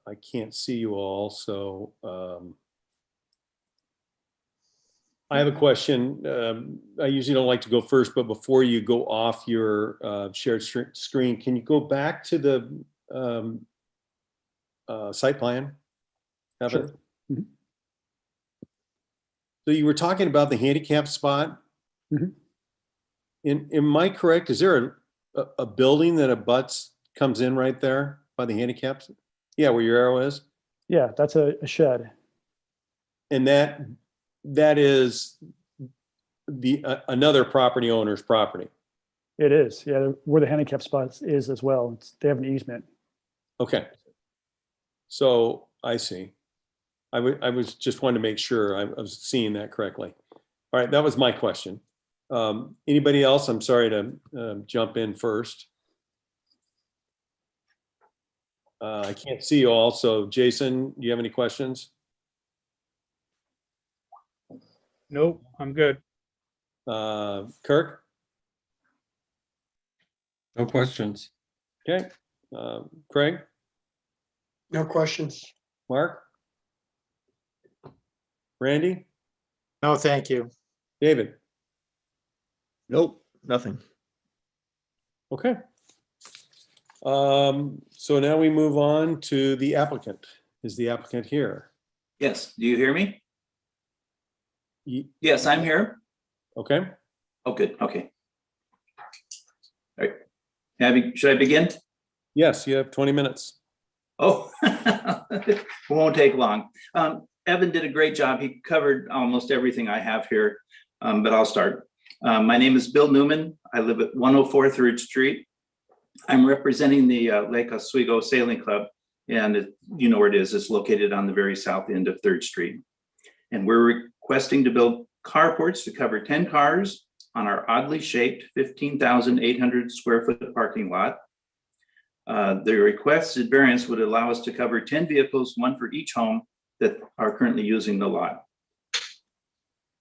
I can't see you all, so I have a question. I usually don't like to go first, but before you go off your shared screen, can you go back to the site plan? Evan? Sure. Mm-hmm. So you were talking about the handicap spot. Mm-hmm. Am I correct? Is there a building that abuts comes in right there by the handicaps? Yeah, where your arrow is? Yeah, that's a shed. And that is the another property owner's property. It is, yeah, where the handicap spot is as well. They have an easement. Okay. So I see. I was just wanting to make sure I was seeing that correctly. All right, that was my question. Anybody else? I'm sorry to jump in first. I can't see you all. So Jason, do you have any questions? Nope, I'm good. Kirk? No questions. Okay. Craig? No questions. Mark? Randy? No, thank you. David? Nope, nothing. Okay. So now we move on to the applicant. Is the applicant here? Yes, do you hear me? Yes, I'm here. Okay. Oh, good, okay. All right, should I begin? Yes, you have 20 minutes. Oh, it won't take long. Evan did a great job. He covered almost everything I have here, but I'll start. My name is Bill Newman. I live at 104 3rd Street. I'm representing the Lake Oswego Sailing Club, and you know where it is. It's located on the very south end of 3rd Street. And we're requesting to build carports to cover 10 cars on our oddly shaped 15,800 square foot parking lot. The requested variance would allow us to cover 10 vehicles, one for each home that are currently using the lot.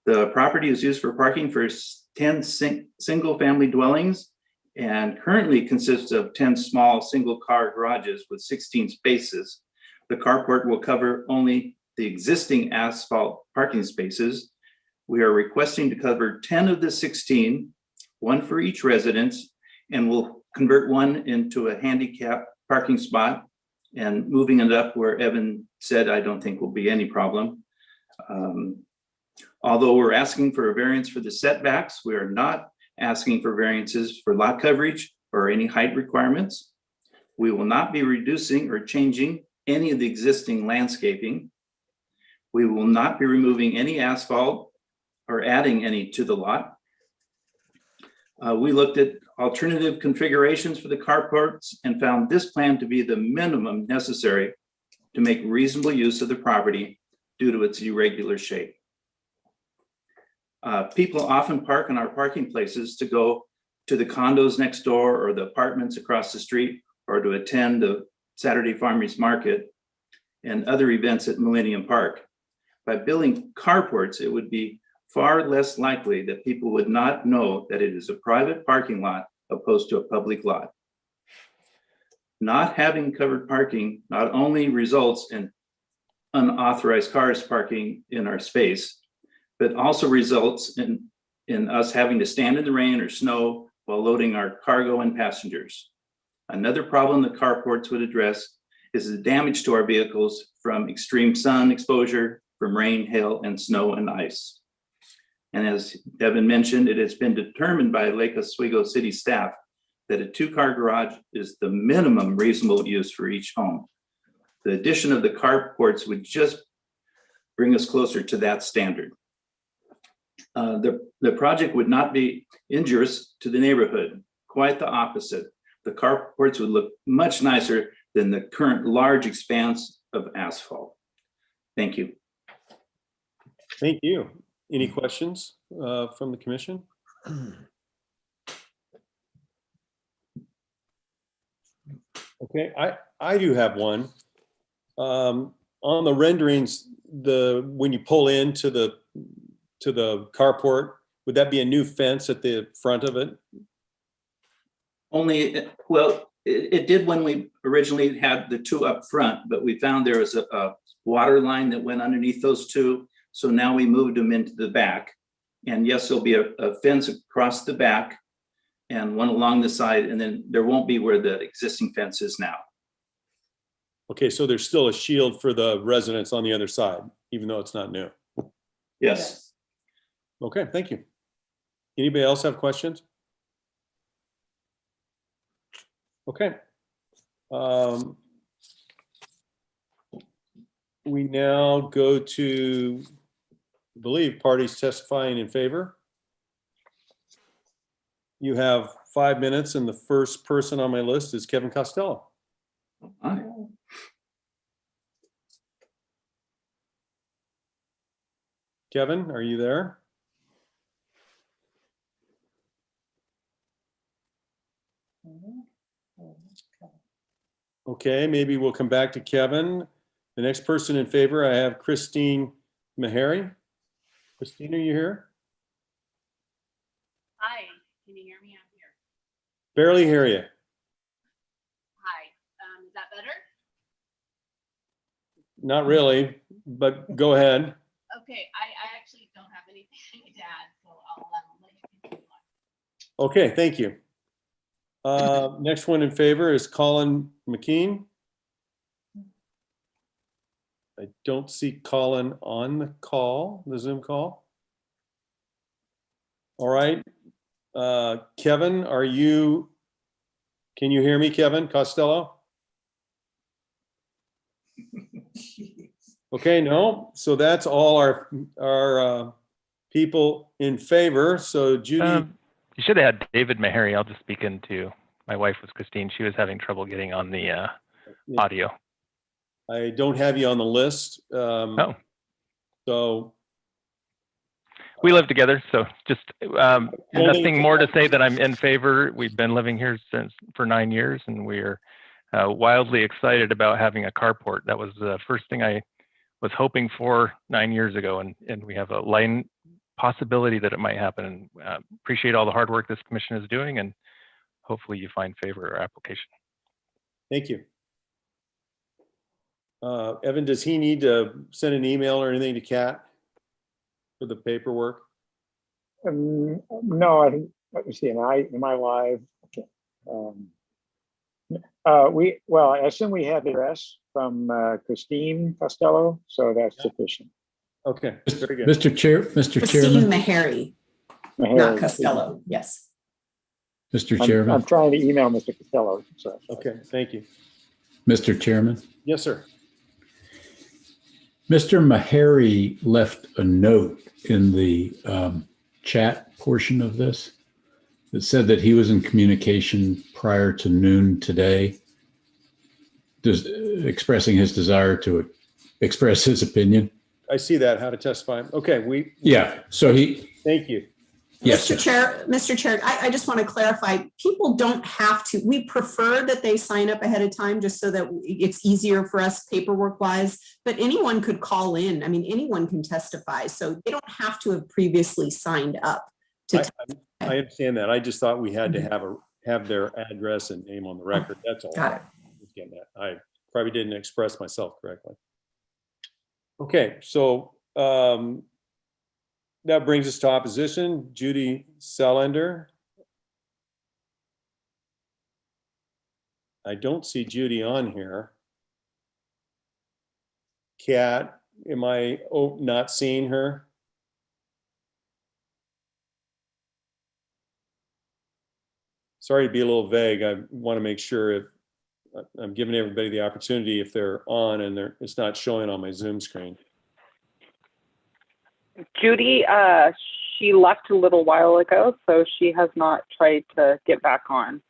The property is used for parking for 10 single family dwellings and currently consists of 10 small single car garages with 16 spaces. The carport will cover only the existing asphalt parking spaces. We are requesting to cover 10 of the 16, one for each residence, and will convert one into a handicap parking spot and moving it up where Evan said, I don't think will be any problem. Although we're asking for a variance for the setbacks, we are not asking for variances for lot coverage or any height requirements. We will not be reducing or changing any of the existing landscaping. We will not be removing any asphalt or adding any to the lot. We looked at alternative configurations for the carports and found this plan to be the minimum necessary to make reasonable use of the property due to its irregular shape. People often park in our parking places to go to the condos next door or the apartments across the street, or to attend the Saturday Farmers Market and other events at Millennium Park. By building carports, it would be far less likely that people would not know that it is a private parking lot opposed to a public lot. Not having covered parking not only results in unauthorized cars parking in our space, but also results in us having to stand in the rain or snow while loading our cargo and passengers. Another problem the carports would address is the damage to our vehicles from extreme sun exposure, from rain, hail, and snow and ice. And as Evan mentioned, it has been determined by Lake Oswego City staff that a 2-car garage is the minimum reasonable use for each home. The addition of the carports would just bring us closer to that standard. The project would not be injurious to the neighborhood, quite the opposite. The carports would look much nicer than the current large expanse of asphalt. Thank you. Thank you. Any questions from the commission? Okay, I do have one. On the renderings, when you pull into the carport, would that be a new fence at the front of it? Only, well, it did when we originally had the 2 up front, but we found there was a water line that went underneath those 2. So now we moved them into the back. And yes, there'll be a fence across the back and one along the side, and then there won't be where the existing fence is now. Okay, so there's still a shield for the residents on the other side, even though it's not new. Yes. Okay, thank you. Anybody else have questions? Okay. We now go to, I believe, parties testifying in favor. You have 5 minutes, and the first person on my list is Kevin Costello. Hi. Kevin, are you there? Okay, maybe we'll come back to Kevin. The next person in favor, I have Christine Meharry. Christine, are you here? Hi, can you hear me? I'm here. Barely hear you. Hi, is that better? Not really, but go ahead. Okay, I actually don't have anything to add, so I'll let you continue on. Okay, thank you. Next one in favor is Colin McKean. I don't see Colin on the call, the Zoom call. All right. Kevin, can you hear me, Kevin Costello? Okay, no. So that's all our people in favor. So Judy. You should have had David Meharry. I'll just speak into, my wife was Christine. She was having trouble getting on the audio. I don't have you on the list. Oh. So. We live together, so just nothing more to say that I'm in favor. We've been living here for 9 years, and we're wildly excited about having a carport. That was the first thing I was hoping for 9 years ago, and we have a line possibility that it might happen. And appreciate all the hard work this commission is doing, and hopefully you find favor our application. Thank you. Evan, does he need to send an email or anything to Kat for the paperwork? No, I think, let me see, am I live? Okay. Well, I assume we have the address from Christine Costello, so that's sufficient. Okay, very good. Mr. Christine Chairman, Meharry, not Meharry. Costello. Yes. Mr. I'm Chairman, trying to email Mr. Costello, so. Okay, thank you. Mr. Chairman, Yes, sir. Mr. Meharry left a note in the chat portion of this that said that he was in communication prior to noon today, just expressing his desire to express his opinion. I see that, how to testify. Okay, Yeah, so he, thank you. yes, Mr. Chair, I just want to clarify, people don't have to, we prefer that they sign up ahead of time just so that it's easier for us paperwork wise, but anyone could call in. I mean, anyone can testify, so they don't have to have previously signed up to I understand that. I just thought we had to have their address and name on the record. That's all. Got it. Getting that. I probably didn't express myself correctly. Okay, so that brings us to opposition. Judy Sellender. I don't see Judy on here. Kat, am I not seeing her? Sorry to be a little vague. I want to make sure if I'm giving everybody the opportunity if they're on and it's not showing on my Zoom screen. Judy, she left a little while ago, so she has not tried to get back on.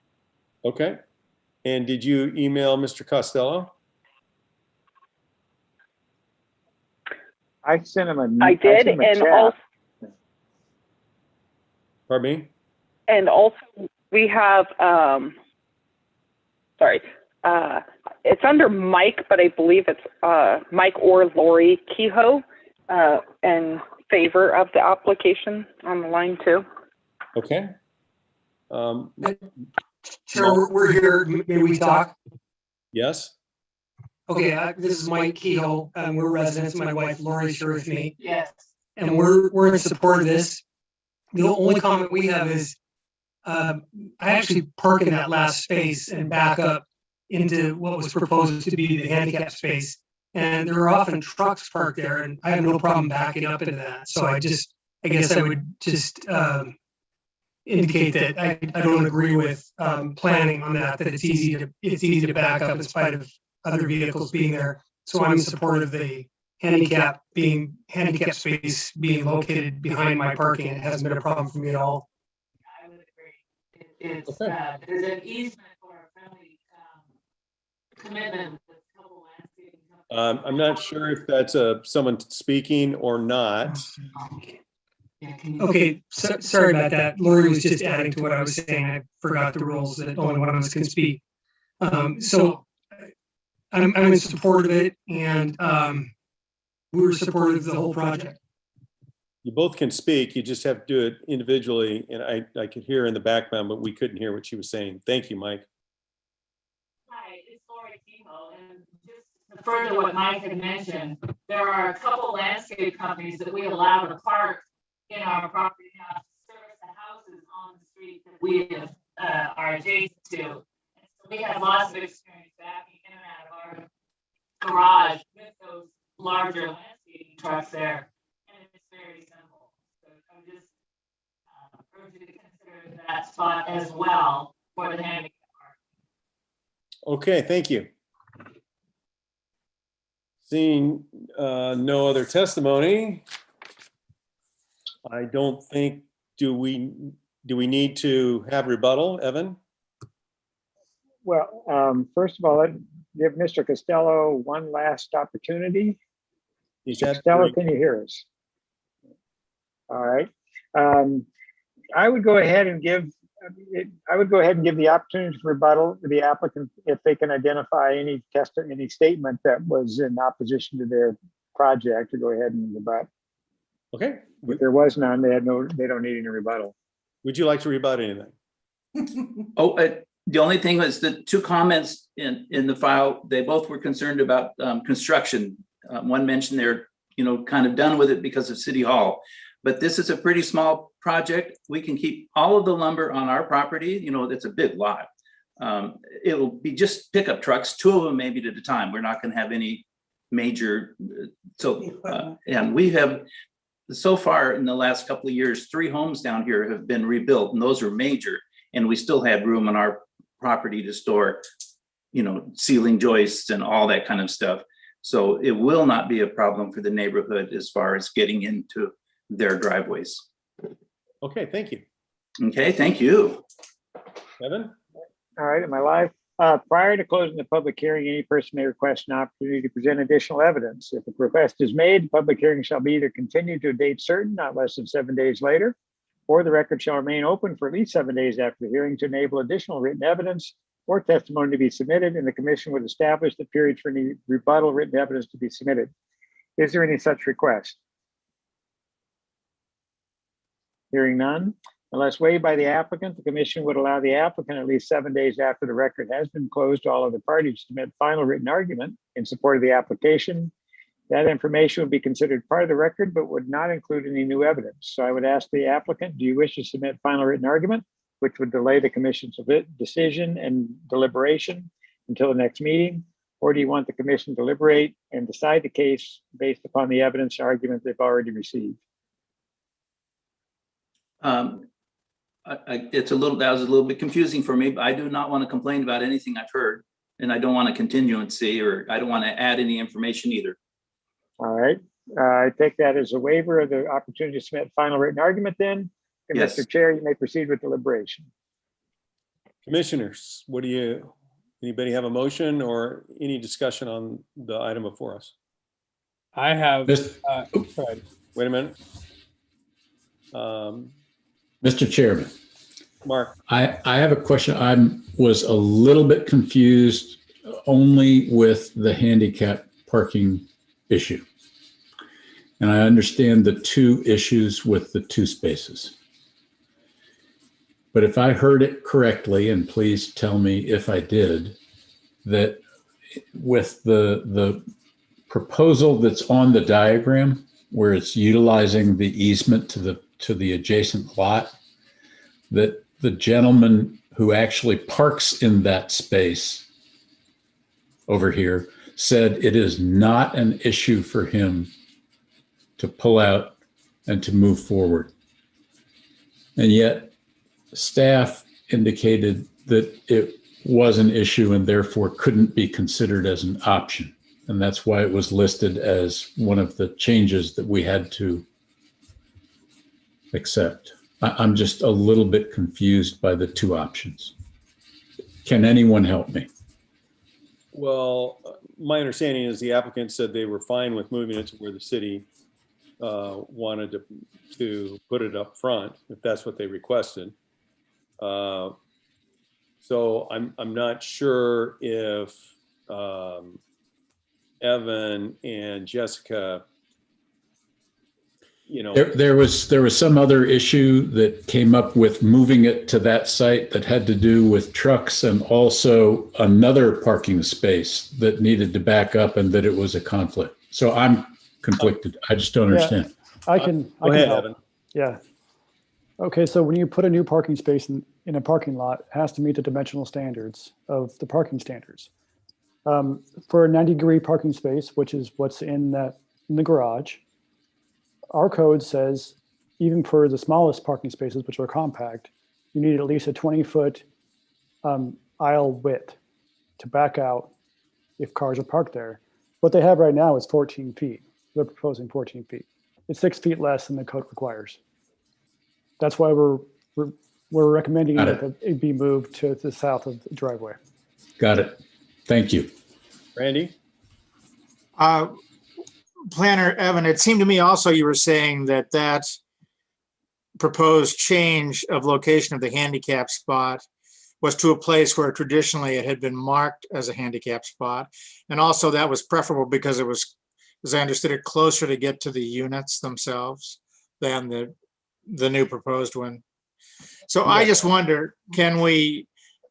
Okay. And did you email Mr. Costello? I sent him a. I did, and also. Pardon me? And also, we have. Sorry, it's under Mike, but I believe it's Mike or Lori Kehoe in favor of the application on the line too. Okay. Chair, we're here. May we talk? Yes. Okay, this is Mike Kehoe. We're residents. My wife Lori's here with me. Yes. And we're in support of this. The only comment we have is I actually park in that last space and back up into what was proposed to be the handicap space. And there are often trucks parked there, and I have no problem backing up into that. So I guess I would just indicate that I don't agree with planning on that it's easy to back up in spite of other vehicles being there. So I'm in support of the handicap space being located behind my parking. It hasn't been a problem for me at all. I would agree. It's there's an easement for a friendly commitment with a couple landscaping. I'm not sure if that's someone speaking or not. Okay, sorry about that. Lori was just adding to what I was saying. I forgot the rules that only one of us can speak. So I'm in support of it, and we were supportive of the whole project. You both can speak. You just have to do it individually. And I could hear in the background, but we couldn't hear what she was saying. Thank you, Mike. Hi, it's Lori Kehoe, and just to further what Mike had mentioned, there are a couple landscape companies that we allow to park in our property now to service the houses on the street that we are adjacent to. And so we have lots of experience backing in and out of our garage with those larger landscaping trucks there, and it's very simple. So I'm just urge you to consider that spot as well for the handicap park. Okay, thank you. Seeing no other testimony, I don't think, do we need to have rebuttal, Evan? Well, first of all, I'd give Mr. Costello one last opportunity. Costello, can you hear us? All right. I would go ahead and give the opportunity for rebuttal to the applicant if they can identify any statement that was in opposition to their project, to go ahead and rebut. Okay. If there was none, they don't need any rebuttal. Would you like to rebut anything? The only thing was the two comments in the file, they both were concerned about construction. One mentioned they're, kind of done with it because of City Hall. But this is a pretty small project. We can keep all of the lumber on our property. It's a big lot. It will be just pickup trucks, 2 of them maybe at a time. We're not going to have any major. And we have, so far in the last couple of years, 3 homes down here have been rebuilt, and those are major. And we still had room on our property to store, ceiling joists and all that kind of stuff. So it will not be a problem for the neighborhood as far as getting into their driveways. Okay, thank you. Okay, thank you. Kevin? All right, am I live? Prior to closing the public hearing, any person may request an opportunity to present additional evidence. If a request is made, the public hearing shall be either continued to a date certain, not less than 7 days later, or the record shall remain open for at least 7 days after the hearing to enable additional written evidence or testimony to be submitted, and the commission would establish the period for any rebuttal written evidence to be submitted. Is there any such request? Hearing none. Unless waived by the applicant, the commission would allow the applicant at least 7 days after the record has been closed to all other parties to submit final written argument in support of the application. That information would be considered part of the record, but would not include any new evidence. So I would ask the applicant, do you wish to submit final written argument, which would delay the commission's decision and deliberation until the next meeting? Or do you want the commission to deliberate and decide the case based upon the evidence and argument they've already received? That was a little bit confusing for me, but I do not want to complain about anything I've heard, and I don't want a continuancy, or I don't want to add any information either. All right, I take that as a waiver of the opportunity to submit final written argument then. And Yes. Mr. Chair, you may proceed with deliberation. Commissioners, anybody have a motion or any discussion on the item before us? I have, Mis- go ahead. Wait a minute. Mr. Chairman, Mark, I have a question. Was a little bit confused only with the handicap parking issue. And I understand the 2 issues with the 2 spaces. But if I heard it correctly, and please tell me if I did, that with the proposal that's on the diagram, where it's utilizing the easement to the adjacent lot, that the gentleman who actually parks in that space over here said it is not an issue for him to pull out and to move forward. And yet staff indicated that it was an issue and therefore couldn't be considered as an option. And that's why it was listed as one of the changes that we had to accept. I'm just a little bit confused by the 2 options. Can anyone help me? well, my understanding is the applicant said they were fine with moving it to where the city wanted to put it up front, if that's what they requested. So I'm not sure if Evan and Jessica, you know. There was some other issue that came up with moving it to that site that had to do with trucks and also another parking space that needed to back up and that it was a conflict. So I'm conflicted. I just don't understand. I can Go ahead, help. Evan. Yeah. Okay, so when you put a new parking space in a parking lot, it has to meet the dimensional standards of the parking standards. For a 90-degree parking space, which is what's in the garage, our code says even for the smallest parking spaces, which are compact, you need at least a 20-foot aisle width to back out if cars are parked there. What they have right now is 14 feet. They're proposing 14 feet. It's 6 feet less than the code requires. That's why we're recommending that it be moved to the south of the driveway. Got it. Thank you. Randy? Planner Evan, it seemed to me also you were saying that proposed change of location of the handicap spot was to a place where traditionally it had been marked as a handicap spot. And also that was preferable because it was, as I understood it, closer to get to the units themselves than the new proposed one. So I just wonder, can we,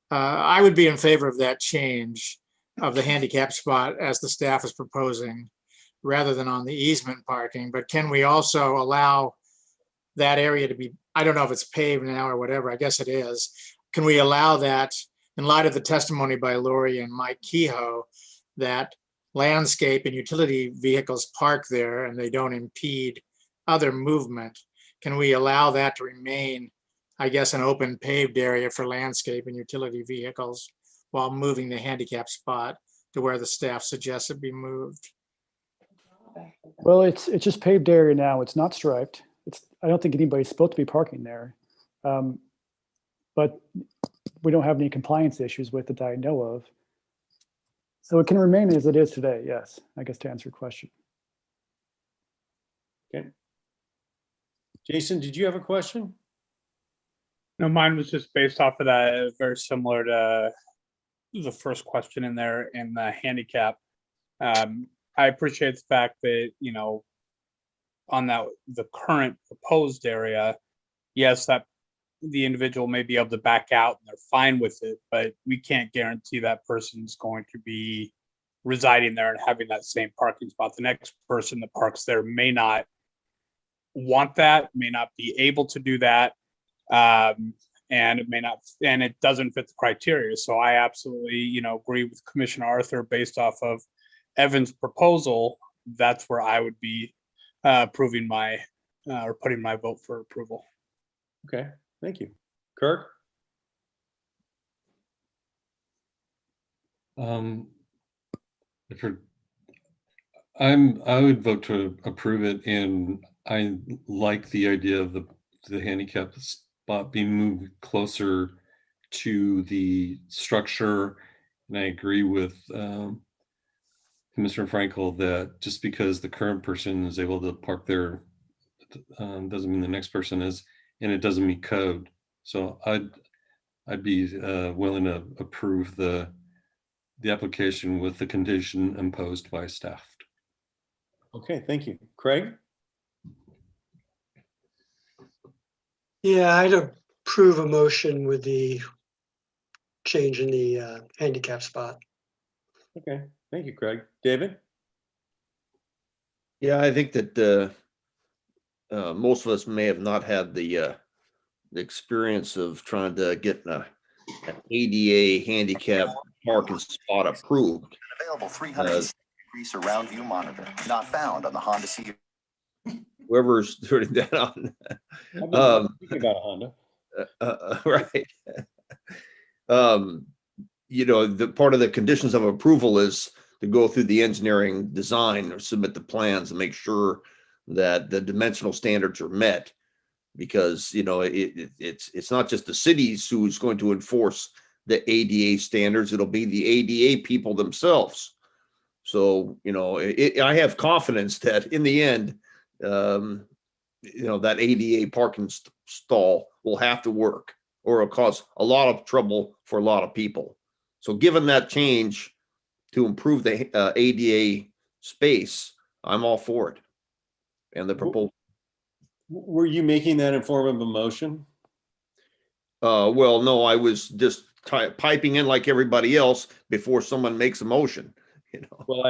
I would be in favor of that change of the handicap spot as the staff is proposing, rather than on the easement parking, but can we also allow that area to be, I don't know if it's paved now or whatever, I guess it is. Can we allow that in light of the testimony by Lori and Mike Kehoe, that landscape and utility vehicles park there and they don't impede other movement, can we allow that to remain, I guess, an open paved area for landscape and utility vehicles while moving the handicap spot to where the staff suggests it be moved? Well, it's just paved area now. It's not striped. I don't think anybody's supposed to be parking there. But we don't have any compliance issues with it that I know of. So it can remain as it is today, yes, I guess, to answer your question. Okay. Jason, did you have a question? No, mine was just based off of that, very similar to the first question in there in the handicap. I appreciate the fact that, you know, on the current proposed area, yes, that the individual may be able to back out and they're fine with it, but we can't guarantee that person's going to be residing there and having that same parking spot. The next person that parks there may not want that, may not be able to do that. And it may not, and it doesn't fit the criteria. So I absolutely, you know, agree with Commissioner Arthur based off of Evan's proposal. That's where I would be approving my or putting my vote for approval. Okay, thank you. Kirk? I would vote to approve it, and I like the idea of the handicap spot being moved closer to the structure. And I agree with Mr. Frankel that just because the current person is able to park there doesn't mean the next person is, and it doesn't meet code. So I'd be willing to approve the application with the condition imposed by staff. Okay, thank you. Craig? Yeah, I'd approve a motion with the change in the handicap spot. Okay, thank you, Craig. David? Yeah, I think that most of us may have not had the experience of trying to get an ADA handicap parking spot approved. Available 360-degree surround view monitor, not found on the Honda CRV. Whoever's turning that on. Thinking about a Honda. Right. You know, the part of the conditions of approval is to go through the engineering design or submit the plans and make sure that the dimensional standards are met. Because, you know, it's not just the cities who's going to enforce the ADA standards, it'll be the ADA people themselves. So, you know, I have confidence that in the end, you know, that ADA parking stall will have to work, or it'll cause a lot of trouble for a lot of people. So given that change to improve the ADA space, I'm all for it. And the proposal. Were you making that in form of a motion? Well, no, I was just piping in like everybody else before someone makes a motion, you know. Well,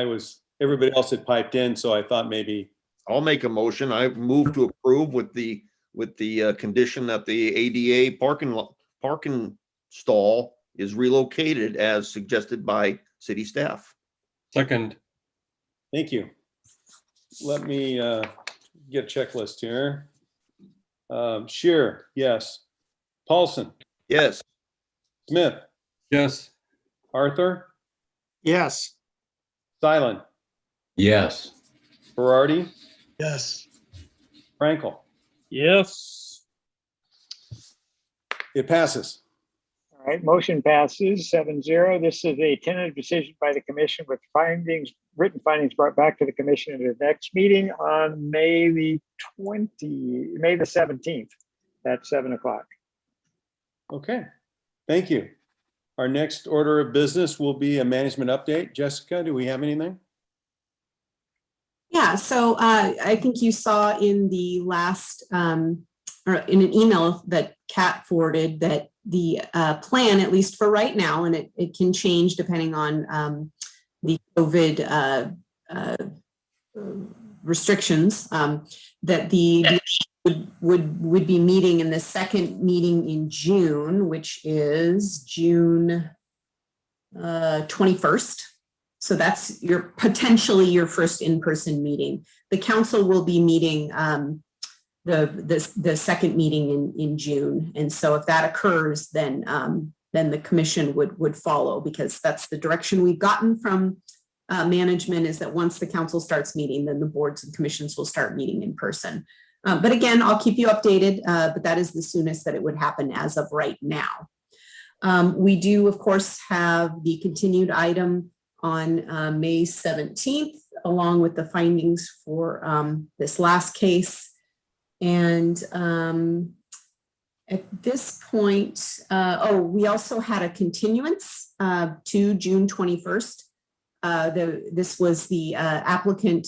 everybody else had piped in, so I thought maybe. I'll make a motion. I move to approve with the condition that the ADA parking stall is relocated as suggested by city staff. Second. Thank you. Let me get a checklist here. Shearer, yes. Paulson? Yes. Smith? Yes. Arthur? Yes. Silent? Yes. Berardi? Yes. Frankel? Yes. It passes. All right, motion passes 7-0. This is a tentative decision by the commission with written findings brought back to the commission at the next meeting on May the 17th at 7 o'clock. Okay, thank you. Our next order of business will be a management update. Jessica, do we have anything? Yeah, so I think you saw in the last, or in an email that Kat forwarded, that the plan, at least for right now, and it can change depending on the COVID restrictions, that the would be meeting in the second meeting in June, which is June 21st. So that's potentially your first in-person meeting. The council will be meeting the second meeting in June. And so if that occurs, then the commission would follow, because that's the direction we've gotten from management, is that once the council starts meeting, then the boards and commissions will start meeting in person. But again, I'll keep you updated, but that is the soonest that it would happen as of right now. We do, of course, have the continued item on May 17th, along with the findings for this last case. And at this point, we also had a continuance to June 21st. This was the applicant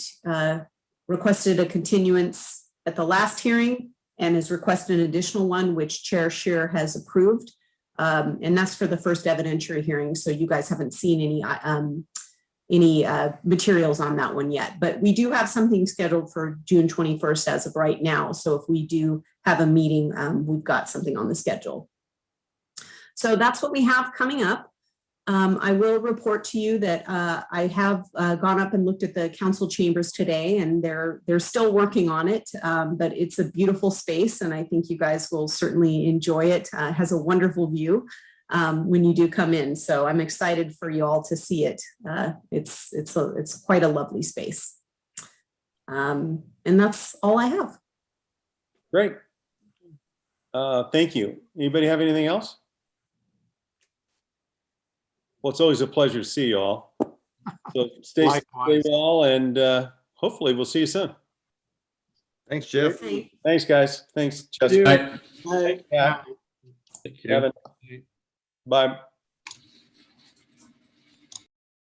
requested a continuance at the last hearing and has requested an additional one, which Chair Scheer has approved. And that's for the first evidentiary hearing. So you guys haven't seen any materials on that one yet, but we do have something scheduled for June 21st as of right now. So if we do have a meeting, we've got something on the schedule. So that's what we have coming up. I will report to you that I have gone up and looked at the council chambers today, and they're still working on it, but it's a beautiful space, and I think you guys will certainly enjoy it. It has a wonderful view when you do come in, so I'm excited for you all to see it. It's quite a lovely space, and that's all I have. Great. Thank you. Anybody have anything else? Well, it's always a pleasure to see you all. So stay well, and hopefully we'll see you soon. Thanks, Jeff. Thanks, guys. Thanks, Jessica. Bye. Kevin. Bye.